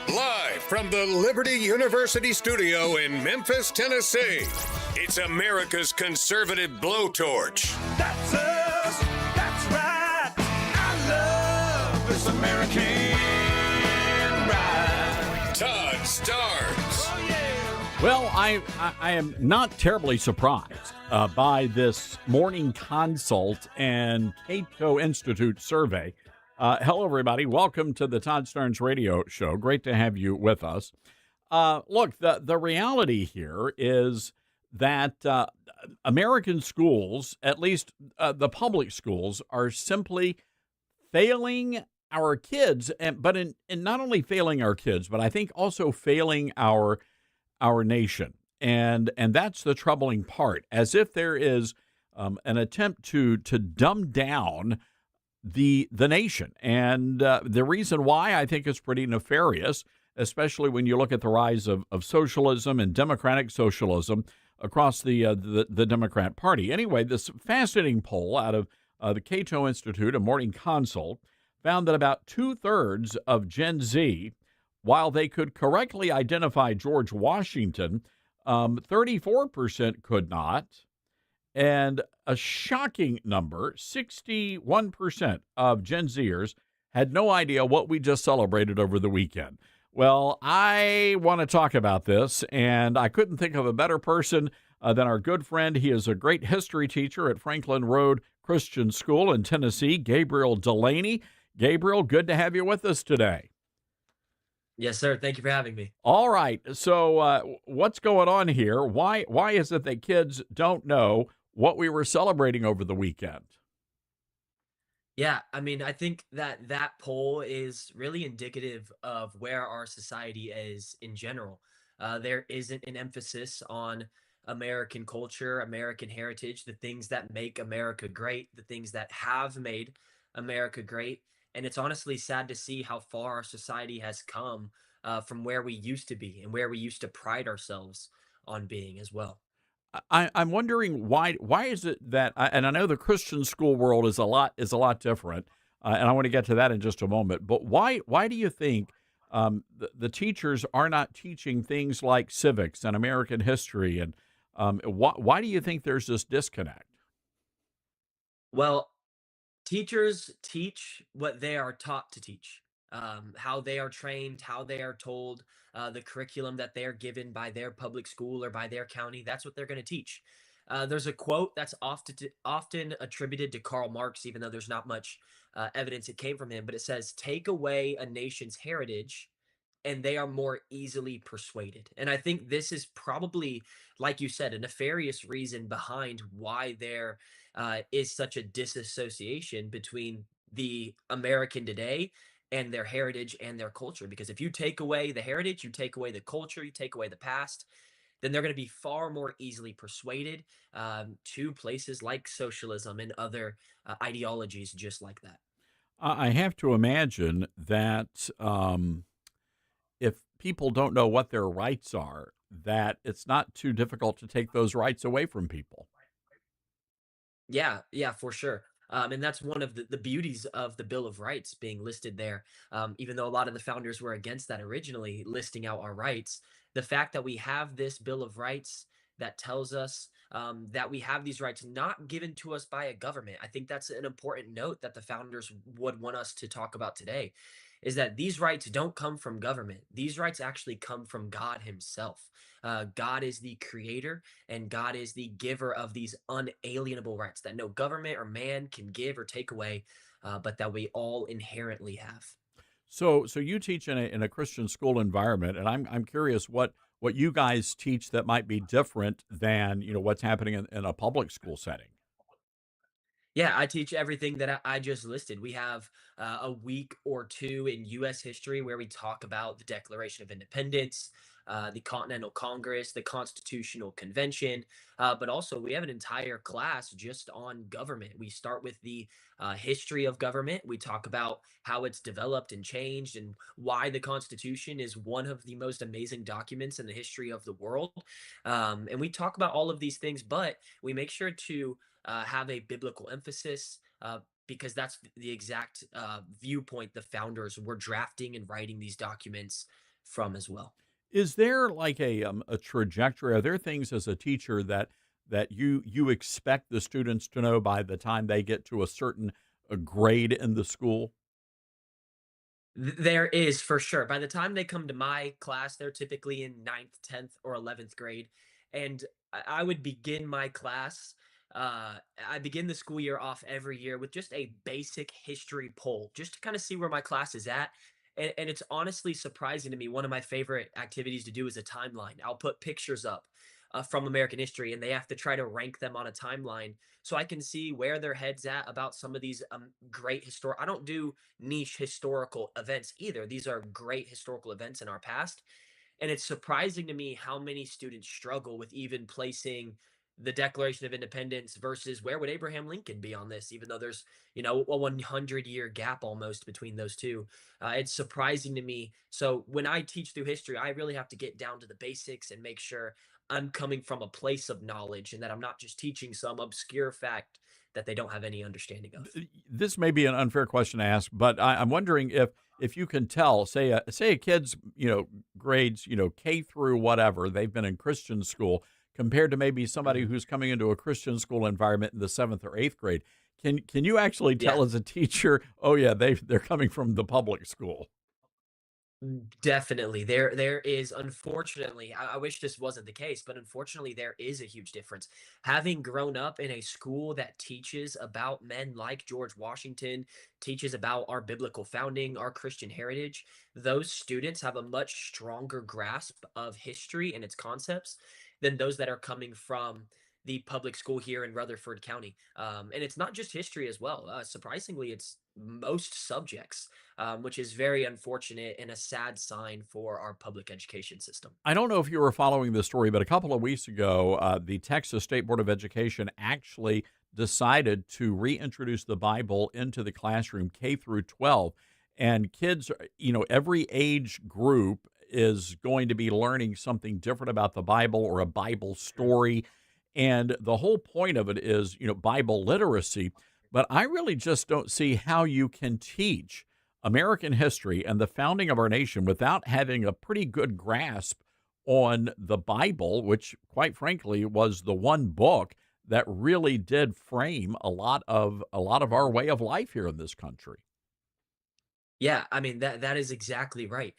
Live from the Liberty University studio in Memphis, Tennessee, it's America's conservative blowtorch. That's us. That's right. I love this American ride. Todd Starnes. Oh, yeah. Well, I am not terribly surprised by this Morning Consult and Cato Institute survey. Hello, everybody. Welcome to the Todd Starnes Radio Show. Great to have you with us. Look, the reality here is that American schools, at least the public schools, are simply failing our kids, but in not only failing our kids, but I think also failing our nation. And that's the troubling part, as if there is an attempt to dumb down the nation. And the reason why I think is pretty nefarious, especially when you look at the rise of socialism and democratic socialism across the Democrat Party. Anyway, this fascinating poll out of the Cato Institute, a Morning Consult, found that about 2/3 of Gen Z, while they could correctly identify George Washington, 34% could not. And a shocking number, 61% of Gen Zers had no idea what we just celebrated over the weekend. Well, I want to talk about this, and I couldn't think of a better person than our good friend. He is a great history teacher at Franklin Road Christian School in Tennessee, Gabriel Delaney. Gabriel, good to have you with us today. Yes, sir. Thank you for having me. All right. So what's going on here? Why is it that kids don't know what we were celebrating over the weekend? Yeah, I mean, I think that poll is really indicative of where our society is in general. There isn't an emphasis on American culture, American heritage, the things that make America great, the things that have made America great. And it's honestly sad to see how far our society has come from where we used to be and where we used to pride ourselves on being as well. I'm wondering why is it that, and I know the Christian school world is a lot different, and I want to get to that in just a moment. But why do you think the teachers are not teaching things like civics and American history, and why do you think there's this disconnect? Well, teachers teach what they are taught to teach, how they are trained, how they are told, the curriculum that they are given by their public school or by their county. That's what they're going to teach. There's a quote that's often attributed to Karl Marx, even though there's not much evidence it came from him, but it says, "Take away a nation's heritage, and they are more easily persuaded." And I think this is probably, like you said, a nefarious reason behind why there is such a disassociation between the American today and their heritage and their culture. Because if you take away the heritage, you take away the culture, you take away the past, then they're going to be far more easily persuaded to places like socialism and other ideologies just like that. I have to imagine that if people don't know what their rights are, that it's not too difficult to take those rights away from people. Yeah, yeah, for sure. And that's one of the beauties of the Bill of Rights being listed there. Even though a lot of the founders were against that originally, listing out our rights, the fact that we have this Bill of Rights that tells us that we have these rights not given to us by a government. I think that's an important note that the founders would want us to talk about today, is that these rights don't come from government. These rights actually come from God Himself. God is the creator, and God is the giver of these unalienable rights that no government or man can give or take away, but that we all inherently have. So you teach in a Christian school environment, and I'm curious what you guys teach that might be different than what's happening in a public school setting. Yeah, I teach everything that I just listed. We have a week or two in U.S. history where we talk about the Declaration of Independence, the Continental Congress, the Constitutional Convention, but also we have an entire class just on government. We start with the history of government. We talk about how it's developed and changed and why the Constitution is one of the most amazing documents in the history of the world. And we talk about all of these things, but we make sure to have a biblical emphasis, because that's the exact viewpoint the founders were drafting and writing these documents from as well. Is there like a trajectory? Are there things as a teacher that you expect the students to know by the time they get to a certain grade in the school? There is for sure. By the time they come to my class, they're typically in ninth, 10th, or 11th grade. And I would begin my class. I begin the school year off every year with just a basic history poll, just to kind of see where my class is at. And it's honestly surprising to me. One of my favorite activities to do is a timeline. I'll put pictures up from American history, and they have to try to rank them on a timeline so I can see where their heads at about some of these great historic. I don't do niche historical events either. These are great historical events in our past, and it's surprising to me how many students struggle with even placing the Declaration of Independence versus where would Abraham Lincoln be on this, even though there's, a 100-year gap almost between those two. It's surprising to me. So when I teach through history, I really have to get down to the basics and make sure I'm coming from a place of knowledge and that I'm not just teaching some obscure fact that they don't have any understanding of. This may be an unfair question to ask, but I'm wondering if you can tell, say a kid's grades K through whatever they've been in Christian school compared to maybe somebody who's coming into a Christian school environment in the 7th or 8th grade. Can you actually tell as a teacher, oh yeah, they're coming from the public school? Definitely. There is, unfortunately, I wish this wasn't the case, but unfortunately there is a huge difference. Having grown up in a school that teaches about men like George Washington, teaches about our biblical founding, our Christian heritage, those students have a much stronger grasp of history and its concepts than those that are coming from the public school here in Rutherford County. And it's not just history as well. Surprisingly, it's most subjects, which is very unfortunate and a sad sign for our public education system. I don't know if you were following this story, but a couple of weeks ago, the Texas State Board of Education actually decided to reintroduce the Bible into the classroom K through 12. And kids, every age group is going to be learning something different about the Bible or a Bible story. And the whole point of it is, Bible literacy. But I really just don't see how you can teach American history and the founding of our nation without having a pretty good grasp on the Bible, which, quite frankly, was the one book that really did frame a lot of our way of life here in this country. Yeah, I mean that is exactly right.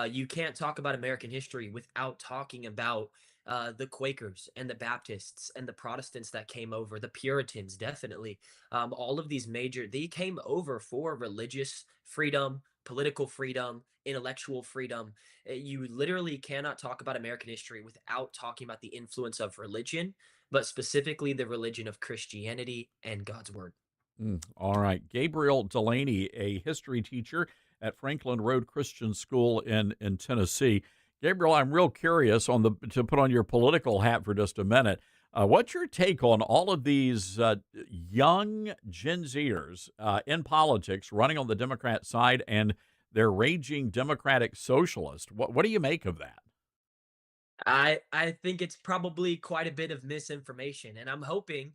You can't talk about American history without talking about the Quakers and the Baptists and the Protestants that came over, the Puritans, definitely. All of these they came over for religious freedom, political freedom, intellectual freedom. You literally cannot talk about American history without talking about the influence of religion, but specifically the religion of Christianity and God's word. All right. Gabriel Delaney, a history teacher at Franklin Road Christian School in Tennessee. Gabriel, I'm real curious to put on your political hat for just a minute. What's your take on all of these young Gen Zers in politics running on the Democrat side and they're raging Democratic socialist? What do you make of that? I think it's probably quite a bit of misinformation, and I'm hoping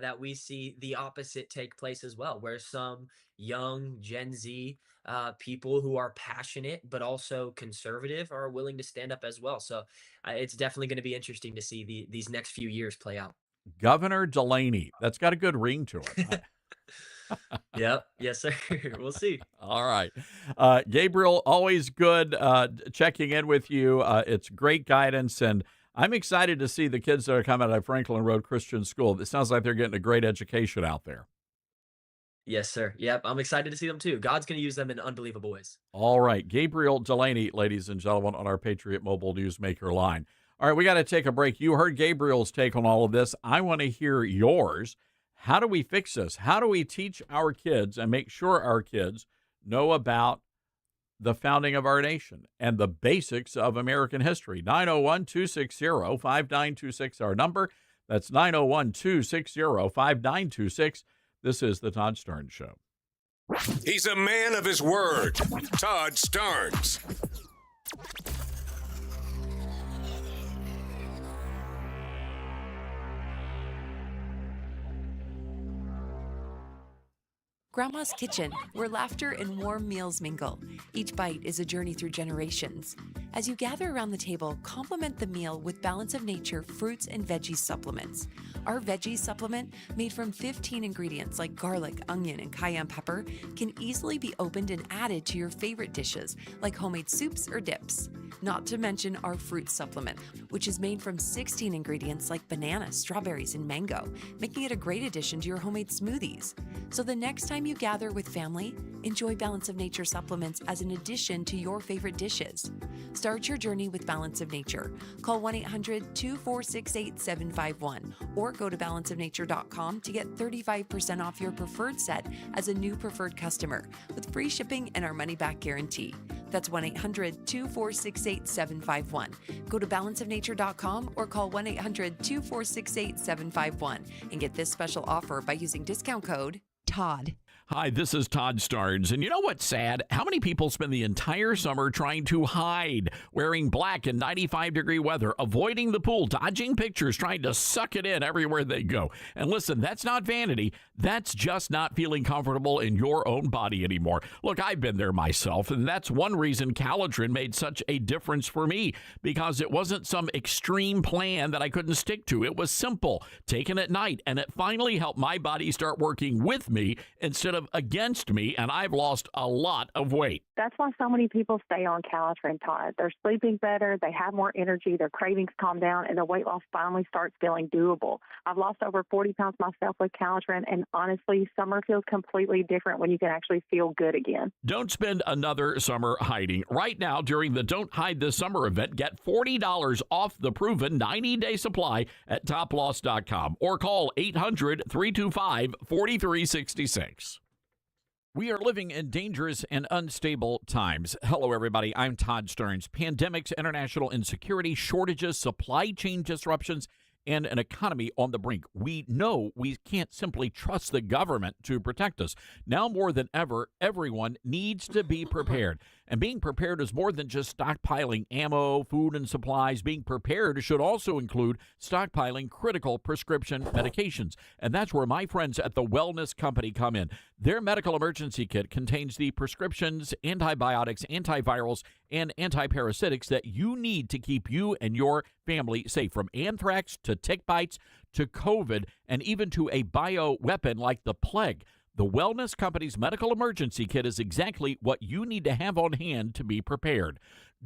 that we see the opposite take place as well, where some young Gen Z people who are passionate but also conservative are willing to stand up as well. So it's definitely going to be interesting to see these next few years play out. Governor Delaney. That's got a good ring to it. Yep. Yes, sir. We'll see. All right. Gabriel, always good checking in with you. It's great guidance, and I'm excited to see the kids that are coming out of Franklin Road Christian School. It sounds like they're getting a great education out there. Yes, sir. Yep. I'm excited to see them too. God's going to use them in unbelievable ways. All right. Gabriel Delaney, ladies and gentlemen, on our Patriot Mobile Newsmaker line. All right, we got to take a break. You heard Gabriel's take on all of this. I want to hear yours. How do we fix this? How do we teach our kids and make sure our kids know about the founding of our nation and the basics of American history? 901-260-5926, our number. That's 901-260-5926. This is the Todd Starnes Show. He's a man of his word. Todd Starnes. Grandma's Kitchen, where laughter and warm meals mingle. Each bite is a journey through generations. As you gather around the table, complement the meal with Balance of Nature fruits and veggie supplements. Our veggie supplement, made from 15 ingredients like garlic, onion, and cayenne pepper, can easily be opened and added to your favorite dishes, like homemade soups or dips. Not to mention our fruit supplement, which is made from 16 ingredients like banana, strawberries, and mango, making it a great addition to your homemade smoothies. So the next time you gather with family, enjoy Balance of Nature supplements as an addition to your favorite dishes. Start your journey with Balance of Nature. Call 1-800-246-8751 or go to balanceofnature.com to get 35% off your preferred set as a new preferred customer with free shipping and our money-back guarantee. That's 1-800-246-8751. Go to balanceofnature.com or call 1-800-246-8751 and get this special offer by using discount code TODD. Hi, this is Todd Starnes, and you know what's sad? How many people spend the entire summer trying to hide, wearing black in 95-degree weather, avoiding the pool, dodging pictures, trying to suck it in everywhere they go. And listen, that's not vanity. That's just not feeling comfortable in your own body anymore. Look, I've been there myself, and that's one reason Calotren made such a difference for me, because it wasn't some extreme plan that I couldn't stick to. It was simple, taken at night, and it finally helped my body start working with me instead of against me, and I've lost a lot of weight. That's why so many people stay on Calotren, Todd. They're sleeping better, they have more energy, their cravings calm down, and their weight loss finally starts feeling doable. I've lost over 40 pounds myself with Calotren, and honestly, summer feels completely different when you can actually feel good again. Don't spend another summer hiding. Right now, during the Don't Hide This Summer event, get $40 off the proven 90-day supply at toploss.com or call 800-325-4366. We are living in dangerous and unstable times. Hello, everybody. I'm Todd Starnes. Pandemics, international insecurity, shortages, supply chain disruptions, and an economy on the brink. We know we can't simply trust the government to protect us. Now more than ever, everyone needs to be prepared. And being prepared is more than just stockpiling ammo, food, and supplies. Being prepared should also include stockpiling critical prescription medications. And that's where my friends at the Wellness Company come in. Their medical emergency kit contains the prescriptions, antibiotics, antivirals, and antiparasitics that you need to keep you and your family safe, from anthrax to tick bites to COVID and even to a bioweapon like the plague. The Wellness Company's medical emergency kit is exactly what you need to have on hand to be prepared.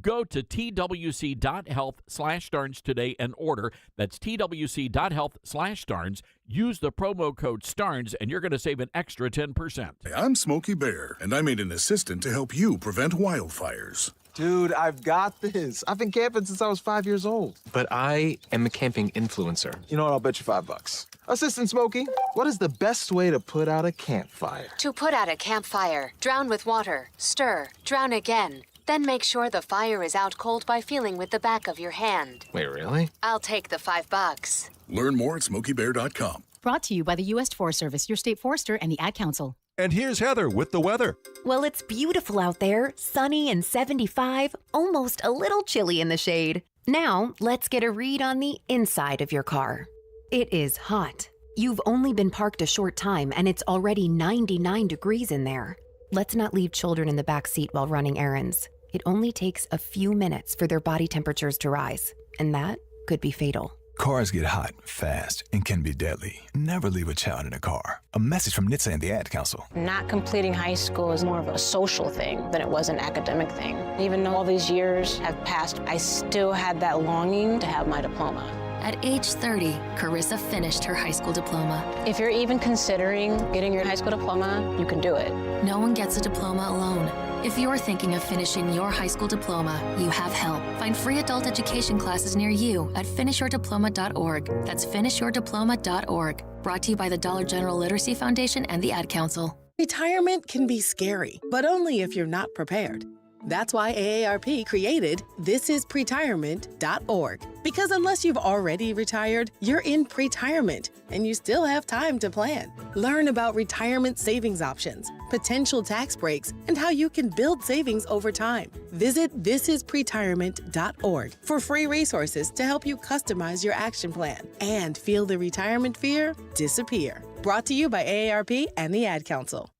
Go to twc.health/Starnes today and order. That's twc.health/Starnes. Use the promo code STARNES and you're going to save an extra 10%. I'm Smokey Bear, and I made an assistant to help you prevent wildfires. Dude, I've got this. I've been camping since I was 5 years old. But I am a camping influencer. You know what? I'll bet you $5. Assistant Smokey, what is the best way to put out a campfire? To put out a campfire, drown with water, stir, drown again. Then make sure the fire is out cold by feeling with the back of your hand. Wait, really? I'll take the $5. Learn more at SmokeyBear.com. Brought to you by the U.S. Forest Service, your state forester, and the Ad Council. And here's Heather with the weather. Well, it's beautiful out there, sunny and 75, almost a little chilly in the shade. Now, let's get a read on the inside of your car. It is hot. You've only been parked a short time and it's already 99 degrees in there. Let's not leave children in the back seat while running errands. It only takes a few minutes for their body temperatures to rise, and that could be fatal. Cars get hot, fast, and can be deadly. Never leave a child in a car. A message from NHTSA and the Ad Council. Not completing high school is more of a social thing than it was an academic thing. Even though all these years have passed, I still had that longing to have my diploma. At age 30, Carissa finished her high school diploma. If you're even considering getting your high school diploma, you can do it. No one gets a diploma alone. If you're thinking of finishing your high school diploma, you have help. Find free adult education classes near you at finishyourdiploma.org. That's finishyourdiploma.org. Brought to you by the Dollar General Literacy Foundation and the Ad Council. Retirement can be scary, but only if you're not prepared. That's why AARP created thisispretirement.org. Because unless you've already retired, you're in pretirement, and you still have time to plan. Learn about retirement savings options, potential tax breaks, and how you can build savings over time. Visit thisispretirement.org for free resources to help you customize your action plan and feel the retirement fear disappear. Brought to you by AARP and the Ad Council.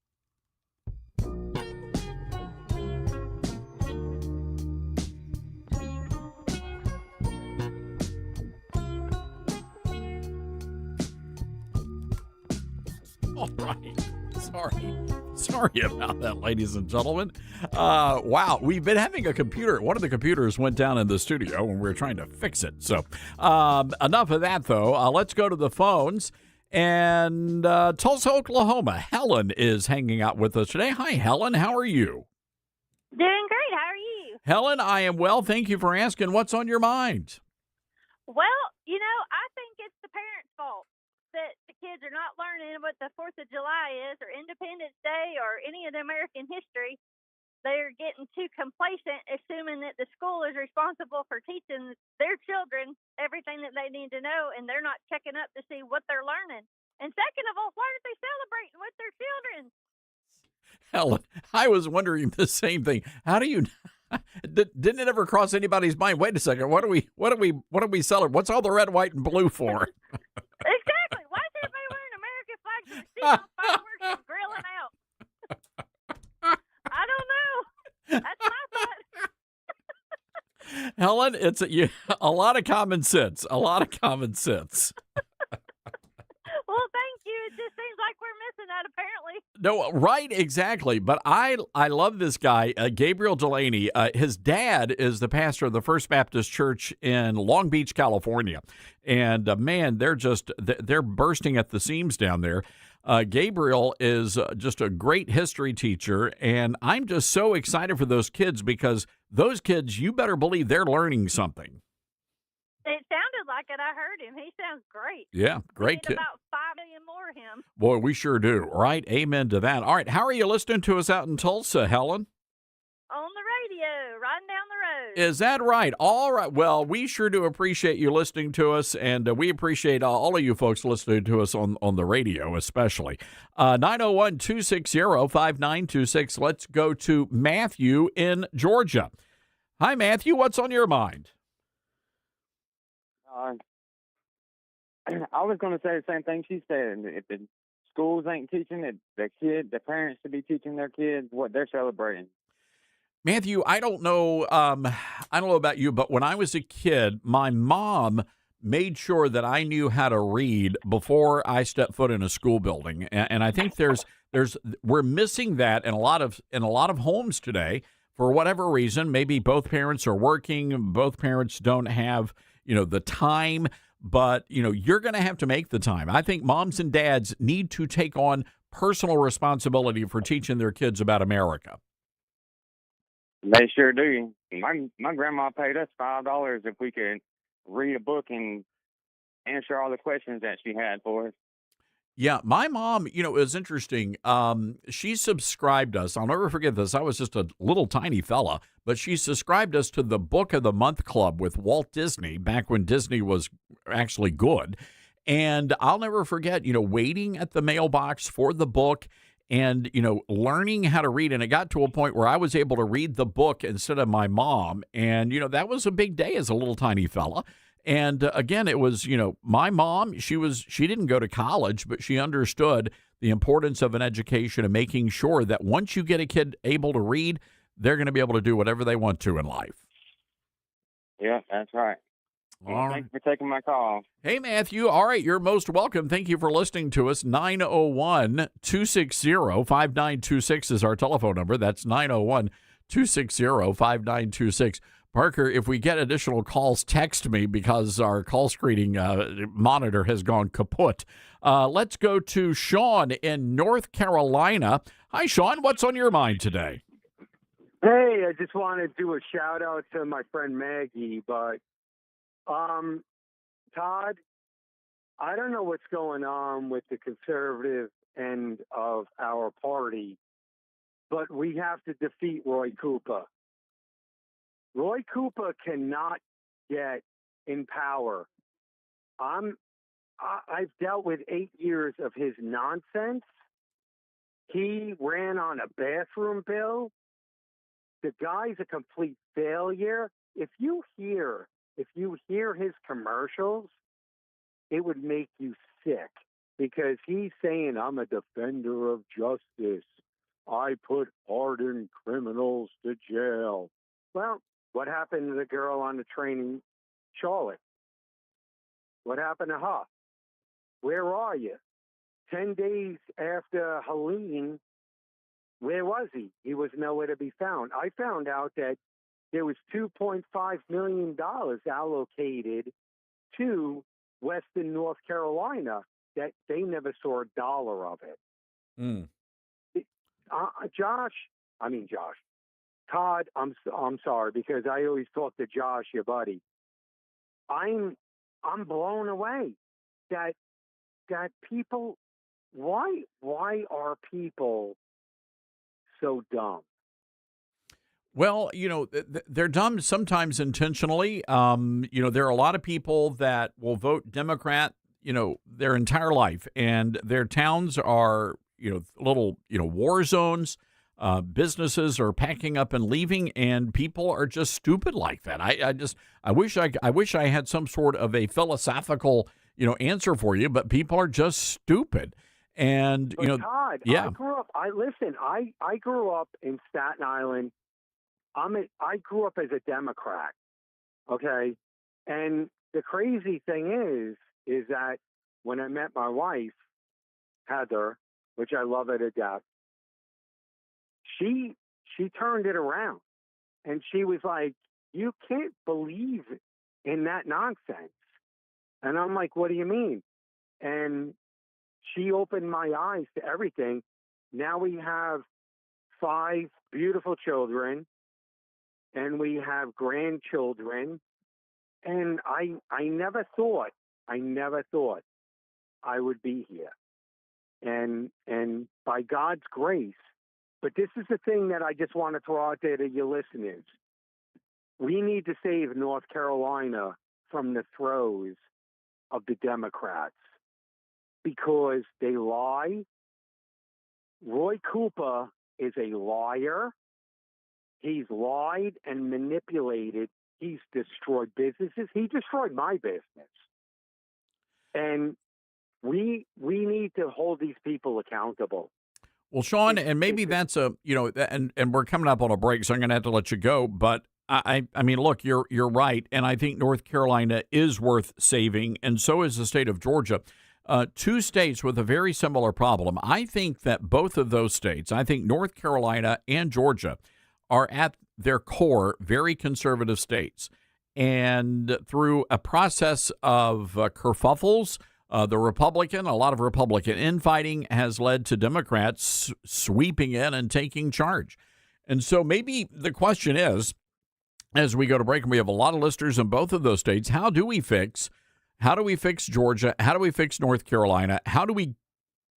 All right. Sorry about that, ladies and gentlemen. Wow, we've been having a computer. One of the computers went down in the studio when we were trying to fix it. So enough of that, though. Let's go to the phones. And Tulsa, Oklahoma, Helen is hanging out with us today. Hi, Helen. How are you? Doing great. How are you? Helen, I am well. Thank you for asking. What's on your mind? Well, I think it's the parents' fault that the kids are not learning what the 4th of July is or Independence Day or any of the American history. They're getting too complacent, assuming that the school is responsible for teaching their children everything that they need to know, and they're not checking up to see what they're learning. And second of all, why aren't they celebrating with their children? Helen, I was wondering the same thing. How do you... Didn't it ever cross anybody's mind? Wait a second. What do we celebrate? What's all the red, white, and blue for? Exactly. Why is everybody wearing American flags and seeing fireworks and grilling out? I don't know. That's my thought. Helen, it's a lot of common sense. A lot of common sense. Well, thank you. It just seems like we're missing that, apparently. No, right, exactly. But I love this guy, Gabriel Delaney. His dad is the pastor of the First Baptist Church in Long Beach, California. And, man, they're bursting at the seams down there. Gabriel is just a great history teacher, and I'm just so excited for those kids because those kids, you better believe they're learning something. It sounded like it. I heard him. He sounds great. Yeah, great kid. About 5 million more of him. Boy, we sure do. Right? Amen to that. All right, how are you listening to us out in Tulsa, Helen? On the radio, riding down the road. Is that right? All right. Well, we sure do appreciate you listening to us, and we appreciate all of you folks listening to us on the radio, especially. 901-260-5926. Let's go to Matthew in Georgia. Hi, Matthew. What's on your mind? I was going to say the same thing she said. If the schools ain't teaching it, the parents should be teaching their kids what they're celebrating. Matthew, I don't know about you, but when I was a kid, my mom made sure that I knew how to read before I stepped foot in a school building, and I think we're missing that in a lot of homes today for whatever reason. Maybe both parents are working, both parents don't have the time, but you're going to have to make the time. I think moms and dads need to take on personal responsibility for teaching their kids about America. They sure do. My grandma paid us $5 if we could read a book and answer all the questions that she had for us. Yeah, my mom, it was interesting. She subscribed us. I'll never forget this. I was just a little tiny fella, but she subscribed us to the Book of the Month Club with Walt Disney back when Disney was actually good. And I'll never forget, waiting at the mailbox for the book and, learning how to read. And it got to a point where I was able to read the book instead of my mom. And, that was a big day as a little tiny fella. And again, it was, my mom, she didn't go to college, but she understood the importance of an education and making sure that once you get a kid able to read, they're going to be able to do whatever they want to in life. Yeah, that's right. Well, thanks for taking my call. Hey, Matthew. All right, you're most welcome. Thank you for listening to us. 901-260-5926 is our telephone number. That's 901-260-5926. Parker, if we get additional calls, text me because our call screening monitor has gone kaput. Let's go to Sean in North Carolina. Hi, Sean. What's on your mind today? Hey, I just want to do a shout out to my friend Maggie, but Todd, I don't know what's going on with the conservative end of our party, but we have to defeat Roy Cooper. Roy Cooper cannot get in power. I've dealt with 8 years of his nonsense. He ran on a bathroom bill. The guy's a complete failure. If you hear his commercials, it would make you sick because he's saying, I'm a defender of justice. I put hardened criminals to jail. Well, what happened to the girl on the train in Charlotte? What happened to her? Where are you? 10 days after Helene, where was he? He was nowhere to be found. I found out that there was $2.5 million allocated to Western North Carolina that they never saw a dollar of it. Todd, I'm sorry because I always talk to Josh, your buddy. I'm blown away that people. Why are people so dumb? Well, they're dumb sometimes intentionally. There are a lot of people that will vote Democrat, their entire life, and their towns are, little, war zones. Businesses are packing up and leaving, and people are just stupid like that. I wish I had some sort of a philosophical, answer for you, but people are just stupid. And Todd, yeah. I grew up in Staten Island. I grew up as a Democrat. Okay, and the crazy thing is that when I met my wife, Heather, which I love her to death, she turned it around, and she was like, "You can't believe in that nonsense." And I'm like, "What do you mean?" And she opened my eyes to everything. Now we have 5 beautiful children, and we have grandchildren. And I never thought I would be here. And by God's grace, but this is the thing that I just want to throw out there to your listeners. We need to save North Carolina from the throes of the Democrats because they lie. Roy Cooper is a liar. He's lied and manipulated. He's destroyed businesses. He destroyed my business. And we need to hold these people accountable. Well, Sean, and maybe that's and we're coming up on a break, so I'm going to have to let you go. But I mean, look, you're right, and I think North Carolina is worth saving, and so is the state of Georgia. 2 states with a very similar problem. I think that both of those states, I think North Carolina and Georgia, are at their core very conservative states, and through a process of kerfuffles. A lot of Republican infighting has led to Democrats sweeping in and taking charge. And so maybe the question is, as we go to break, and we have a lot of listeners in both of those states, how do we fix Georgia? How do we fix North Carolina? How do we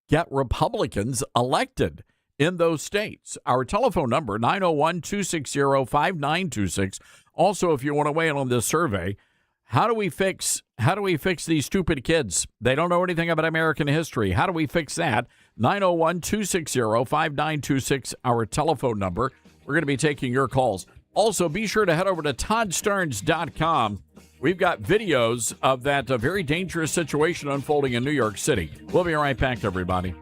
get Republicans elected in those states? Our telephone number, 901-260-5926. Also, if you want to weigh in on this survey, How do we fix these stupid kids? They don't know anything about American history. How do we fix that? 901-260-5926, our telephone number. We're going to be taking your calls. Also, be sure to head over to ToddStarnes.com We've got videos of that very dangerous situation unfolding in New York City. We'll be right back, everybody.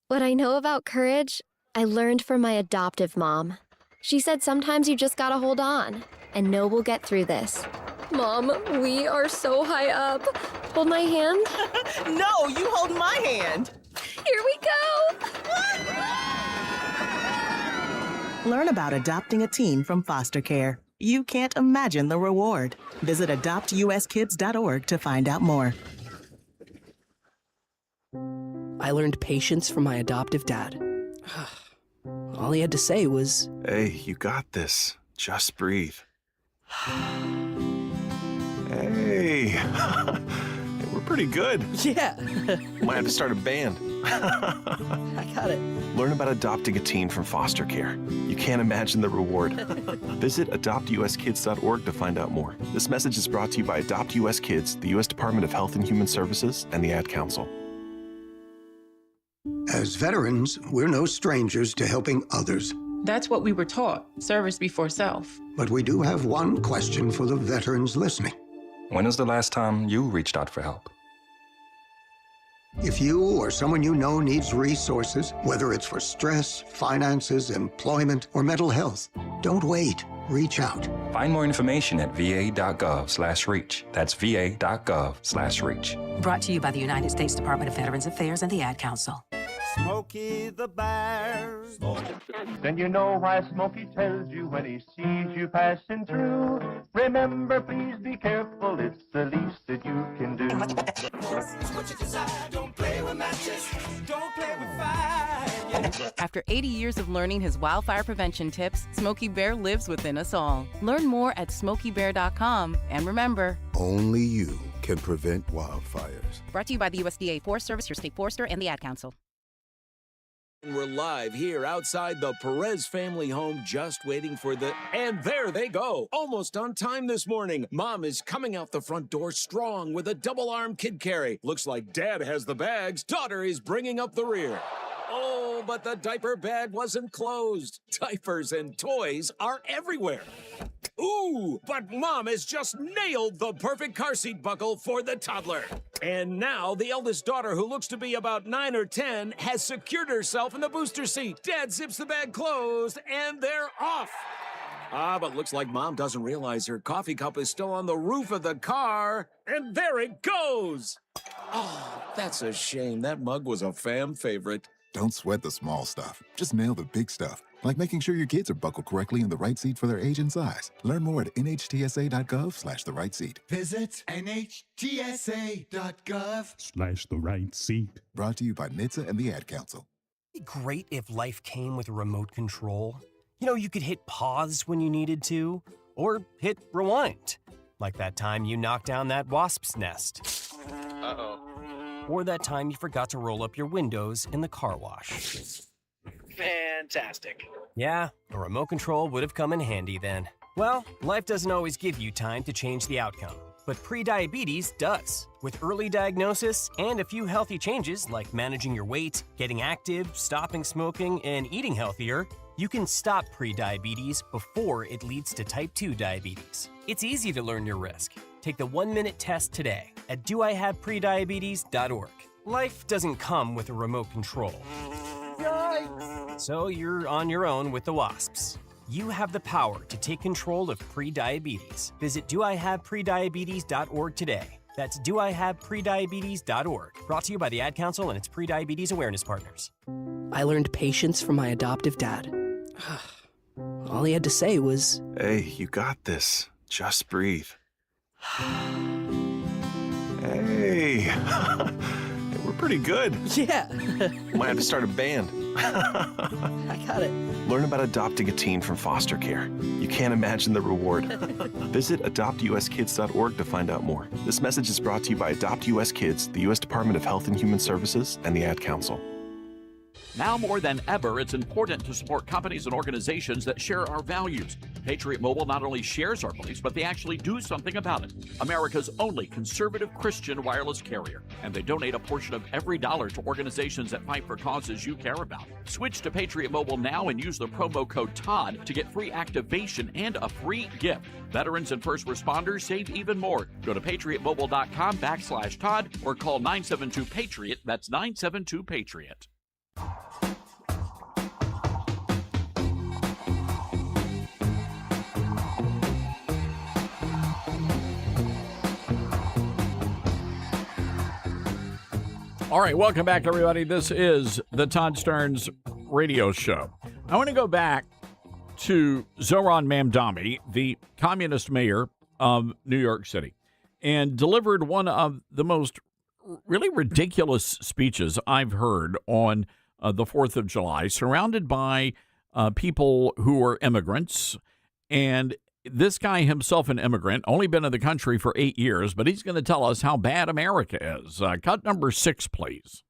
What I know about courage, I learned from my adoptive mom. She said sometimes you just gotta hold on and know we'll get through this. Mom, we are so high up. Hold my hand. No, you hold my hand. Here we go. Learn about adopting a teen from foster care. You can't imagine the reward. Visit adoptuskids.org to find out more. I learned patience from my adoptive dad. All he had to say was, Hey, you got this. Just breathe. Hey, we're pretty good. Yeah. Might have to start a band. I got it. Learn about adopting a teen from foster care. You can't imagine the reward. Visit adoptuskids.org to find out more. This message is brought to you by Adopt US Kids, the U.S. Department of Health and Human Services, and the Ad Council. As veterans, we're no strangers to helping others. That's what we were taught, service before self. But we do have one question for the veterans listening. When was the last time you reached out for help? If you or someone you know needs resources, whether it's for stress, finances, employment, or mental health, don't wait. Reach out. Find more information at va.gov/reach. That's va.gov/reach. Brought to you by the United States Department of Veterans Affairs and the Ad Council. Smokey the Bear. Then you know why Smokey tells you when he sees you passing through. Remember, please be careful, it's the least that you can do. What you decide, don't play with matches, don't play with fire. After 80 years of learning his wildfire prevention tips, Smokey Bear lives within us all. Learn more at SmokeyBear.com. And remember, only you can prevent wildfires. Brought to you by the USDA Forest Service, your state forester, and the Ad Council. We're live here outside the Perez family home, just waiting for the... And there they go! Almost on time this morning. Mom is coming out the front door strong with a double-arm kid carry. Looks like Dad has the bags. Daughter is bringing up the rear. Oh, but the diaper bag wasn't closed. Diapers and toys are everywhere. Ooh, but Mom has just nailed the perfect car seat buckle for the toddler. And now the eldest daughter, who looks to be about 9 or 10, has secured herself in the booster seat. Dad zips the bag closed, and they're off. But looks like Mom doesn't realize her coffee cup is still on the roof of the car. And there it goes. Oh, that's a shame. That mug was a fan favorite. Don't sweat the small stuff. Just nail the big stuff, like making sure your kids are buckled correctly in the right seat for their age and size. Learn more at nhtsa.gov/the right seat. Visit nhtsa.gov/the right seat. Brought to you by NHTSA and the Ad Council. It'd be great if life came with a remote control. You know, you could hit pause when you needed to, or hit rewind. Like that time you knocked down that wasp's nest. Uh-oh. Or that time you forgot to roll up your windows in the car wash. Fantastic. Yeah, a remote control would have come in handy then. Well, life doesn't always give you time to change the outcome, but prediabetes does. With early diagnosis and a few healthy changes like managing your weight, getting active, stopping smoking, and eating healthier, you can stop prediabetes before it leads to type 2 diabetes. It's easy to learn your risk. Take the 1-minute test today at doihaveprediabetes.org. Life doesn't come with a remote control. Yikes. So you're on your own with the wasps. You have the power to take control of prediabetes. Visit doihaveprediabetes.org today. That's doihaveprediabetes.org. Brought to you by the Ad Council and its Prediabetes Awareness Partners. I learned patience from my adoptive dad. All he had to say was, Hey, you got this. Just breathe. Hey, we're pretty good. Yeah. Might have to start a band. I got it. Learn about adopting a teen from foster care. You can't imagine the reward. Visit adoptuskids.org to find out more. This message is brought to you by Adopt US Kids, the U.S. Department of Health and Human Services, and the Ad Council. Now more than ever, it's important to support companies and organizations that share our values. Patriot Mobile not only shares our beliefs, but they actually do something about it. America's only conservative Christian wireless carrier. And they donate a portion of every dollar to organizations that fight for causes you care about. Switch to Patriot Mobile now and use the promo code TODD to get free activation and a free gift. Veterans and first responders save even more. Go to patriotmobile.com/Todd or call 972-PATRIOT. That's 972-PATRIOT. All right, welcome back, everybody. This is the Todd Stearns Radio Show. I want to go back to Zohran Mamdani, the communist mayor of New York City, and delivered one of the most really ridiculous speeches I've heard on the 4th of July, surrounded by people who are immigrants. And this guy himself, an immigrant, only been in the country for 8 years, but he's going to tell us how bad America is. Cut number 6, please.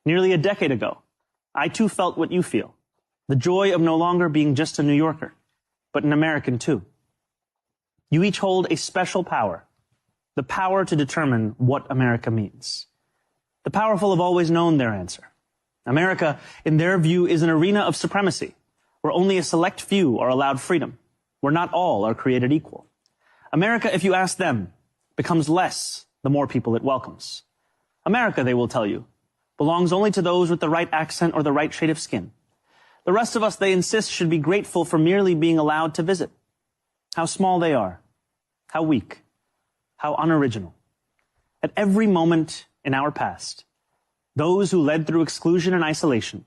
Nearly a decade ago, I too felt what you feel. The joy of no longer being just a New Yorker, but an American too. You each hold a special power, the power to determine what America means. The powerful have always known their answer. America, in their view, is an arena of supremacy, where only a select few are allowed freedom, where not all are created equal. America, if you ask them, becomes less the more people it welcomes. America, they will tell you, belongs only to those with the right accent or the right shade of skin. The rest of us, they insist, should be grateful for merely being allowed to visit. How small they are, how weak, how unoriginal. At every moment in our past, those who led through exclusion and isolation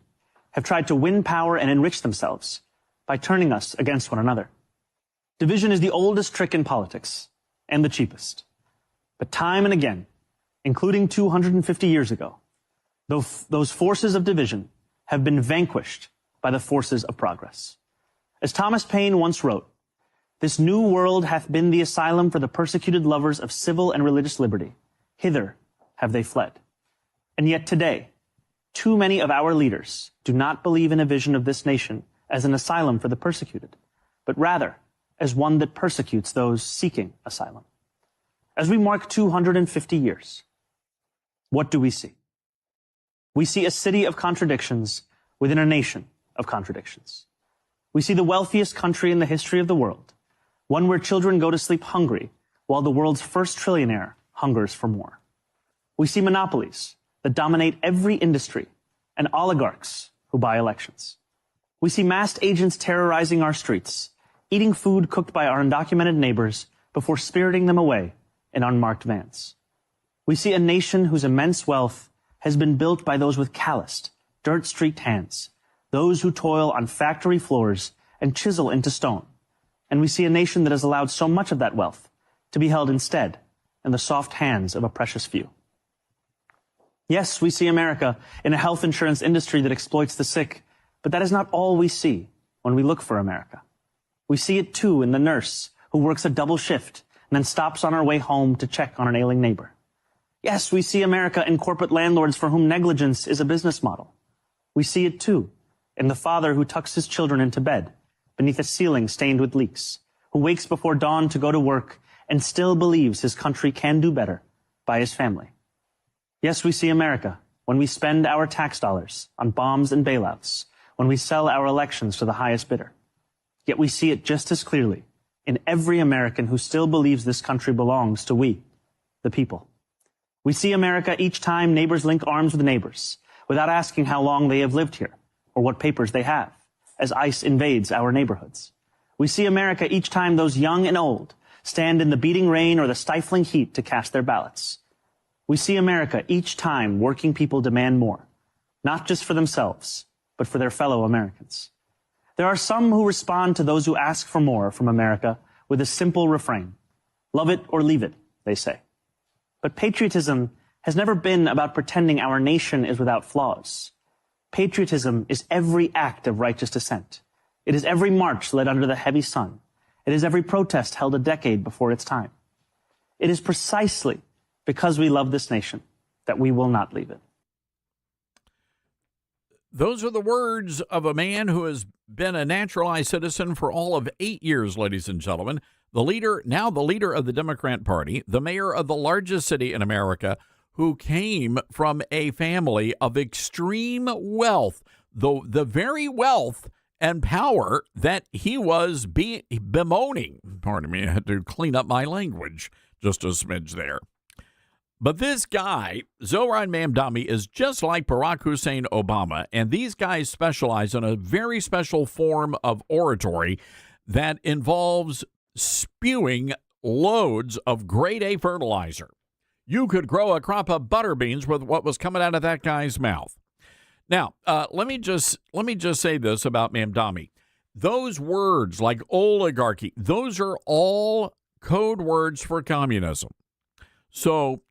have tried to win power and enrich themselves by turning us against one another. Division is the oldest trick in politics and the cheapest. But time and again, including 250 years ago, those forces of division have been vanquished by the forces of progress. As Thomas Paine once wrote, "This new world hath been the asylum for the persecuted lovers of civil and religious liberty. Hither have they fled." And yet today, too many of our leaders do not believe in a vision of this nation as an asylum for the persecuted, but rather as one that persecutes those seeking asylum. As we mark 250 years, what do we see? We see a city of contradictions within a nation of contradictions. We see the wealthiest country in the history of the world, one where children go to sleep hungry while the world's first trillionaire hungers for more. We see monopolies that dominate every industry and oligarchs who buy elections. We see masked agents terrorizing our streets, eating food cooked by our undocumented neighbors before spiriting them away in unmarked vans. We see a nation whose immense wealth has been built by those with calloused, dirt-streaked hands, those who toil on factory floors and chisel into stone. And we see a nation that has allowed so much of that wealth to be held instead in the soft hands of a precious few. Yes, we see America in a health insurance industry that exploits the sick, but that is not all we see when we look for America. We see it too in the nurse who works a double shift and then stops on her way home to check on an ailing neighbor. Yes, we see America in corporate landlords for whom negligence is a business model. We see it too in the father who tucks his children into bed beneath a ceiling stained with leaks, who wakes before dawn to go to work and still believes his country can do better by his family. Yes, we see America when we spend our tax dollars on bombs and bailouts, when we sell our elections to the highest bidder. Yet we see it just as clearly in every American who still believes this country belongs to we, the people. We see America each time neighbors link arms with neighbors without asking how long they have lived here or what papers they have, as ICE invades our neighborhoods. We see America each time those young and old stand in the beating rain or the stifling heat to cast their ballots. We see America each time working people demand more, not just for themselves, but for their fellow Americans. There are some who respond to those who ask for more from America with a simple refrain. Love it or leave it, they say. But patriotism has never been about pretending our nation is without flaws. Patriotism is every act of righteous dissent. It is every march led under the heavy sun. It is every protest held a decade before its time. It is precisely because we love this nation that we will not leave it. Those are the words of a man who has been a naturalized citizen for all of 8 years, ladies and gentlemen. The leader of the Democrat Party, the mayor of the largest city in America, who came from a family of extreme wealth, the very wealth and power that he was bemoaning. Pardon me, I had to clean up my language just a smidge there. But this guy, Zohran Mamdani, is just like Barack Hussein Obama, and these guys specialize in a very special form of oratory that involves spewing loads of grade A fertilizer. You could grow a crop of butter beans with what was coming out of that guy's mouth. Now, let me just say this about Mamdani. Those words like oligarchy, those are all code words for communism. So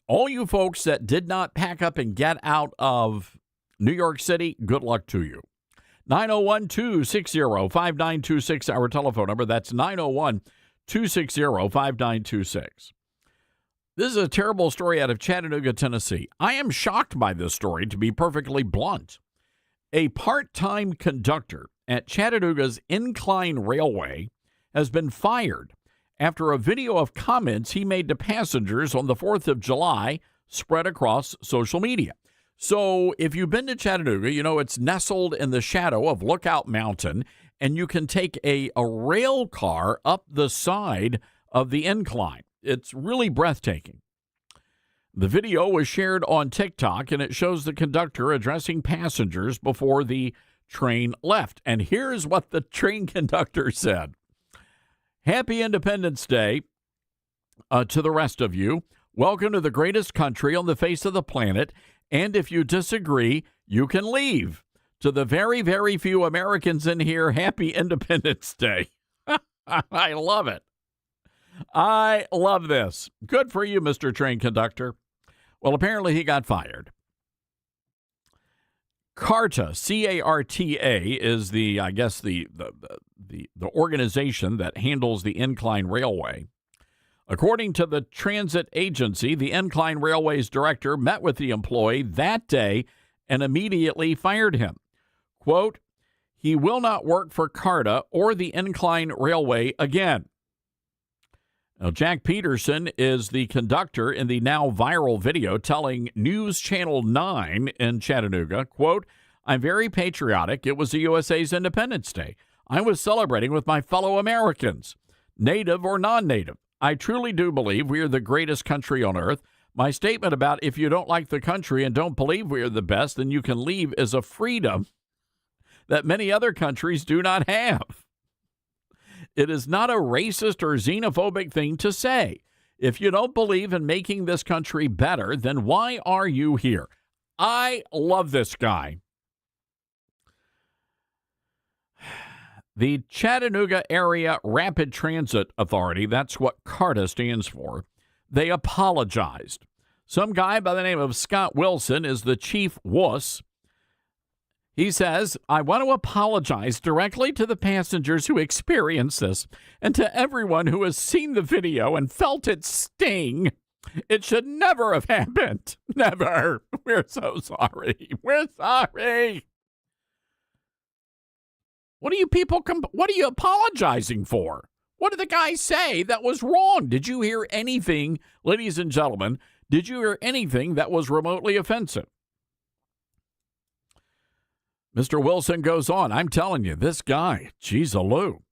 all you folks that did not pack up and get out of New York City, good luck to you. 901-260-5926, our telephone number. That's 901-260-5926. This is a terrible story out of Chattanooga, Tennessee. I am shocked by this story, to be perfectly blunt. A part-time conductor at Chattanooga's Incline Railway has been fired after a video of comments he made to passengers on the 4th of July spread across social media. So if you've been to Chattanooga, you know it's nestled in the shadow of Lookout Mountain, and you can take a rail car up the side of the incline. It's really breathtaking. The video was shared on TikTok, and it shows the conductor addressing passengers before the train left. And here's what the train conductor said. Happy Independence Day to the rest of you. Welcome to the greatest country on the face of the planet. And if you disagree, you can leave. To the very, very few Americans in here, happy Independence Day. I love it. I love this. Good for you, Mr. Train Conductor. Well, apparently he got fired. CARTA, C-A-R-T-A, is the organization that handles the Incline Railway. According to the transit agency, the Incline Railway's director met with the employee that day and immediately fired him. Quote, he will not work for CARTA or the Incline Railway again. Now, Jack Peterson is the conductor in the now viral video telling News Channel 9 in Chattanooga, quote, I'm very patriotic. It was the USA's Independence Day. I was celebrating with my fellow Americans, native or non-native. I truly do believe we are the greatest country on earth. My statement about if you don't like the country and don't believe we are the best, then you can leave is a freedom that many other countries do not have. It is not a racist or xenophobic thing to say. If you don't believe in making this country better, then why are you here? I love this guy. The Chattanooga Area Rapid Transit Authority, that's what CARTA stands for, they apologized. Some guy by the name of Scott Wilson is the chief wuss. He says, I want to apologize directly to the passengers who experienced this and to everyone who has seen the video and felt its sting. It should never have happened. Never. We're so sorry. We're sorry. What are you people, what are you apologizing for? What did the guy say that was wrong? Did you hear anything, ladies and gentlemen, did you hear anything that was remotely offensive? Mr. Wilson goes on, I'm telling you, this guy, geez-a-loo.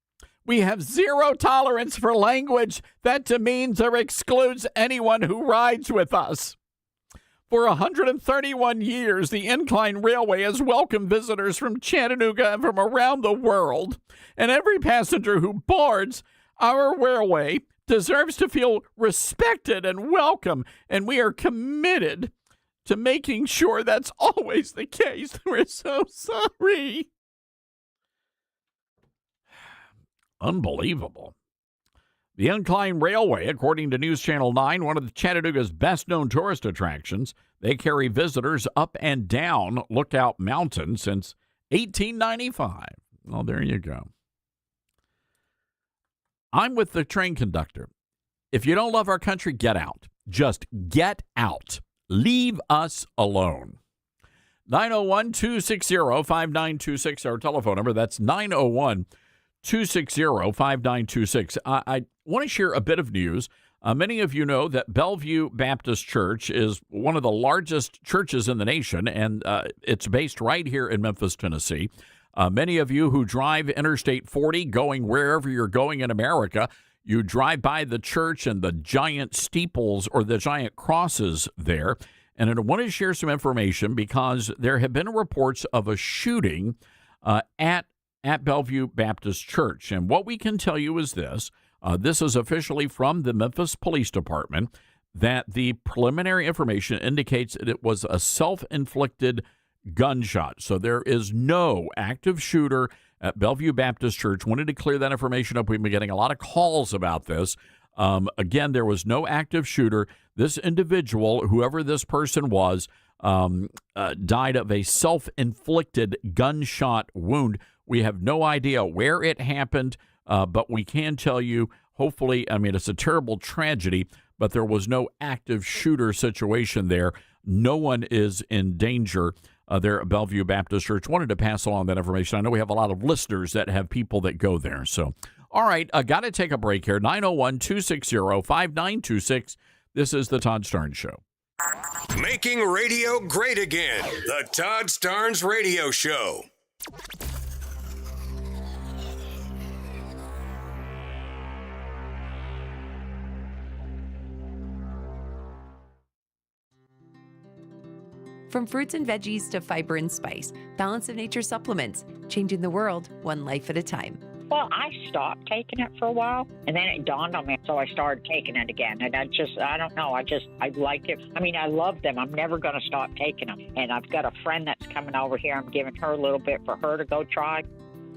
We have zero tolerance for language that demeans or excludes anyone who rides with us. For 131 years, the Incline Railway has welcomed visitors from Chattanooga and from around the world, and every passenger who boards our railway deserves to feel respected and welcome, and we are committed to making sure that's always the case. We're so sorry. Unbelievable. The Incline Railway, according to News Channel 9, one of the Chattanooga's best-known tourist attractions. They carry visitors up and down Lookout Mountain since 1895. Well, there you go. I'm with the train conductor. If you don't love our country, get out. Just get out. Leave us alone. 901-260-5926, our telephone number. That's 901-260-5926. I want to share a bit of news. Many of you know that Bellevue Baptist Church is one of the largest churches in the nation, and it's based right here in Memphis, Tennessee. Many of you who drive Interstate 40 going wherever you're going in America, you drive by the church and the giant steeples or the giant crosses there. And I want to share some information because there have been reports of a shooting at Bellevue Baptist Church. And what we can tell you is this. This is officially from the Memphis Police Department, that the preliminary information indicates that it was a self-inflicted gunshot. So there is no active shooter at Bellevue Baptist Church. Wanted to clear that information up. We've been getting a lot of calls about this. Again, there was no active shooter. This individual, whoever this person was, died of a self-inflicted gunshot wound. We have no idea where it happened, but we can tell you, hopefully, I mean, it's a terrible tragedy, but there was no active shooter situation there. No one is in danger there at Bellevue Baptist Church. Wanted to pass along that information. I know we have a lot of listeners that have people that go there. So, all right, got to take a break here. 901-260-5926. This is the Todd Starnes Show. Making radio great again. The Todd Starnes Radio Show. From fruits and veggies to fiber and spice, Balance of Nature supplements, changing the world one life at a time. Well, I stopped taking it for a while, and then it dawned on me, so I started taking it again. And I don't know, I like it. I mean, I love them. I'm never going to stop taking them. And I've got a friend that's coming over here. I'm giving her a little bit for her to go try.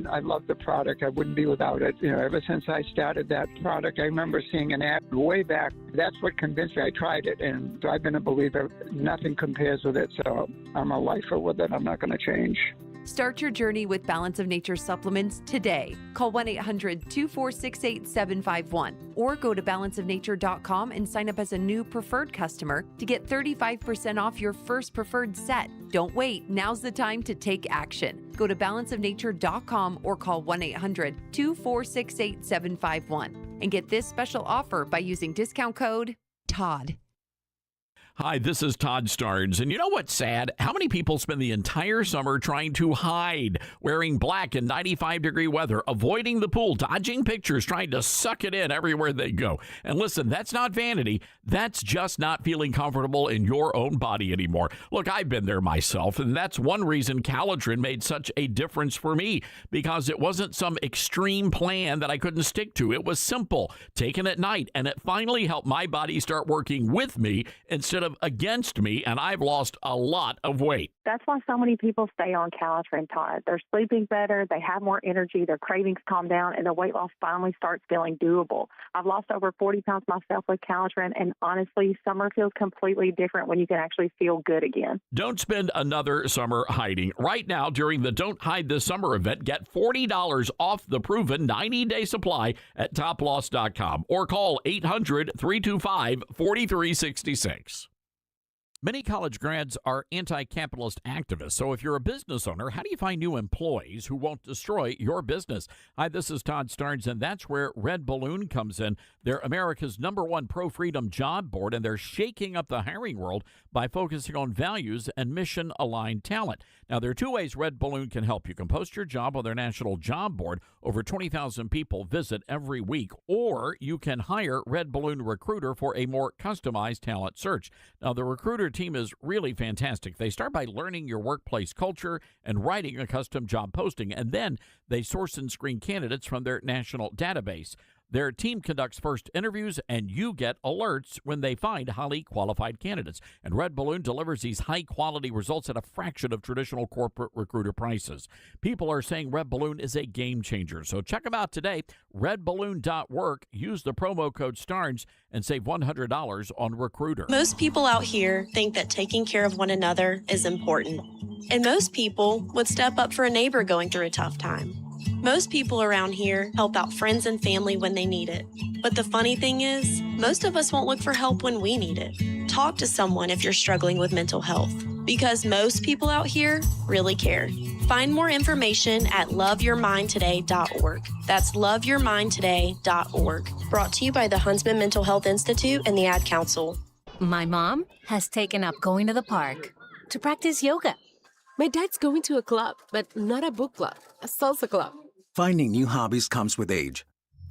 I love the product. I wouldn't be without it. You know, ever since I started that product, I remember seeing an ad way back. That's what convinced me. I tried it, and I've been a believer. Nothing compares with it, so I'm a lifer with it. I'm not going to change. Start your journey with Balance of Nature supplements today. Call 1-800-246-8751 or go to balanceofnature.com and sign up as a new preferred customer to get 35% off your first preferred set. Don't wait. Now's the time to take action. Go to balanceofnature.com or call 1-800-246-8751 and get this special offer by using discount code TODD. Hi, this is Todd Starnes, and you know what's sad? How many people spend the entire summer trying to hide, wearing black in 95-degree weather, avoiding the pool, dodging pictures, trying to suck it in everywhere they go? And listen, that's not vanity. That's just not feeling comfortable in your own body anymore. Look, I've been there myself, and that's one reason Calodrin made such a difference for me, because it wasn't some extreme plan that I couldn't stick to. It was simple, taken at night, and it finally helped my body start working with me instead of against me, and I've lost a lot of weight. That's why so many people stay on Calotrin, Todd. They're sleeping better, they have more energy, their cravings calm down, and their weight loss finally starts feeling doable. I've lost over 40 pounds myself with Calotrin, and honestly, summer feels completely different when you can actually feel good again. Don't spend another summer hiding. Right now, during the Don't Hide This Summer event, get $40 off the proven 90-day supply at toploss.com or call 800-325-4366. Many college grads are anti-capitalist activists, so if you're a business owner, how do you find new employees who won't destroy your business? Hi, this is Todd Starnes, and that's where Red Balloon comes in. They're America's #1 pro-freedom job board, and they're shaking up the hiring world by focusing on values and mission-aligned talent. Now, there are two ways Red Balloon can help. You can post your job on their national job board. Over 20,000 people visit every week, or you can hire Red Balloon Recruiter for a more customized talent search. Now, the Recruiter team is really fantastic. They start by learning your workplace culture and writing a custom job posting, and then they source and screen candidates from their national database. Their team conducts first interviews, and you get alerts when they find highly qualified candidates. And Red Balloon delivers these high-quality results at a fraction of traditional corporate recruiter prices. People are saying Red Balloon is a game changer. So check them out today, redballoon.work. Use the promo code STARNS and save $100 on Recruiter. Most people out here think that taking care of one another is important. And most people would step up for a neighbor going through a tough time. Most people around here help out friends and family when they need it. But the funny thing is, most of us won't look for help when we need it. Talk to someone if you're struggling with mental health, because most people out here really care. Find more information at loveyourmindtoday.org. That's loveyourmindtoday.org. Brought to you by the Huntsman Mental Health Institute and the Ad Council. My mom has taken up going to the park to practice yoga. My dad's going to a club, but not a book club, a salsa club. Finding new hobbies comes with age.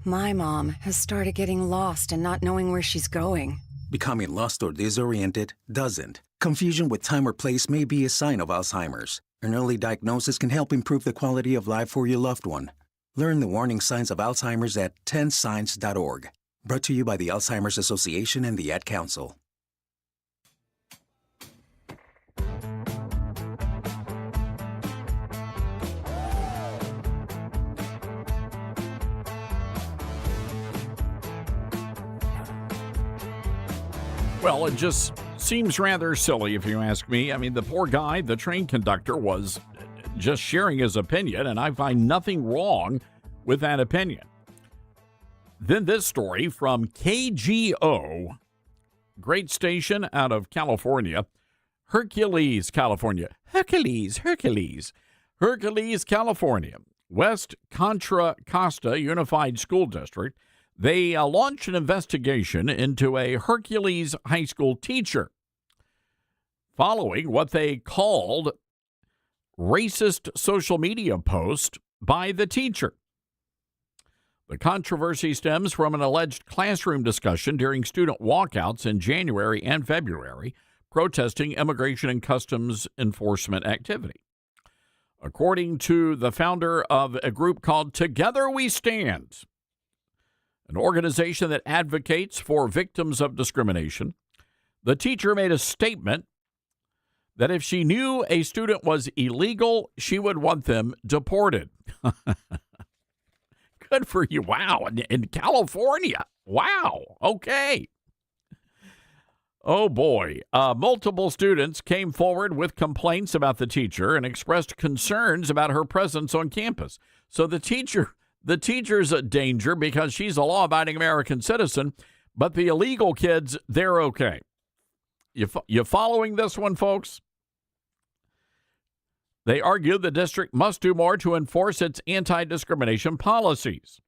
My mom has started getting lost and not knowing where she's going. Becoming lost or disoriented doesn't. Confusion with time or place may be a sign of Alzheimer's. An early diagnosis can help improve the quality of life for your loved one. Learn the warning signs of Alzheimer's at 10signs.org. Brought to you by the Alzheimer's Association and the Ad Council. Well, it just seems rather silly if you ask me. I mean, the poor guy, the train conductor, was just sharing his opinion, and I find nothing wrong with that opinion. Then this story from KGO, great station out of California, Hercules, California. Hercules, California. West Contra Costa Unified School District. They launched an investigation into a Hercules high school teacher following what they called racist social media post by the teacher. The controversy stems from an alleged classroom discussion during student walkouts in January and February, protesting immigration and customs enforcement activity. According to the founder of a group called Together We Stand, an organization that advocates for victims of discrimination, the teacher made a statement that if she knew a student was illegal, she would want them deported. Good for you. Wow. In California. Wow. Okay. Oh, boy. Multiple students came forward with complaints about the teacher and expressed concerns about her presence on campus. So the teacher's a danger because she's a law-abiding American citizen, but the illegal kids, they're okay. You following this one, folks? They argue the district must do more to enforce its anti-discrimination policies.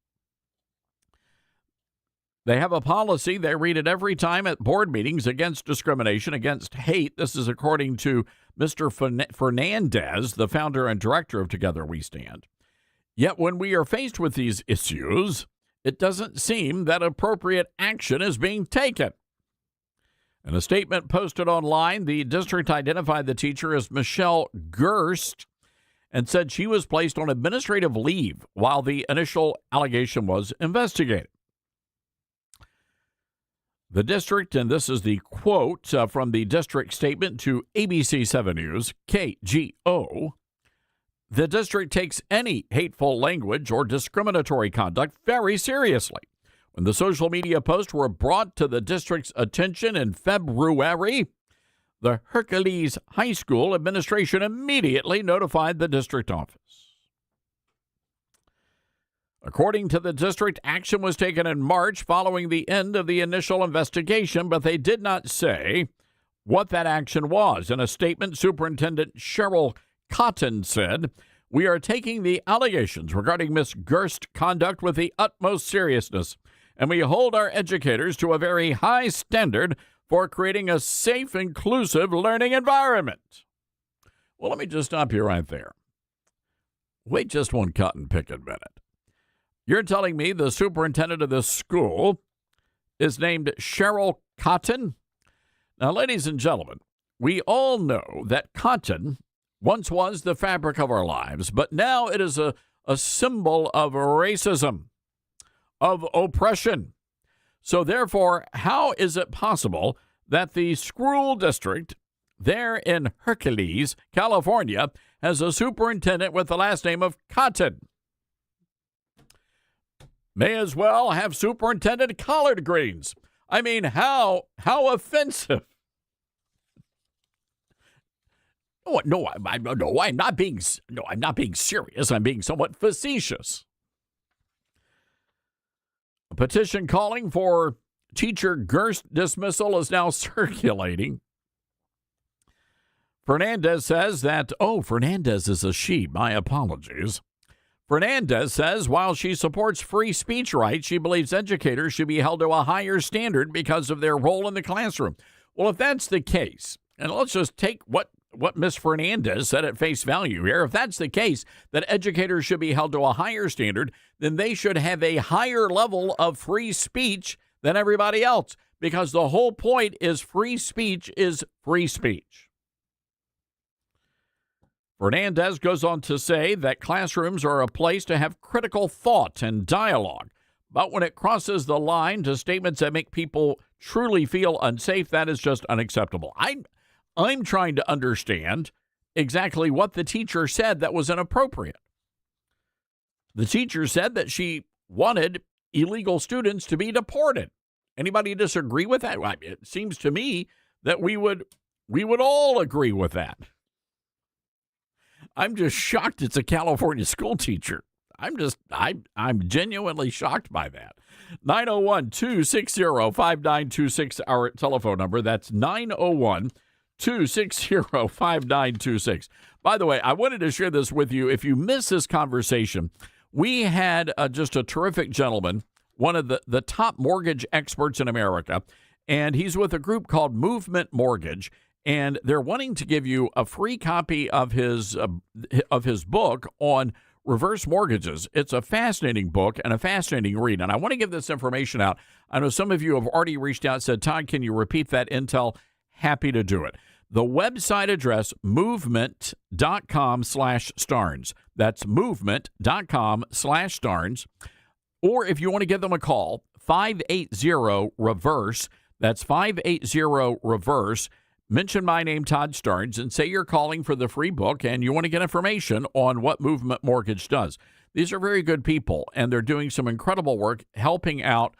They have a policy, they read it every time at board meetings, against discrimination, against hate. This is according to Mr. Fernandez, the founder and director of Together We Stand. Yet when we are faced with these issues, it doesn't seem that appropriate action is being taken. In a statement posted online, the district identified the teacher as Michelle Gerst and said she was placed on administrative leave while the initial allegation was investigated. The district, and this is the quote from the district statement to ABC 7 News, KGO, the district takes any hateful language or discriminatory conduct very seriously. When the social media posts were brought to the district's attention in February, the Hercules High School administration immediately notified the district office. According to the district, action was taken in March following the end of the initial investigation, but they did not say what that action was. In a statement, Superintendent Cheryl Cotton said, "We are taking the allegations regarding Ms. Gerst's conduct with the utmost seriousness, and we hold our educators to a very high standard for creating a safe, inclusive learning environment." Well, let me just stop you right there. Wait just one cotton picking minute. You're telling me the superintendent of this school is named Cheryl Cotton? Now, ladies and gentlemen, we all know that cotton once was the fabric of our lives, but now it is a symbol of racism, of oppression. So therefore, how is it possible that the school district there in Hercules, California, has a superintendent with the last name of Cotton? May as well have Superintendent Collard Greens. I mean, how offensive. No, I'm not being serious. I'm being somewhat facetious. A petition calling for teacher Gerst dismissal is now circulating. Fernandez says that, Fernandez is a she. My apologies. Fernandez says while she supports free speech rights, she believes educators should be held to a higher standard because of their role in the classroom. Well, if that's the case, and let's just take what Ms. Fernandez said at face value here, if that's the case, that educators should be held to a higher standard, then they should have a higher level of free speech than everybody else, because the whole point is free speech is free speech. Fernandez goes on to say that classrooms are a place to have critical thought and dialogue, but when it crosses the line to statements that make people truly feel unsafe, that is just unacceptable. I'm trying to understand exactly what the teacher said that was inappropriate. The teacher said that she wanted illegal students to be deported. Anybody disagree with that? Well, it seems to me that we would all agree with that. I'm just shocked it's a California school teacher. I'm genuinely shocked by that. 901-260-5926, our telephone number. That's 901-260-5926. By the way, I wanted to share this with you. If you missed this conversation, we had just a terrific gentleman, one of the top mortgage experts in America, and he's with a group called Movement Mortgage. And they're wanting to give you a free copy of his book on reverse mortgages. It's a fascinating book and a fascinating read. And I want to give this information out. I know some of you have already reached out and said, Todd, can you repeat that intel? Happy to do it. The website address, movement.com/Starnes. That's movement.com/Starnes. Or if you want to give them a call, 580-REVERSE. That's 580-REVERSE. Mention my name, Todd Starnes, and say you're calling for the free book and you want to get information on what Movement Mortgage does. These are very good people, and they're doing some incredible work helping out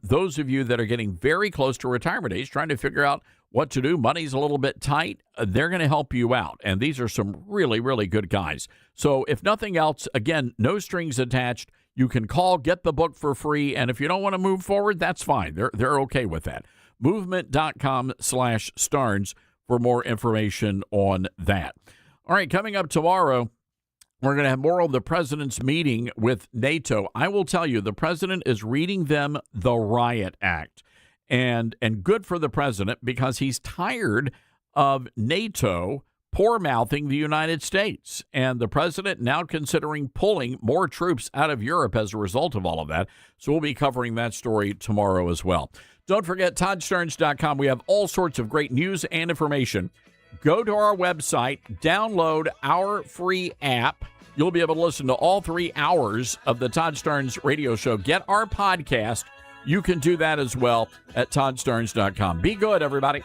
those of you that are getting very close to retirement age, trying to figure out what to do. Money's a little bit tight. They're going to help you out, and these are some really, really good guys. So if nothing else, again, no strings attached. You can call, get the book for free, and if you don't want to move forward, that's fine. They're okay with that. Movement.com/Starnes for more information on that. All right, coming up tomorrow, we're going to have more of the president's meeting with NATO. I will tell you, the president is reading them the Riot Act. And good for the president, because he's tired of NATO poor-mouthing the United States. And the president now considering pulling more troops out of Europe as a result of all of that. So we'll be covering that story tomorrow as well. Don't forget, ToddStarnes.com. We have all sorts of great news and information. Go to our website, download our free app. You'll be able to listen to all 3 hours of the Todd Starnes radio show. Get our podcast. You can do that as well at ToddStarnes.com. Be good, everybody.